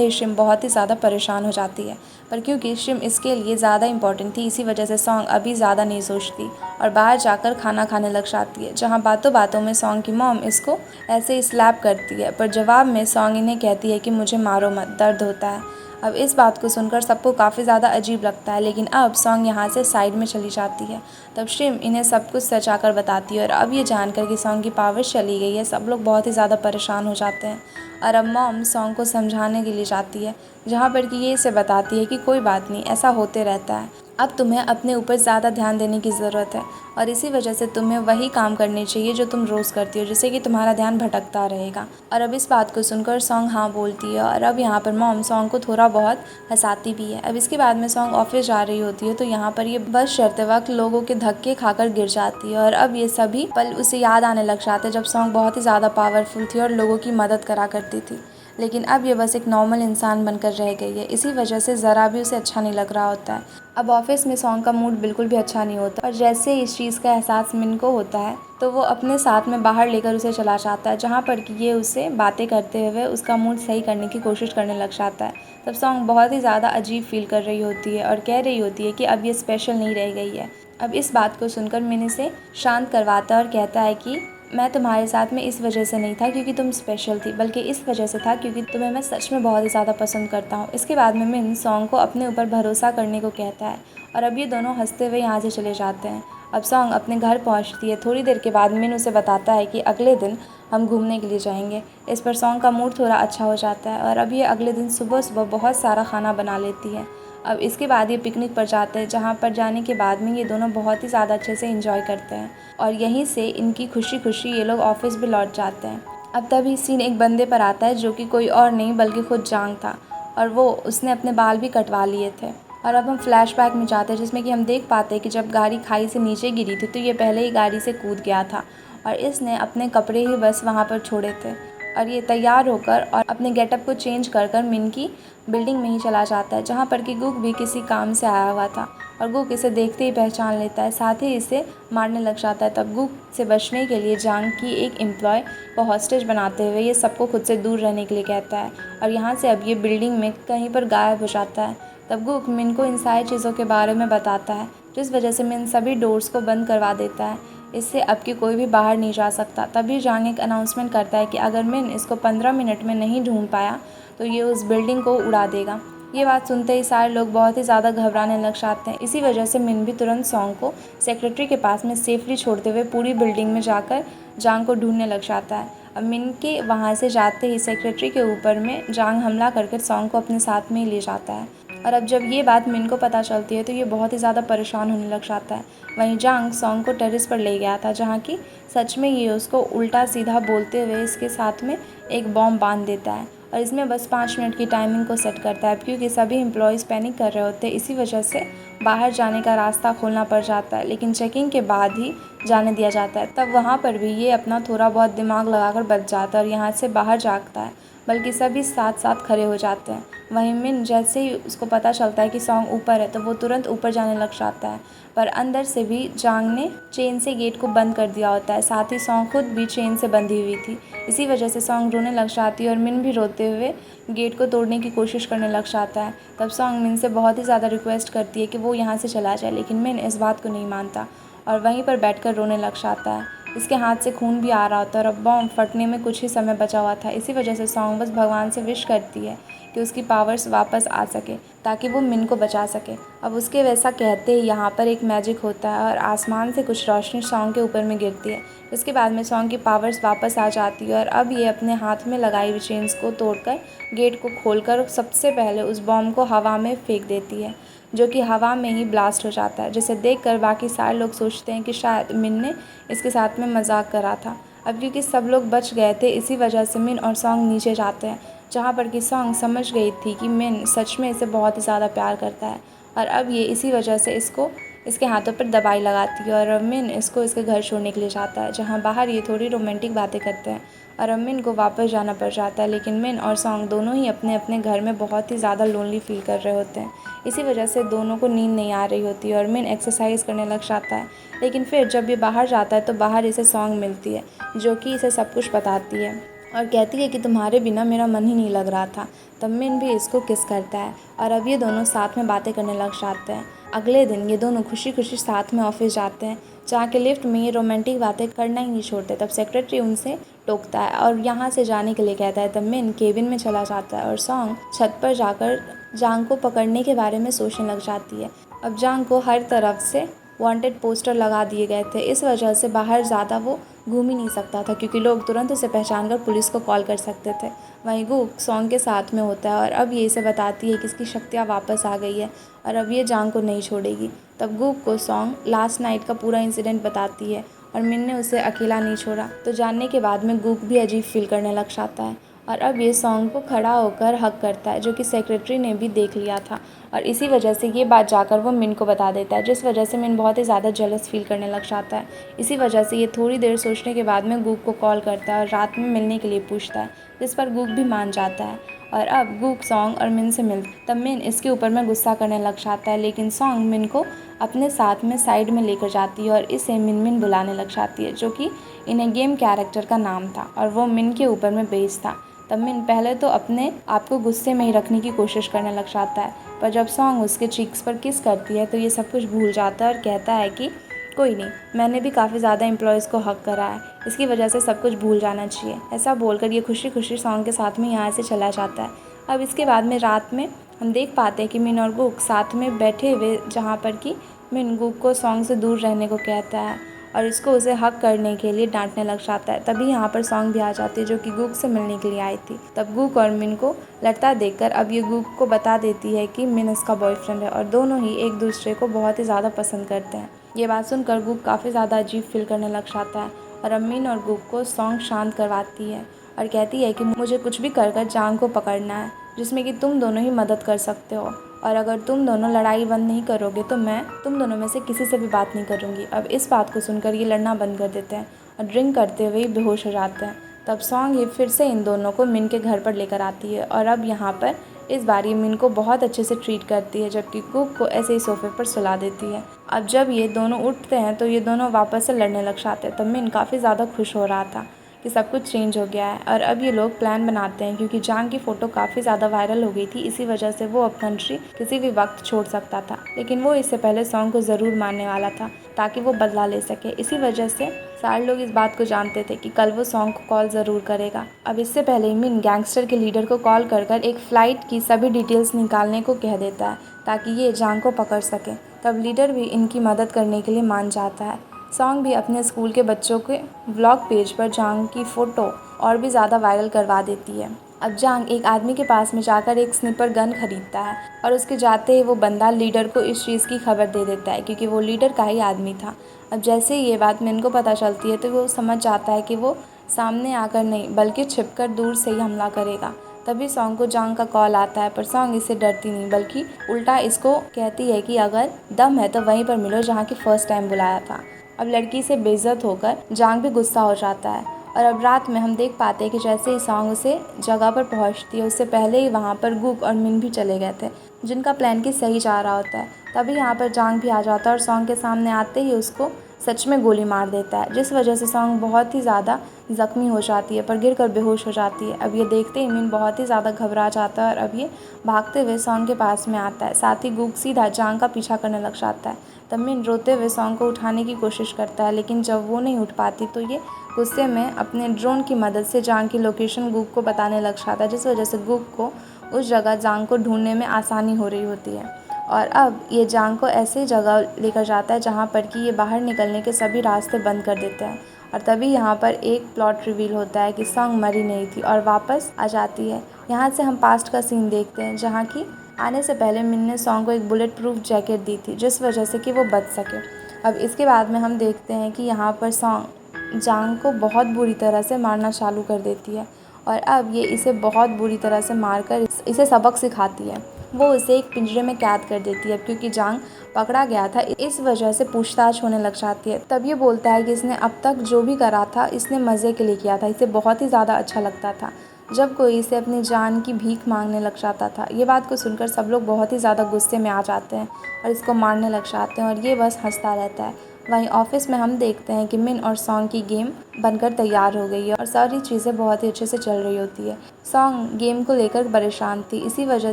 ही शिम बहुत ही ज़्यादा परेशान हो जाती है। पर क्योंकि शिम इसके लिए ज़्यादा इंपॉर्टेंट थी, इसी वजह से सॉन्ग अभी ज़्यादा नहीं सोचती और बाहर जाकर खाना खाने लग जाती है, जहाँ बातों बातों में सॉन्ग की मॉम इसको ऐसे ही स्लैप करती है। पर जवाब में सॉन्ग इन्हें कहती है कि मुझे मारो मत, दर्द होता है। अब इस बात को सुनकर सबको काफ़ी ज़्यादा अजीब लगता है, लेकिन अब सॉन्ग यहाँ से साइड में चली जाती है। तब शिम इन्हें सब कुछ सच आकर बताती है और अब ये जानकर कि सॉन्ग की पावर चली गई है, सब लोग बहुत ही ज़्यादा परेशान हो जाते हैं। और अब मॉम सॉन्ग को समझाने के लिए जाती है, जहाँ पर कि ये इसे बताती है कि कोई बात नहीं, ऐसा होते रहता है, अब तुम्हें अपने ऊपर ज़्यादा ध्यान देने की ज़रूरत है और इसी वजह से तुम्हें वही काम करने चाहिए जो तुम रोज़ करती हो, जिससे कि तुम्हारा ध्यान भटकता रहेगा। और अब इस बात को सुनकर सॉन्ग हाँ बोलती है और अब यहाँ पर मॉम सॉन्ग को थोड़ा बहुत हंसाती भी है। अब इसके बाद में सॉन्ग ऑफिस जा रही होती है तो यहाँ पर ये बस चढ़ते वक्त लोगों के धक्के खाकर गिर जाती है और अब ये सभी पल उसे याद आने लग जाते हैं जब सॉन्ग बहुत ही ज़्यादा पावरफुल थी और लोगों की मदद करा करती थी, लेकिन अब ये बस एक नॉर्मल इंसान बनकर रह गई है। इसी वजह से ज़रा भी उसे अच्छा नहीं लग रहा होता है। अब ऑफिस में सॉन्ग का मूड बिल्कुल भी अच्छा नहीं होता और जैसे ही इस चीज़ का एहसास मिन को होता है तो वो अपने साथ में बाहर लेकर उसे चला जाता है, जहाँ पर कि ये उसे बातें करते हुए उसका मूड सही करने की कोशिश करने लग जाता है। तब सॉन्ग बहुत ही ज़्यादा अजीब फील कर रही होती है और कह रही होती है कि अब ये स्पेशल नहीं रह गई है। अब इस बात को सुनकर मिन इसे शांत करवाता है और कहता है कि मैं तुम्हारे साथ में इस वजह से नहीं था क्योंकि तुम स्पेशल थी, बल्कि इस वजह से था क्योंकि तुम्हें मैं सच में बहुत ही ज़्यादा पसंद करता हूँ। इसके बाद में मिन सॉन्ग को अपने ऊपर भरोसा करने को कहता है और अब ये दोनों हंसते हुए यहाँ से चले जाते हैं। अब सॉन्ग अपने घर पहुँचती है। थोड़ी देर के बाद मिन उसे बताता है कि अगले दिन हम घूमने के लिए जाएंगे। इस पर सॉन्ग का मूड थोड़ा अच्छा हो जाता है और अब ये अगले दिन सुबह सुबह बहुत सारा खाना बना लेती है। अब इसके बाद ये पिकनिक पर जाते हैं, जहाँ पर जाने के बाद में ये दोनों बहुत ही ज़्यादा अच्छे से एंजॉय करते हैं और यहीं से इनकी खुशी खुशी ये लोग ऑफिस भी लौट जाते हैं। अब तभी सीन एक बंदे पर आता है जो कि कोई और नहीं बल्कि खुद जांग था, और वो उसने अपने बाल भी कटवा लिए थे। और अब हम फ्लैशबैक में जाते हैं जिसमें कि हम देख पाते हैं कि जब गाड़ी खाई से नीचे गिरी थी तो ये पहले ही गाड़ी से कूद गया था और इसने अपने कपड़े ही बस वहाँ पर छोड़े थे। और ये तैयार होकर और अपने गेटअप को चेंज कर कर मिन की बिल्डिंग में ही चला जाता है, जहाँ पर कि गुक भी किसी काम से आया हुआ था और गुक इसे देखते ही पहचान लेता है, साथ ही इसे मारने लग जाता है। तब गुक से बचने के लिए जांग की एक एम्प्लॉय को हॉस्टेज बनाते हुए ये सबको खुद से दूर रहने के लिए कहता है और यहाँ से अब ये बिल्डिंग में कहीं पर गायब हो जाता है। तब गुक मिन को इन सारी चीज़ों के बारे में बताता है, जिस वजह से मिन सभी डोर्स को बंद करवा देता है, इससे अब कि कोई भी बाहर नहीं जा सकता। तभी जांग एक अनाउंसमेंट करता है कि अगर मिन इसको 15 मिनट में नहीं ढूंढ पाया तो ये उस बिल्डिंग को उड़ा देगा। ये बात सुनते ही सारे लोग बहुत ही ज़्यादा घबराने लग जाते हैं। इसी वजह से मिन भी तुरंत सॉन्ग को सेक्रेटरी के पास में सेफली छोड़ते हुए पूरी बिल्डिंग में जाकर जांग को ढूंढने लग जाता है। अब मिन के वहाँ से जाते ही सेक्रेटरी के ऊपर में जांग हमला करके सॉन्ग को अपने साथ में ही ले जाता है। और अब जब ये बात मिन को पता चलती है तो ये बहुत ही ज़्यादा परेशान होने लग जाता है। वहीं जांग सॉन्ग को टेरेस पर ले गया था, जहाँ की सच में ये उसको उल्टा सीधा बोलते हुए इसके साथ में एक बॉम्ब बांध देता है और इसमें बस 5 मिनट की टाइमिंग को सेट करता है, क्योंकि सभी एम्प्लॉयज़ पैनिक कर रहे होते हैं। इसी वजह से बाहर जाने का रास्ता खोलना पड़ जाता है, लेकिन चेकिंग के बाद ही जाने दिया जाता है। तब वहाँ पर भी ये अपना थोड़ा बहुत दिमाग लगाकर बच जाता है और यहाँ से बाहर जागता है, बल्कि सभी साथ साथ खड़े हो जाते हैं। वहीं मिन जैसे ही उसको पता चलता है कि सॉन्ग ऊपर है तो वो तुरंत ऊपर जाने लग जाता है, पर अंदर से भी जांग ने चेन से गेट को बंद कर दिया होता है, साथ ही सॉन्ग खुद भी चेन से बंधी हुई थी। इसी वजह से सॉन्ग रोने लग जाती है और मिन भी रोते हुए गेट को तोड़ने की कोशिश करने लग जाता है। तब सॉन्ग मिन से बहुत ही ज़्यादा रिक्वेस्ट करती है कि वो यहाँ से चला जाए, लेकिन मिन इस बात को नहीं मानता और वहीं पर बैठकर रोने लग जाता है। इसके हाथ से खून भी आ रहा होता है और अब बॉम्ब फटने में कुछ ही समय बचा हुआ था। इसी वजह से सॉन्ग बस भगवान से विश करती है कि उसकी पावर्स वापस आ सके ताकि वो मिन को बचा सके। अब उसके वैसा कहते ही यहाँ पर एक मैजिक होता है और आसमान से कुछ रोशनी सॉन्ग के ऊपर में गिरती है। इसके बाद में सॉन्ग की पावर्स वापस आ जाती है और अब ये अपने हाथ में लगाई हुई चेन्स को तोड़कर गेट को खोलकर सबसे पहले उस बॉम्ब को हवा में फेंक देती है, जो कि हवा में ही ब्लास्ट हो जाता है, जिसे देखकर बाकी सारे लोग सोचते हैं कि शायद मिन ने इसके साथ में मजाक करा था। अब क्योंकि सब लोग बच गए थे, इसी वजह से मिन और सॉन्ग नीचे जाते हैं, जहाँ पर कि सॉन्ग समझ गई थी कि मिन सच में इसे बहुत ही ज़्यादा प्यार करता है और अब ये इसी वजह से इसको इसके हाथों पर दवाई लगाती है और अब मिन इसको इसके घर छोड़ने के लिए जाता है, जहाँ बाहर ये थोड़ी रोमांटिक बातें करते हैं और अब मिन को वापस जाना पड़ जाता है। लेकिन मिन और सॉन्ग दोनों ही अपने अपने घर में बहुत ही ज़्यादा लोनली फील कर रहे होते हैं। इसी वजह से दोनों को नींद नहीं आ रही होती है और मिन एक्सरसाइज करने लग जाता है। लेकिन फिर जब ये बाहर जाता है तो बाहर इसे सॉन्ग मिलती है, जो कि इसे सब कुछ बताती है और कहती है कि तुम्हारे बिना मेरा मन ही नहीं लग रहा था। तब मिन भी इसको किस करता है और अब ये दोनों साथ में बातें करने लग जाते हैं। अगले दिन ये दोनों खुशी खुशी साथ में ऑफिस जाते हैं, जहाँ के लिफ्ट में ये रोमांटिक बातें करना ही नहीं छोड़ते। तब सेक्रेटरी उनसे टोकता है और यहाँ से जाने के लिए कहता है। तब मिन केबिन में चला जाता है और सॉन्ग छत पर जाकर जांग को पकड़ने के बारे में सोचने लग जाती है। अब जांग को हर तरफ से वांटेड पोस्टर लगा दिए गए थे, इस वजह से बाहर ज़्यादा वो घूम ही नहीं सकता था, क्योंकि लोग तुरंत उसे पहचान कर पुलिस को कॉल कर सकते थे। वहीं गुक सॉन्ग के साथ में होता है और अब ये इसे बताती है कि इसकी शक्तियाँ वापस आ गई है और अब ये जांग को नहीं छोड़ेगी। तब गुक को सॉन्ग लास्ट नाइट का पूरा इंसिडेंट बताती है और मिन ने उसे अकेला नहीं छोड़ा। तो जानने के बाद में गुक भी अजीब फील करने लग जाता है और अब ये सॉन्ग को खड़ा होकर हक करता है, जो कि सेक्रेटरी ने भी देख लिया था और इसी वजह से ये बात जाकर वो मिन को बता देता है, जिस वजह से मिन बहुत ही ज़्यादा जेलस फील करने लग जाता है। इसी वजह से ये थोड़ी देर सोचने के बाद में गुक को कॉल करता है और रात में मिलने के लिए पूछता है, जिस पर गुक भी मान जाता है और अब गुक सॉन्ग और मिन से मिलता। तब मिन इसके ऊपर में गुस्सा करने लग जाता है, लेकिन सॉन्ग मिन को अपने साथ में साइड में लेकर जाती है और इसे मिन मिन बुलाने लग जाती है, जो कि इन्हें गेम कैरेक्टर का नाम था और वो मिन के ऊपर में बेस्ड था। तब मिन पहले तो अपने आप को गुस्से में ही रखने की कोशिश करने लग जाता है, पर जब सॉन्ग उसके चीक्स पर किस करती है तो ये सब कुछ भूल जाता है और कहता है कि कोई नहीं, मैंने भी काफ़ी ज़्यादा एम्प्लॉयज़ को हक करा है, इसकी वजह से सब कुछ भूल जाना चाहिए। ऐसा बोलकर ये खुशी खुशी सॉन्ग के साथ में यहाँ से चला जाता है। अब इसके बाद में रात में हम देख पाते हैं कि मिन और गुक साथ में बैठे हुए, जहाँ पर कि मिन गुक को सॉन्ग से दूर रहने को कहता है और इसको उसे हक करने के लिए डांटने लग जाता है। तभी यहाँ पर सॉन्ग भी आ जाती है, जो कि गुक से मिलने के लिए आई थी। तब गुक और मिन को लड़ता देखकर अब ये गुक को बता देती है कि मिन इसका बॉयफ्रेंड है और दोनों ही एक दूसरे को बहुत ही ज़्यादा पसंद करते हैं। ये बात सुनकर गुक काफ़ी ज़्यादा अजीब फील करने लग जाता है और अब मिन और गुक को सॉन्ग शांत करवाती है और कहती है कि मुझे कुछ भी कर कर जांग को पकड़ना है, जिसमें कि तुम दोनों ही मदद कर सकते हो, और अगर तुम दोनों लड़ाई बंद नहीं करोगे तो मैं तुम दोनों में से किसी से भी बात नहीं करूँगी। अब इस बात को सुनकर ये लड़ना बंद कर देते हैं और ड्रिंक करते हुए ही बेहोश हो जाते हैं। तब सॉन्ग ये फिर से इन दोनों को मिन के घर पर लेकर आती है, और अब यहाँ पर इस बार ये मिन को बहुत अच्छे से ट्रीट करती है, जबकि कुक को ऐसे ही सोफे पर सुला देती है। अब जब ये दोनों उठते हैं तो ये दोनों वापस से लड़ने लग जाते हैं। तब मिन काफ़ी ज़्यादा खुश हो रहा था कि सब कुछ चेंज हो गया है, और अब ये लोग प्लान बनाते हैं, क्योंकि जांग की फ़ोटो काफ़ी ज़्यादा वायरल हो गई थी, इसी वजह से वो अब कंट्री किसी भी वक्त छोड़ सकता था। लेकिन वो इससे पहले सॉन्ग को ज़रूर मारने वाला था ताकि वो बदला ले सके। इसी वजह से सारे लोग इस बात को जानते थे कि कल वो सॉन्ग को कॉल ज़रूर करेगा। अब इससे पहले मिन गैंगस्टर के लीडर को कॉल कर कर एक फ़्लाइट की सभी डिटेल्स निकालने को कह देता है ताकि ये जांग को पकड़ सके। तब लीडर भी इनकी मदद करने के लिए मान जाता है। सॉन्ग भी अपने स्कूल के बच्चों के व्लॉग पेज पर जांग की फ़ोटो और भी ज़्यादा वायरल करवा देती है। अब जांग एक आदमी के पास में जाकर एक स्निपर गन खरीदता है, और उसके जाते ही वो बंदा लीडर को इस चीज़ की खबर दे देता है, क्योंकि वो लीडर का ही आदमी था। अब जैसे ही ये बात मिन को पता चलती है तो वो समझ जाता है कि वो सामने आकर नहीं बल्कि छिपकर दूर से ही हमला करेगा। तभी सॉन्ग को जांग का कॉल आता है, पर सॉन्ग इससे डरती नहीं बल्कि उल्टा इसको कहती है कि अगर दम है तो वहीं पर मिलो जहाँ की फ़र्स्ट टाइम बुलाया था। अब लड़की से बेइज्जत होकर जांग भी गुस्सा हो जाता है, और अब रात में हम देख पाते हैं कि जैसे ही सॉन्ग उसे जगह पर पहुंचती है, उससे पहले ही वहां पर गुक और मिन भी चले गए थे, जिनका प्लान की सही जा रहा होता है। तभी यहाँ पर जांग भी आ जाता है और सॉन्ग के सामने आते ही उसको सच में गोली मार देता है, जिस वजह से सॉन्ग बहुत ही ज़्यादा ज़ख्मी हो जाती है, पर गिर कर बेहोश हो जाती है। अब ये देखते ही मिन बहुत ही ज़्यादा घबरा जाता है, और अब ये भागते हुए सॉन्ग के पास में आता है। साथ ही गुक सीधा जांग का पीछा करने लग जाता है। तब मिन रोते हुए सॉन्ग को उठाने की कोशिश करता है, लेकिन जब वो नहीं उठ पाती तो ये गुस्से में अपने ड्रोन की मदद से जांग की लोकेशन गुक को बताने लग जाता है, जिस वजह से गुक को उस जगह जांग को ढूंढने में आसानी हो रही होती है। और अब ये जांग को ऐसी जगह लेकर जाता है जहाँ पर कि ये बाहर निकलने के सभी रास्ते बंद कर देते हैं, और तभी यहाँ पर एक प्लॉट रिवील होता है कि सॉन्ग मरी नहीं थी और वापस आ जाती है। यहाँ से हम पास्ट का सीन देखते हैं, जहाँ की आने से पहले मिन ने सॉन्ग को एक बुलेट प्रूफ जैकेट दी थी, जिस वजह से कि वो बच सके। अब इसके बाद में हम देखते हैं कि यहाँ पर सॉन्ग जांग को बहुत बुरी तरह से मारना चालू कर देती है, और अब ये इसे बहुत बुरी तरह से मारकर इसे सबक सिखाती है। वो इसे एक पिंजरे में कैद कर देती है, क्योंकि जांग पकड़ा गया था, इस वजह से पूछताछ होने लग जाती है। तब ये बोलता है कि इसने अब तक जो भी करा था इसने मज़े के लिए किया था, इसे बहुत ही ज़्यादा अच्छा लगता था जब कोई इसे अपनी जान की भीख मांगने लग जाता था। ये बात को सुनकर सब लोग बहुत ही ज़्यादा गुस्से में आ जाते हैं और इसको मारने लग जाते हैं, और ये बस हंसता रहता है। वहीं ऑफिस में हम देखते हैं कि मिन और सॉन्ग की गेम बनकर तैयार हो गई है, और सारी चीज़ें बहुत ही अच्छे से चल रही होती है। सॉन्ग गेम को लेकर परेशान थी, इसी वजह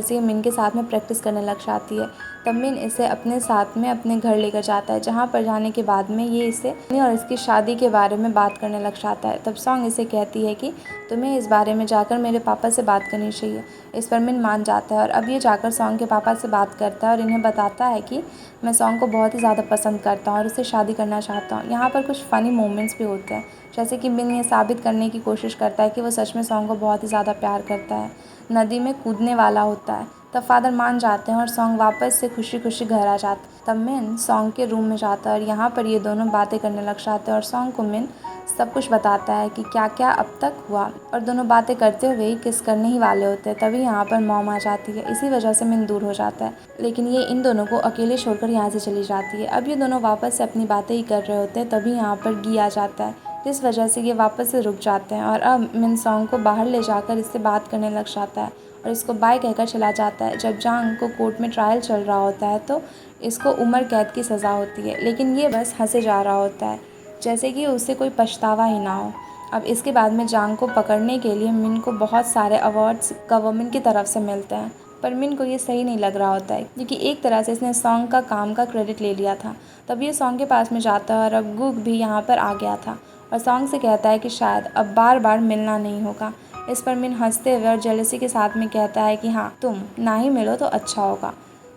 से मिन के साथ में प्रैक्टिस करने लग जाती है। तब मिन इसे अपने साथ में अपने घर लेकर जाता है, जहाँ पर जाने के बाद में ये इसे और इसकी शादी के बारे में बात करने लग जाता है। तब सॉन्ग इसे कहती है कि तुम्हें इस बारे में जाकर मेरे पापा से बात करनी चाहिए। इस पर मिन मान जाता है, और अब ये जाकर सॉन्ग के पापा से बात करता है और इन्हें बताता है कि मैं सॉन्ग को बहुत ही ज़्यादा पसंद करता हूँ और उससे शादी करना चाहता हूँ। यहाँ पर कुछ फ़नी मोमेंट्स भी होते हैं, जैसे कि मिन ये साबित करने की कोशिश करता है कि वो सच में सॉन्ग को बहुत ही ज़्यादा प्यार करता है। नदी में कूदने वाला होता है, तब फादर मान जाते हैं और सॉन्ग वापस से खुशी खुशी घर आ जाता है। तब मिन सॉन्ग के रूम में जाता है, और यहाँ पर ये दोनों बातें करने लग जाते हैं, और सॉन्ग को मिन सब कुछ बताता है कि क्या क्या अब तक हुआ, और दोनों बातें करते हुए ही किस करने ही वाले होते हैं। तभी यहाँ पर मॉम आ जाती है, इसी वजह से मिन दूर हो जाता है, लेकिन ये इन दोनों को अकेले छोड़कर यहाँ से चली जाती है। अब ये दोनों वापस से अपनी बातें ही कर रहे होते हैं, तभी यहाँ पर गी आ जाता है, जिस वजह से ये वापस से रुक जाते हैं, और अब मिन सॉन्ग को बाहर ले जाकर इससे बात करने लग जाता है और इसको बाय कहकर चला जाता है। जब जांग को कोर्ट में ट्रायल चल रहा होता है तो इसको उम्र कैद की सज़ा होती है, लेकिन ये बस हंसे जा रहा होता है, जैसे कि उसे कोई पछतावा ही ना हो। अब इसके बाद में जांग को पकड़ने के लिए मिन को बहुत सारे अवार्ड्स गवर्नमेंट की तरफ से मिलते हैं, पर मिन को ये सही नहीं लग रहा होता है, क्योंकि एक तरह से इसने सॉन्ग का काम का क्रेडिट ले लिया था। तब ये सॉन्ग के पास में जाता है, और अब गुग भी यहाँ पर आ गया था और सॉन्ग से कहता है कि शायद अब बार बार मिलना नहीं होगा। इस पर मिन हंसते हुए और जेलसी के साथ में कहता है कि हाँ, तुम ना ही मिलो तो अच्छा होगा,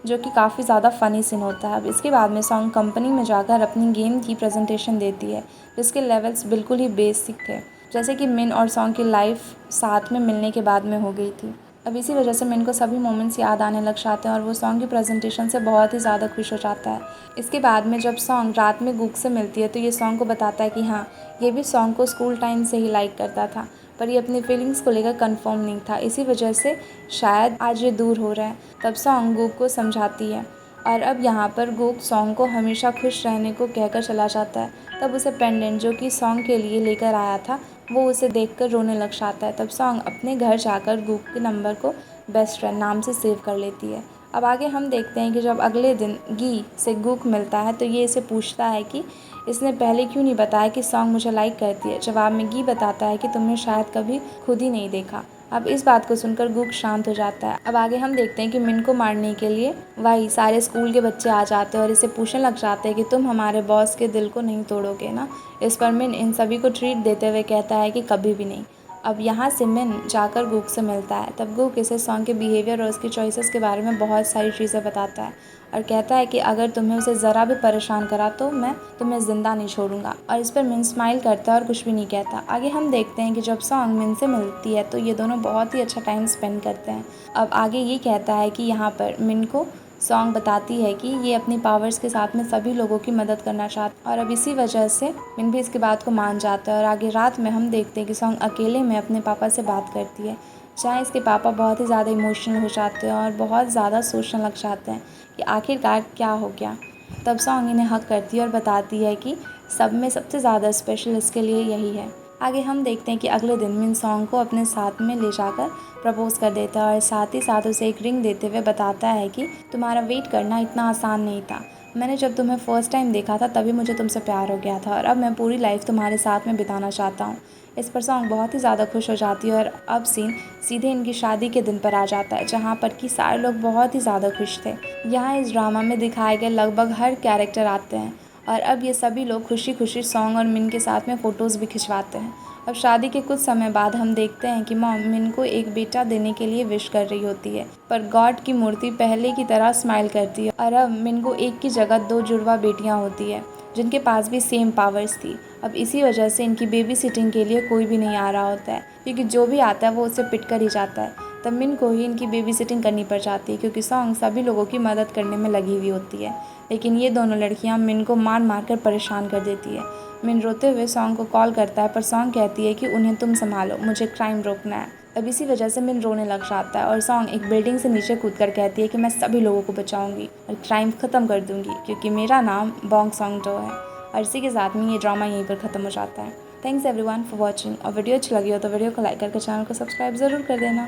जो कि काफ़ी ज़्यादा फ़नी सीन होता है। अब इसके बाद में सॉन्ग कंपनी में जाकर अपनी गेम की प्रेजेंटेशन देती है, जिसके लेवल्स बिल्कुल ही बेसिक थे, जैसे कि मिन और सॉन्ग की लाइफ साथ में मिलने के बाद में हो गई थी। अब इसी वजह से मिन को सभी मोमेंट्स याद आने लग जाते हैं और वो सॉन्ग की प्रेजेंटेशन से बहुत ही ज़्यादा खुश हो जाता है। इसके बाद में जब सॉन्ग रात में गूक से मिलती है तो ये सॉन्ग को बताता है कि हाँ, ये भी सॉन्ग को स्कूल टाइम से ही लाइक करता था, पर ये अपनी फीलिंग्स को लेकर कंफर्म नहीं था, इसी वजह से शायद आज ये दूर हो रहा है। तब सॉन्ग गूक को समझाती है और अब यहाँ पर गूक सॉन्ग को हमेशा खुश रहने को कहकर चला जाता है। तब उसे पेंडेंट जो कि सॉन्ग के लिए लेकर आया था वो उसे देखकर रोने लग जाता है। तब सॉन्ग अपने घर जाकर गूक के नंबर को बेस्ट फ्रेंड नाम से सेव कर लेती है। अब आगे हम देखते हैं कि जब अगले दिन गी से गूक मिलता है तो ये इसे पूछता है कि इसने पहले क्यों नहीं बताया कि सॉन्ग मुझे लाइक करती है। जवाब में गी बताता है कि तुमने शायद कभी खुद ही नहीं देखा। अब इस बात को सुनकर गूक शांत हो जाता है। अब आगे हम देखते हैं कि मिन को मारने के लिए वही सारे स्कूल के बच्चे आ जाते हैं और इसे पूछने लग जाते हैं कि तुम हमारे बॉस के दिल को नहीं तोड़ोगे ना। इस पर मिन इन सभी को ट्रीट देते हुए कहता है कि कभी भी नहीं। अब यहाँ से मिन जाकर गूक से मिलता है। तब गूक इसे सॉन्ग के बिहेवियर और उसकी चॉइसेस के बारे में बहुत सारी चीज़ें बताता है और कहता है कि अगर तुम्हें उसे ज़रा भी परेशान करा तो मैं तुम्हें ज़िंदा नहीं छोड़ूंगा। और इस पर मिन स्माइल करता है और कुछ भी नहीं कहता। आगे हम देखते हैं कि जब सॉन्ग मिन से मिलती है तो ये दोनों बहुत ही अच्छा टाइम स्पेंड करते हैं। अब आगे ये कहता है कि यहाँ पर मिन को सॉन्ग बताती है कि ये अपनी पावर्स के साथ में सभी लोगों की मदद करना चाहता है और अब इसी वजह से मिन भी इसकी बात को मान जाता है। और आगे रात में हम देखते हैं कि सॉन्ग अकेले में अपने पापा से बात करती है, जहाँ इसके पापा बहुत ही ज़्यादा इमोशनल हो जाते हैं और बहुत ज़्यादा सोचने लग जाते हैं कि आखिरकार क्या हो गया। तब सॉन्ग इन्हें हक करती है और बताती है कि सब में सबसे ज़्यादा स्पेशल इसके लिए यही है। आगे हम देखते हैं कि अगले दिन मिन सॉन्ग को अपने साथ में ले जाकर प्रपोज़ कर देता है और साथ ही साथ उसे एक रिंग देते हुए बताता है कि तुम्हारा वेट करना इतना आसान नहीं था। मैंने जब तुम्हें फ़र्स्ट टाइम देखा था तभी मुझे तुमसे प्यार हो गया था और अब मैं पूरी लाइफ तुम्हारे साथ में बिताना चाहता हूँ। इस पर सॉन्ग बहुत ही ज़्यादा खुश हो जाती है और अब सीन सीधे इनकी शादी के दिन पर आ जाता है, जहाँ पर कि सारे लोग बहुत ही ज़्यादा खुश थे। यहाँ इस ड्रामा में दिखाए गए लगभग हर कैरेक्टर आते हैं और अब ये सभी लोग खुशी खुशी सॉन्ग और मिन के साथ में फ़ोटोज़ भी खिंचवाते हैं। अब शादी के कुछ समय बाद हम देखते हैं कि मॉम मिन को एक बेटा देने के लिए विश कर रही होती है, पर गॉड की मूर्ति पहले की तरह स्माइल करती है और अब मिन को एक की जगह 2 जुड़वा बेटियां होती है जिनके पास भी सेम पावर्स थी। अब इसी वजह से इनकी बेबी सिटिंग के लिए कोई भी नहीं आ रहा होता है, क्योंकि जो भी आता है वो उससे पिट कर ही जाता है। तब मिन को ही इनकी बेबी सिटिंग करनी पड़ जाती है, क्योंकि सॉन्ग सभी लोगों की मदद करने में लगी हुई होती है। लेकिन ये दोनों लड़कियां मिन को मार कर परेशान कर देती है। मिन रोते हुए सॉन्ग को कॉल करता है, पर सॉन्ग कहती है कि उन्हें तुम संभालो, मुझे क्राइम रोकना है। अब इसी वजह से मिन रोने लग जाता है और सॉन्ग एक बिल्डिंग से नीचे कूदकर कहती है कि मैं सभी लोगों को बचाऊंगी और क्राइम ख़त्म कर दूंगी, क्योंकि मेरा नाम बॉन्ग सॉन्ग डो है। और इसी के साथ में ये ड्रामा यहीं पर ख़त्म हो जाता है। Thanks everyone for watching. और वीडियो अच्छी लगी हो तो वीडियो को लाइक करके चैनल को सब्सक्राइब ज़रूर कर देना।